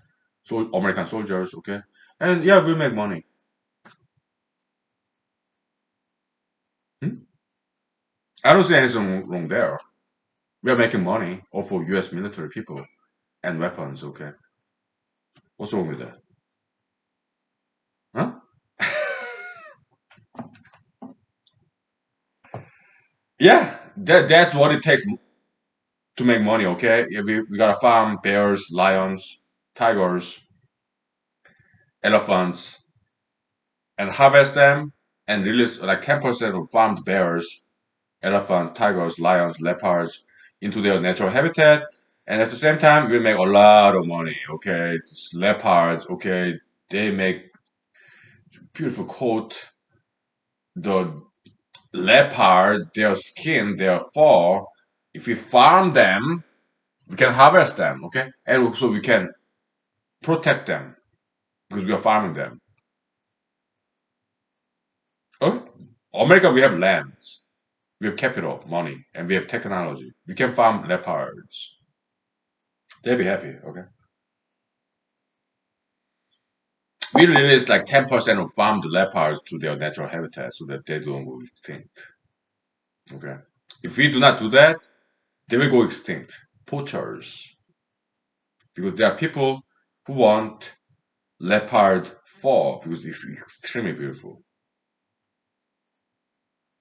so American soldiers. Okay, and yeah, we'll make money. Hmm? I don't see anything wrong there. We are making money off of U.S. military people and weapons. Okay, what's wrong with that? Huh? Yeah, that's what it takes to make money. Okay, if we gotta farm bears, lions, tigers, elephants, and harvest them and release like 10% of farmed bears, elephants, tigers, lions, leopards into their natural habitat. And at the same time, we make a lot of money. Okay, these leopards. Okay, they make beautiful coat. The leopard, their skin, their fur. If we farm them, we can harvest them. Okay, and also we can protect them because we are farming them. Oh, America, we have lands, we have capital, money, and we have technology. We can farm leopards. They'll be happy. Okay, we release like 10% of farmed leopards to their natural habitat so that they don't go extinct. Okay, if we do not do that, they will go extinct. Poachers, because there are people who want leopard fur because it's extremely beautiful.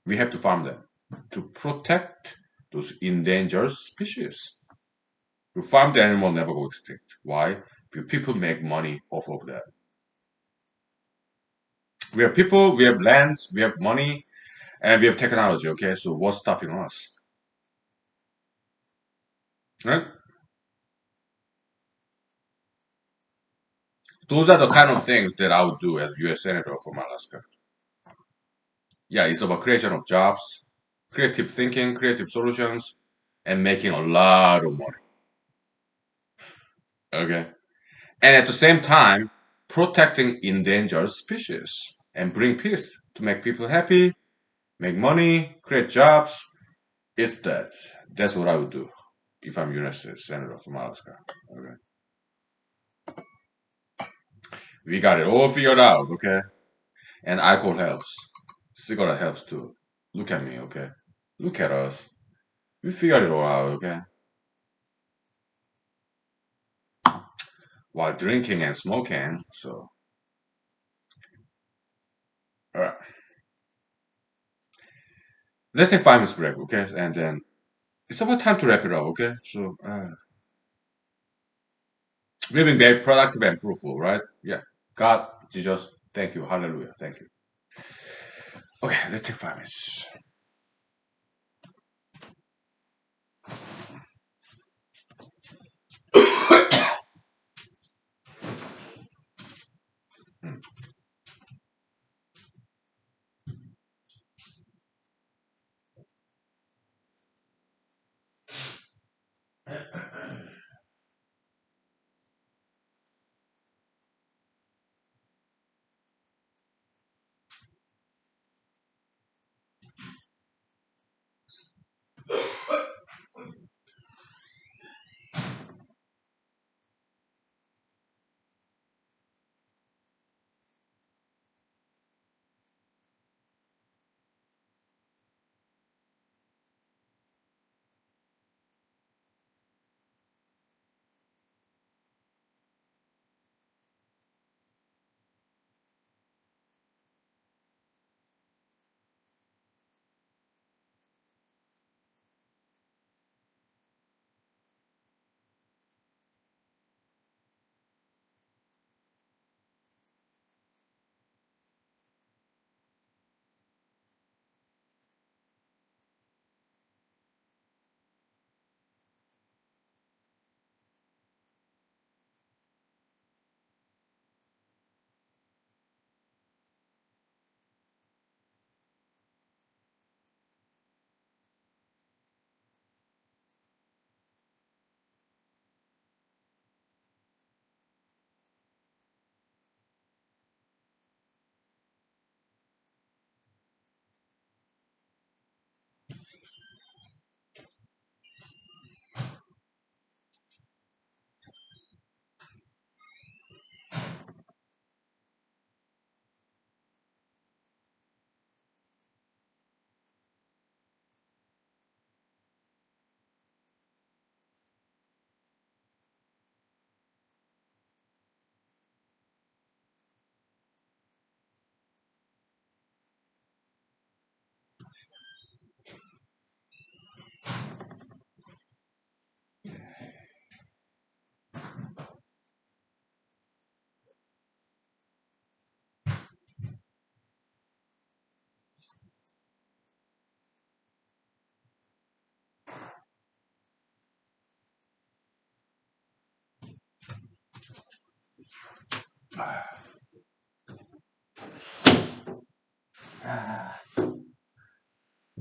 We have to farm them to protect those endangered species. To farm the animal never go extinct. Why? Because people make money off of that. We have people, we have lands, we have money, and we have technology. Okay, so what's stopping us? Right? Those are the kind of things that I would do as U.S. Senator from Alaska. Yeah, it's about creation of jobs, creative thinking, creative solutions, and making a lot of money. Okay. And at the same time, protecting endangered species and bring peace to make people happy, make money, create jobs. It's that. That's what I would do if I'm United States Senator from Alaska. Okay. We got it all figured out, okay? And alcohol helps. Cigarette helps too. Look at me, okay? Look at us. We figured it all out, okay? While drinking and smoking. So, alright. Let's take 5 minutes break, okay? And then it's about time to wrap it up, okay? So, we've been very productive and fruitful, right? Yeah. God, Jesus, thank you. Hallelujah. Thank you. Okay, let's take 5 minutes. Hmm.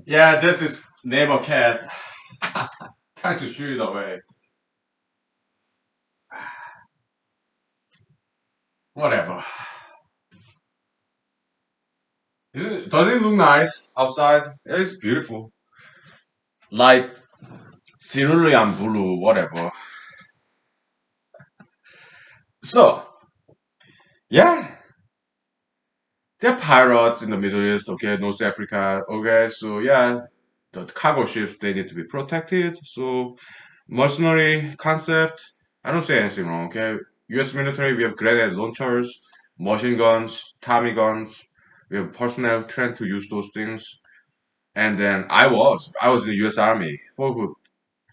Yeah, there's this neighbor cat trying to shoo it away. Whatever. Does it look nice outside? Yeah, it's beautiful. Like cerulean blue, whatever. So, yeah, there are pirates in the Middle East, okay, North Africa, okay, so yeah, the cargo ships, they need to be protected. So, mercenary concept, I don't say anything wrong, okay? US military, we have grenade launchers, machine guns, Tommy guns, we have personnel trained to use those things. And then I was in the US Army, Fort Hood,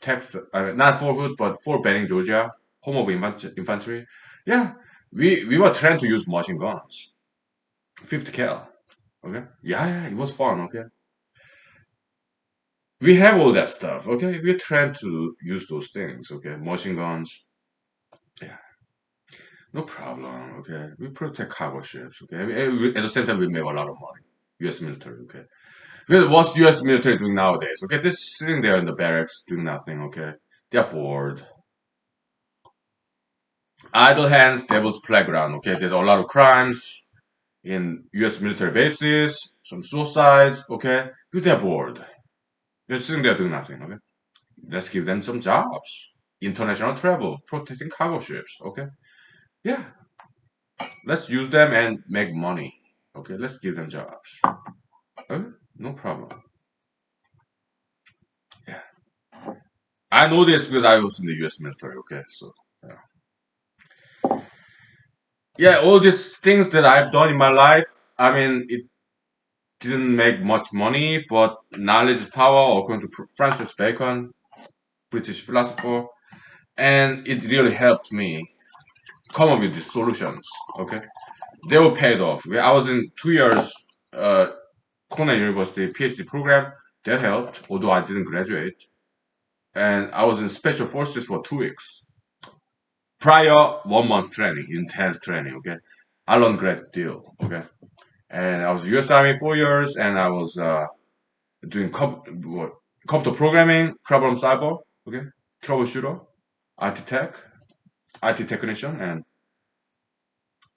Texas, not Fort Hood, but Fort Benning, Georgia, home of infantry. Yeah, we were trained to use machine guns, 50 cal. Okay, yeah, it was fun. Okay, we have all that stuff. Okay, we're trained to use those things. Okay, machine guns. Yeah, no problem. Okay, we protect cargo ships. Okay, at the same time we make a lot of money. U.S. military. Okay, well, what's U.S. military doing nowadays? Okay, they're sitting there in the barracks doing nothing. Okay, they're bored. Idle hands, devil's playground. Okay, there's a lot of crimes in U.S. military bases, some suicides. Okay, because they're bored. They're sitting there doing nothing. Okay, let's give them some jobs. International travel, protecting cargo ships. Okay, yeah, let's use them and make money. Okay, let's give them jobs. Okay, no problem. Yeah, I know this because I was in the U.S. military. Okay, so yeah, yeah, all these things that I've done in my life. I mean, it didn't make much money, but knowledge is power, according to Francis Bacon, British philosopher, and it really helped me come up with these solutions. Okay, they were paid off. I was in 2 years Cornell University PhD program. That helped, although I didn't graduate. And I was in special forces for 2 weeks. Prior 1 month training, intense training. Okay, I learned a great deal. Okay, and I was U.S. Army 4 years, and I was doing computer programming, problem solver, okay, troubleshooter, IT tech, IT technician, and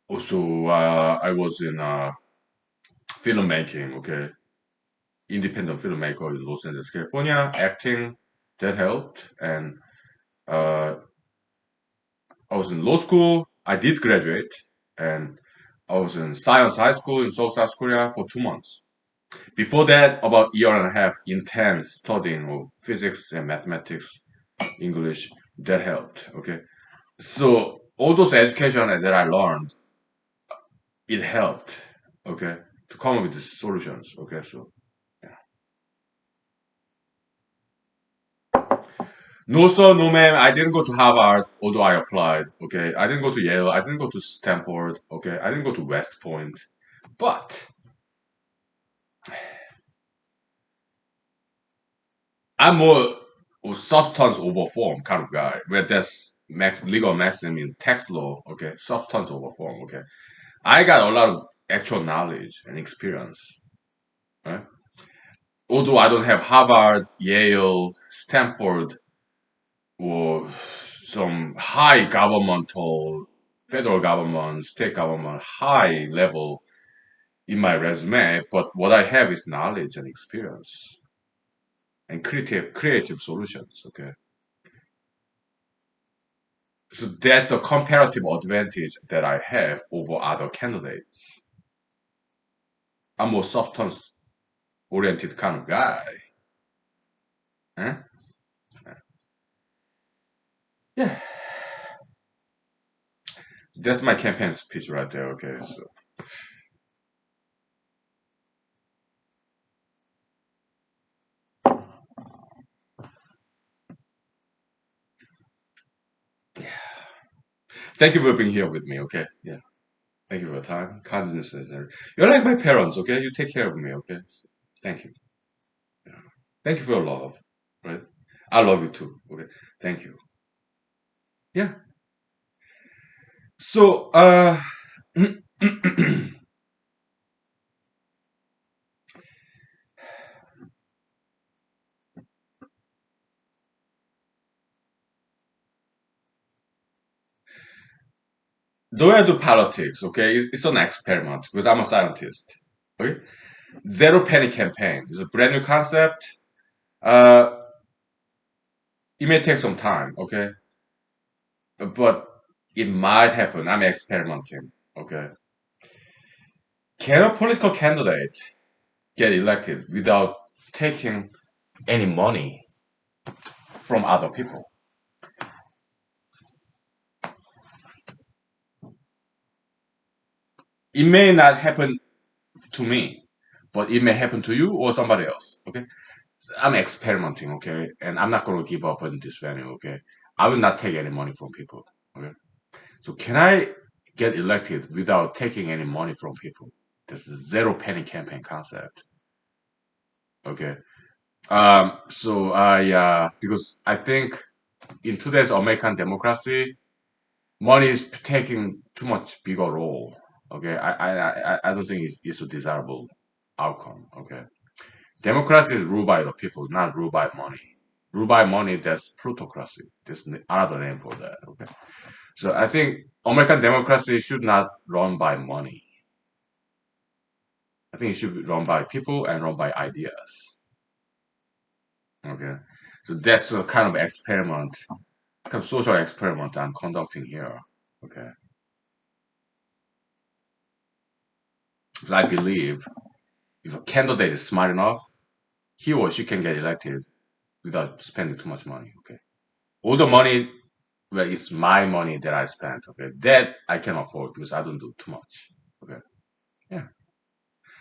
also I was in filmmaking, okay, independent filmmaker in Los Angeles, California, acting that helped, and uh, I was in law school. I did graduate, and I was in science high school in Seoul, South Korea for 2 months. Before that, about a year and a half, intense studying of physics and mathematics, English, that helped. Okay. So all those education that I learned, it helped. Okay. To come up with the solutions. Okay. So yeah. No sir, no ma'am. I didn't go to Harvard, although I applied. Okay. I didn't go to Yale. I didn't go to Stanford. Okay. I didn't go to West Point. But I'm more substance over form kind of guy. Where there's legal maxim in tax law. Okay. Substance over form. Okay. I got a lot of actual knowledge and experience. Right? Although I don't have Harvard, Yale, Stanford, or some high governmental, federal government, state government, high level in my resume, but what I have is knowledge and experience and creative solutions. Okay. So that's the comparative advantage that I have over other candidates. I'm more substance oriented kind of guy. Eh? Yeah. That's my campaign speech right there. Okay. So thank you for being here with me. Okay. Yeah. Thank you for your time, kindness. You're like my parents, okay? You take care of me, okay? So, thank you. Yeah. Thank you for your love, right? I love you too, okay? Thank you. Yeah. So, The way I do politics, okay, it's an experiment because I'm a scientist. Okay, zero penny campaign is a brand new concept. Uh, it may take some time, okay, but it might happen. I'm experimenting, okay. Can a political candidate get elected without taking any money from other people? It may not happen to me, but it may happen to you or somebody else, okay. I'm experimenting, okay, and I'm not going to give up on this venue, okay. I will not take any money from people, okay. So can I get elected without taking any money from people? This is zero penny campaign concept, okay. So because I think in today's American democracy, money is taking too much bigger role. Okay, I don't think it's a desirable outcome. Okay, democracy is ruled by the people, not ruled by money. Ruled by money, that's plutocracy. There's another name for that. Okay, so I think American democracy should not run by money. I think it should be run by people and run by ideas. Okay, so that's a kind of experiment, kind of social experiment I'm conducting here. Okay, because I believe if a candidate is smart enough, he or she can get elected without spending too much money. Okay, all the money, well, it's my money that I spent. Okay, that I can afford because I don't do too much. Okay, yeah.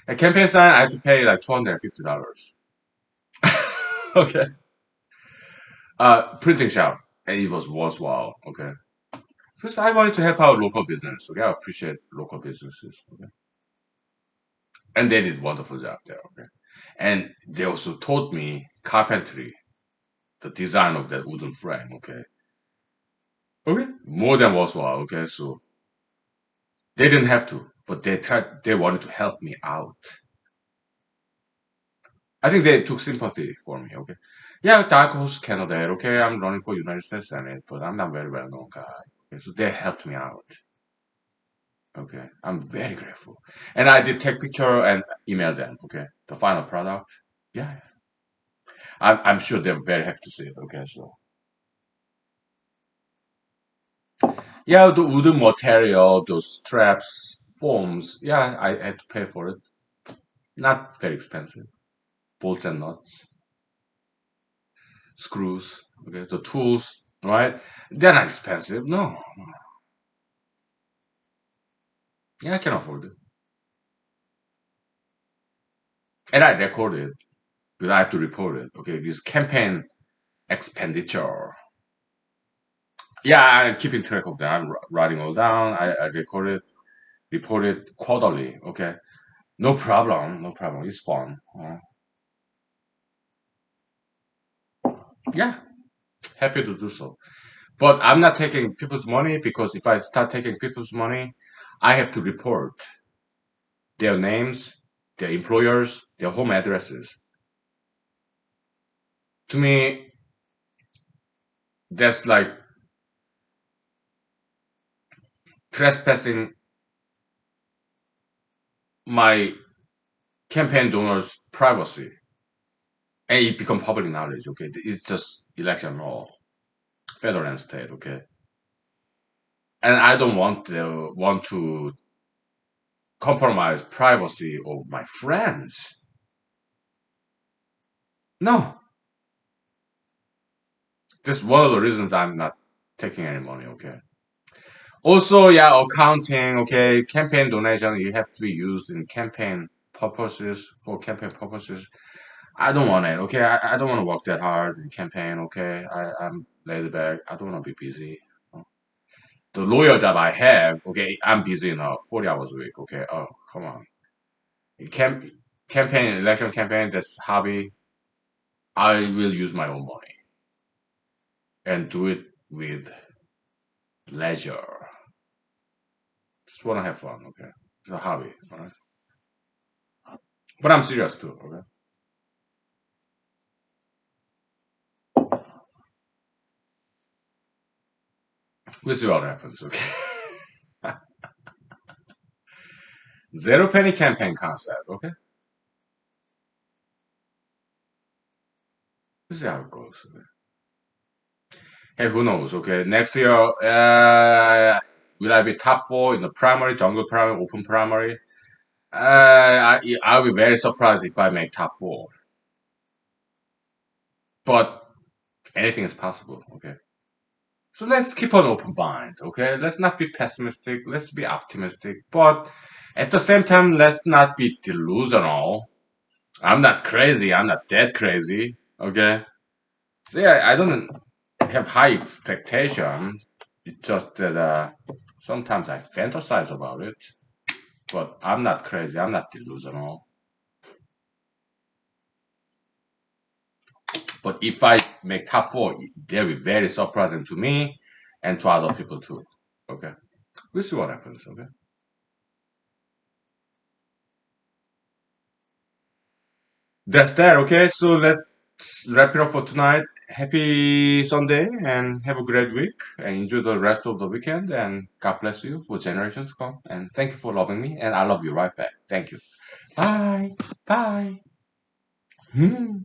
A campaign sign, I had to pay like $250. Okay, printing shop, and it was worthwhile. Okay, because I wanted to help out local business. Okay, I appreciate local businesses. Okay, and they did wonderful job there. Okay, and they also taught me carpentry, the design of that wooden frame. Okay, okay, more than worthwhile. Okay, so they didn't have to, but they tried. They wanted to help me out. I think they took sympathy for me. Okay, yeah, dark horse candidate. Okay, I'm running for United States Senate, but I'm not very well known guy. Okay, so they helped me out. Okay, I'm very grateful, and I did take picture and email them. Okay, the final product. Yeah, I'm sure they're very happy to see it. Okay, so yeah, the wooden material, those straps, foams. Yeah, I had to pay for it. Not very expensive. Bolts and nuts, screws. Okay, the tools. Right? They're not expensive. No. Yeah, I can afford it. And I record it because I have to report it. Okay, this campaign expenditure. Yeah, I'm keeping track of that. I'm writing all down. I record it, report it quarterly. Okay, no problem. No problem. It's fun. Yeah, happy to do so. But I'm not taking people's money because if I start taking people's money, I have to report their names, their employers, their home addresses. To me, that's like trespassing my campaign donors' privacy, and it become public knowledge. Okay, it's just election law, federal and state. Okay, and I don't want to compromise privacy of my friends. No, that's one of the reasons I'm not taking any money. Okay. Also, yeah, accounting. Okay, campaign donation. You have to be used in campaign purposes for campaign purposes. I don't want it. Okay, I don't want to work that hard in campaign. Okay, I'm laid back. I don't want to be busy. The lawyer job I have, okay, I'm busy enough, 40 hours a week. Okay, oh come on, Camp, campaign, election campaign, that's hobby. I will use my own money and do it with leisure. Just want to have fun. Okay, it's a hobby. All right, but I'm serious too. Okay, we'll see what happens. Okay, zero penny campaign concept. Okay, we'll see how it goes. Okay? Hey, who knows? Okay, next year, will I be top four in the primary, jungle primary, open primary? I'll be very surprised if I make top four. But anything is possible. Okay. So let's keep an open mind, okay? Let's not be pessimistic, let's be optimistic, but at the same time, let's not be delusional. I'm not crazy, I'm not that crazy, okay? So yeah, I don't have high expectation. It's just that sometimes I fantasize about it, but I'm not crazy, I'm not delusional. But if I make top four, they'll be very surprising to me and to other people too, okay? We'll see what happens, okay? That's that, okay? So let's wrap it up for tonight. Happy Sunday and have a great week and enjoy the rest of the weekend and God bless you for generations to come. And thank you for loving me and I love you right back. Thank you. Bye. Bye. Hmm.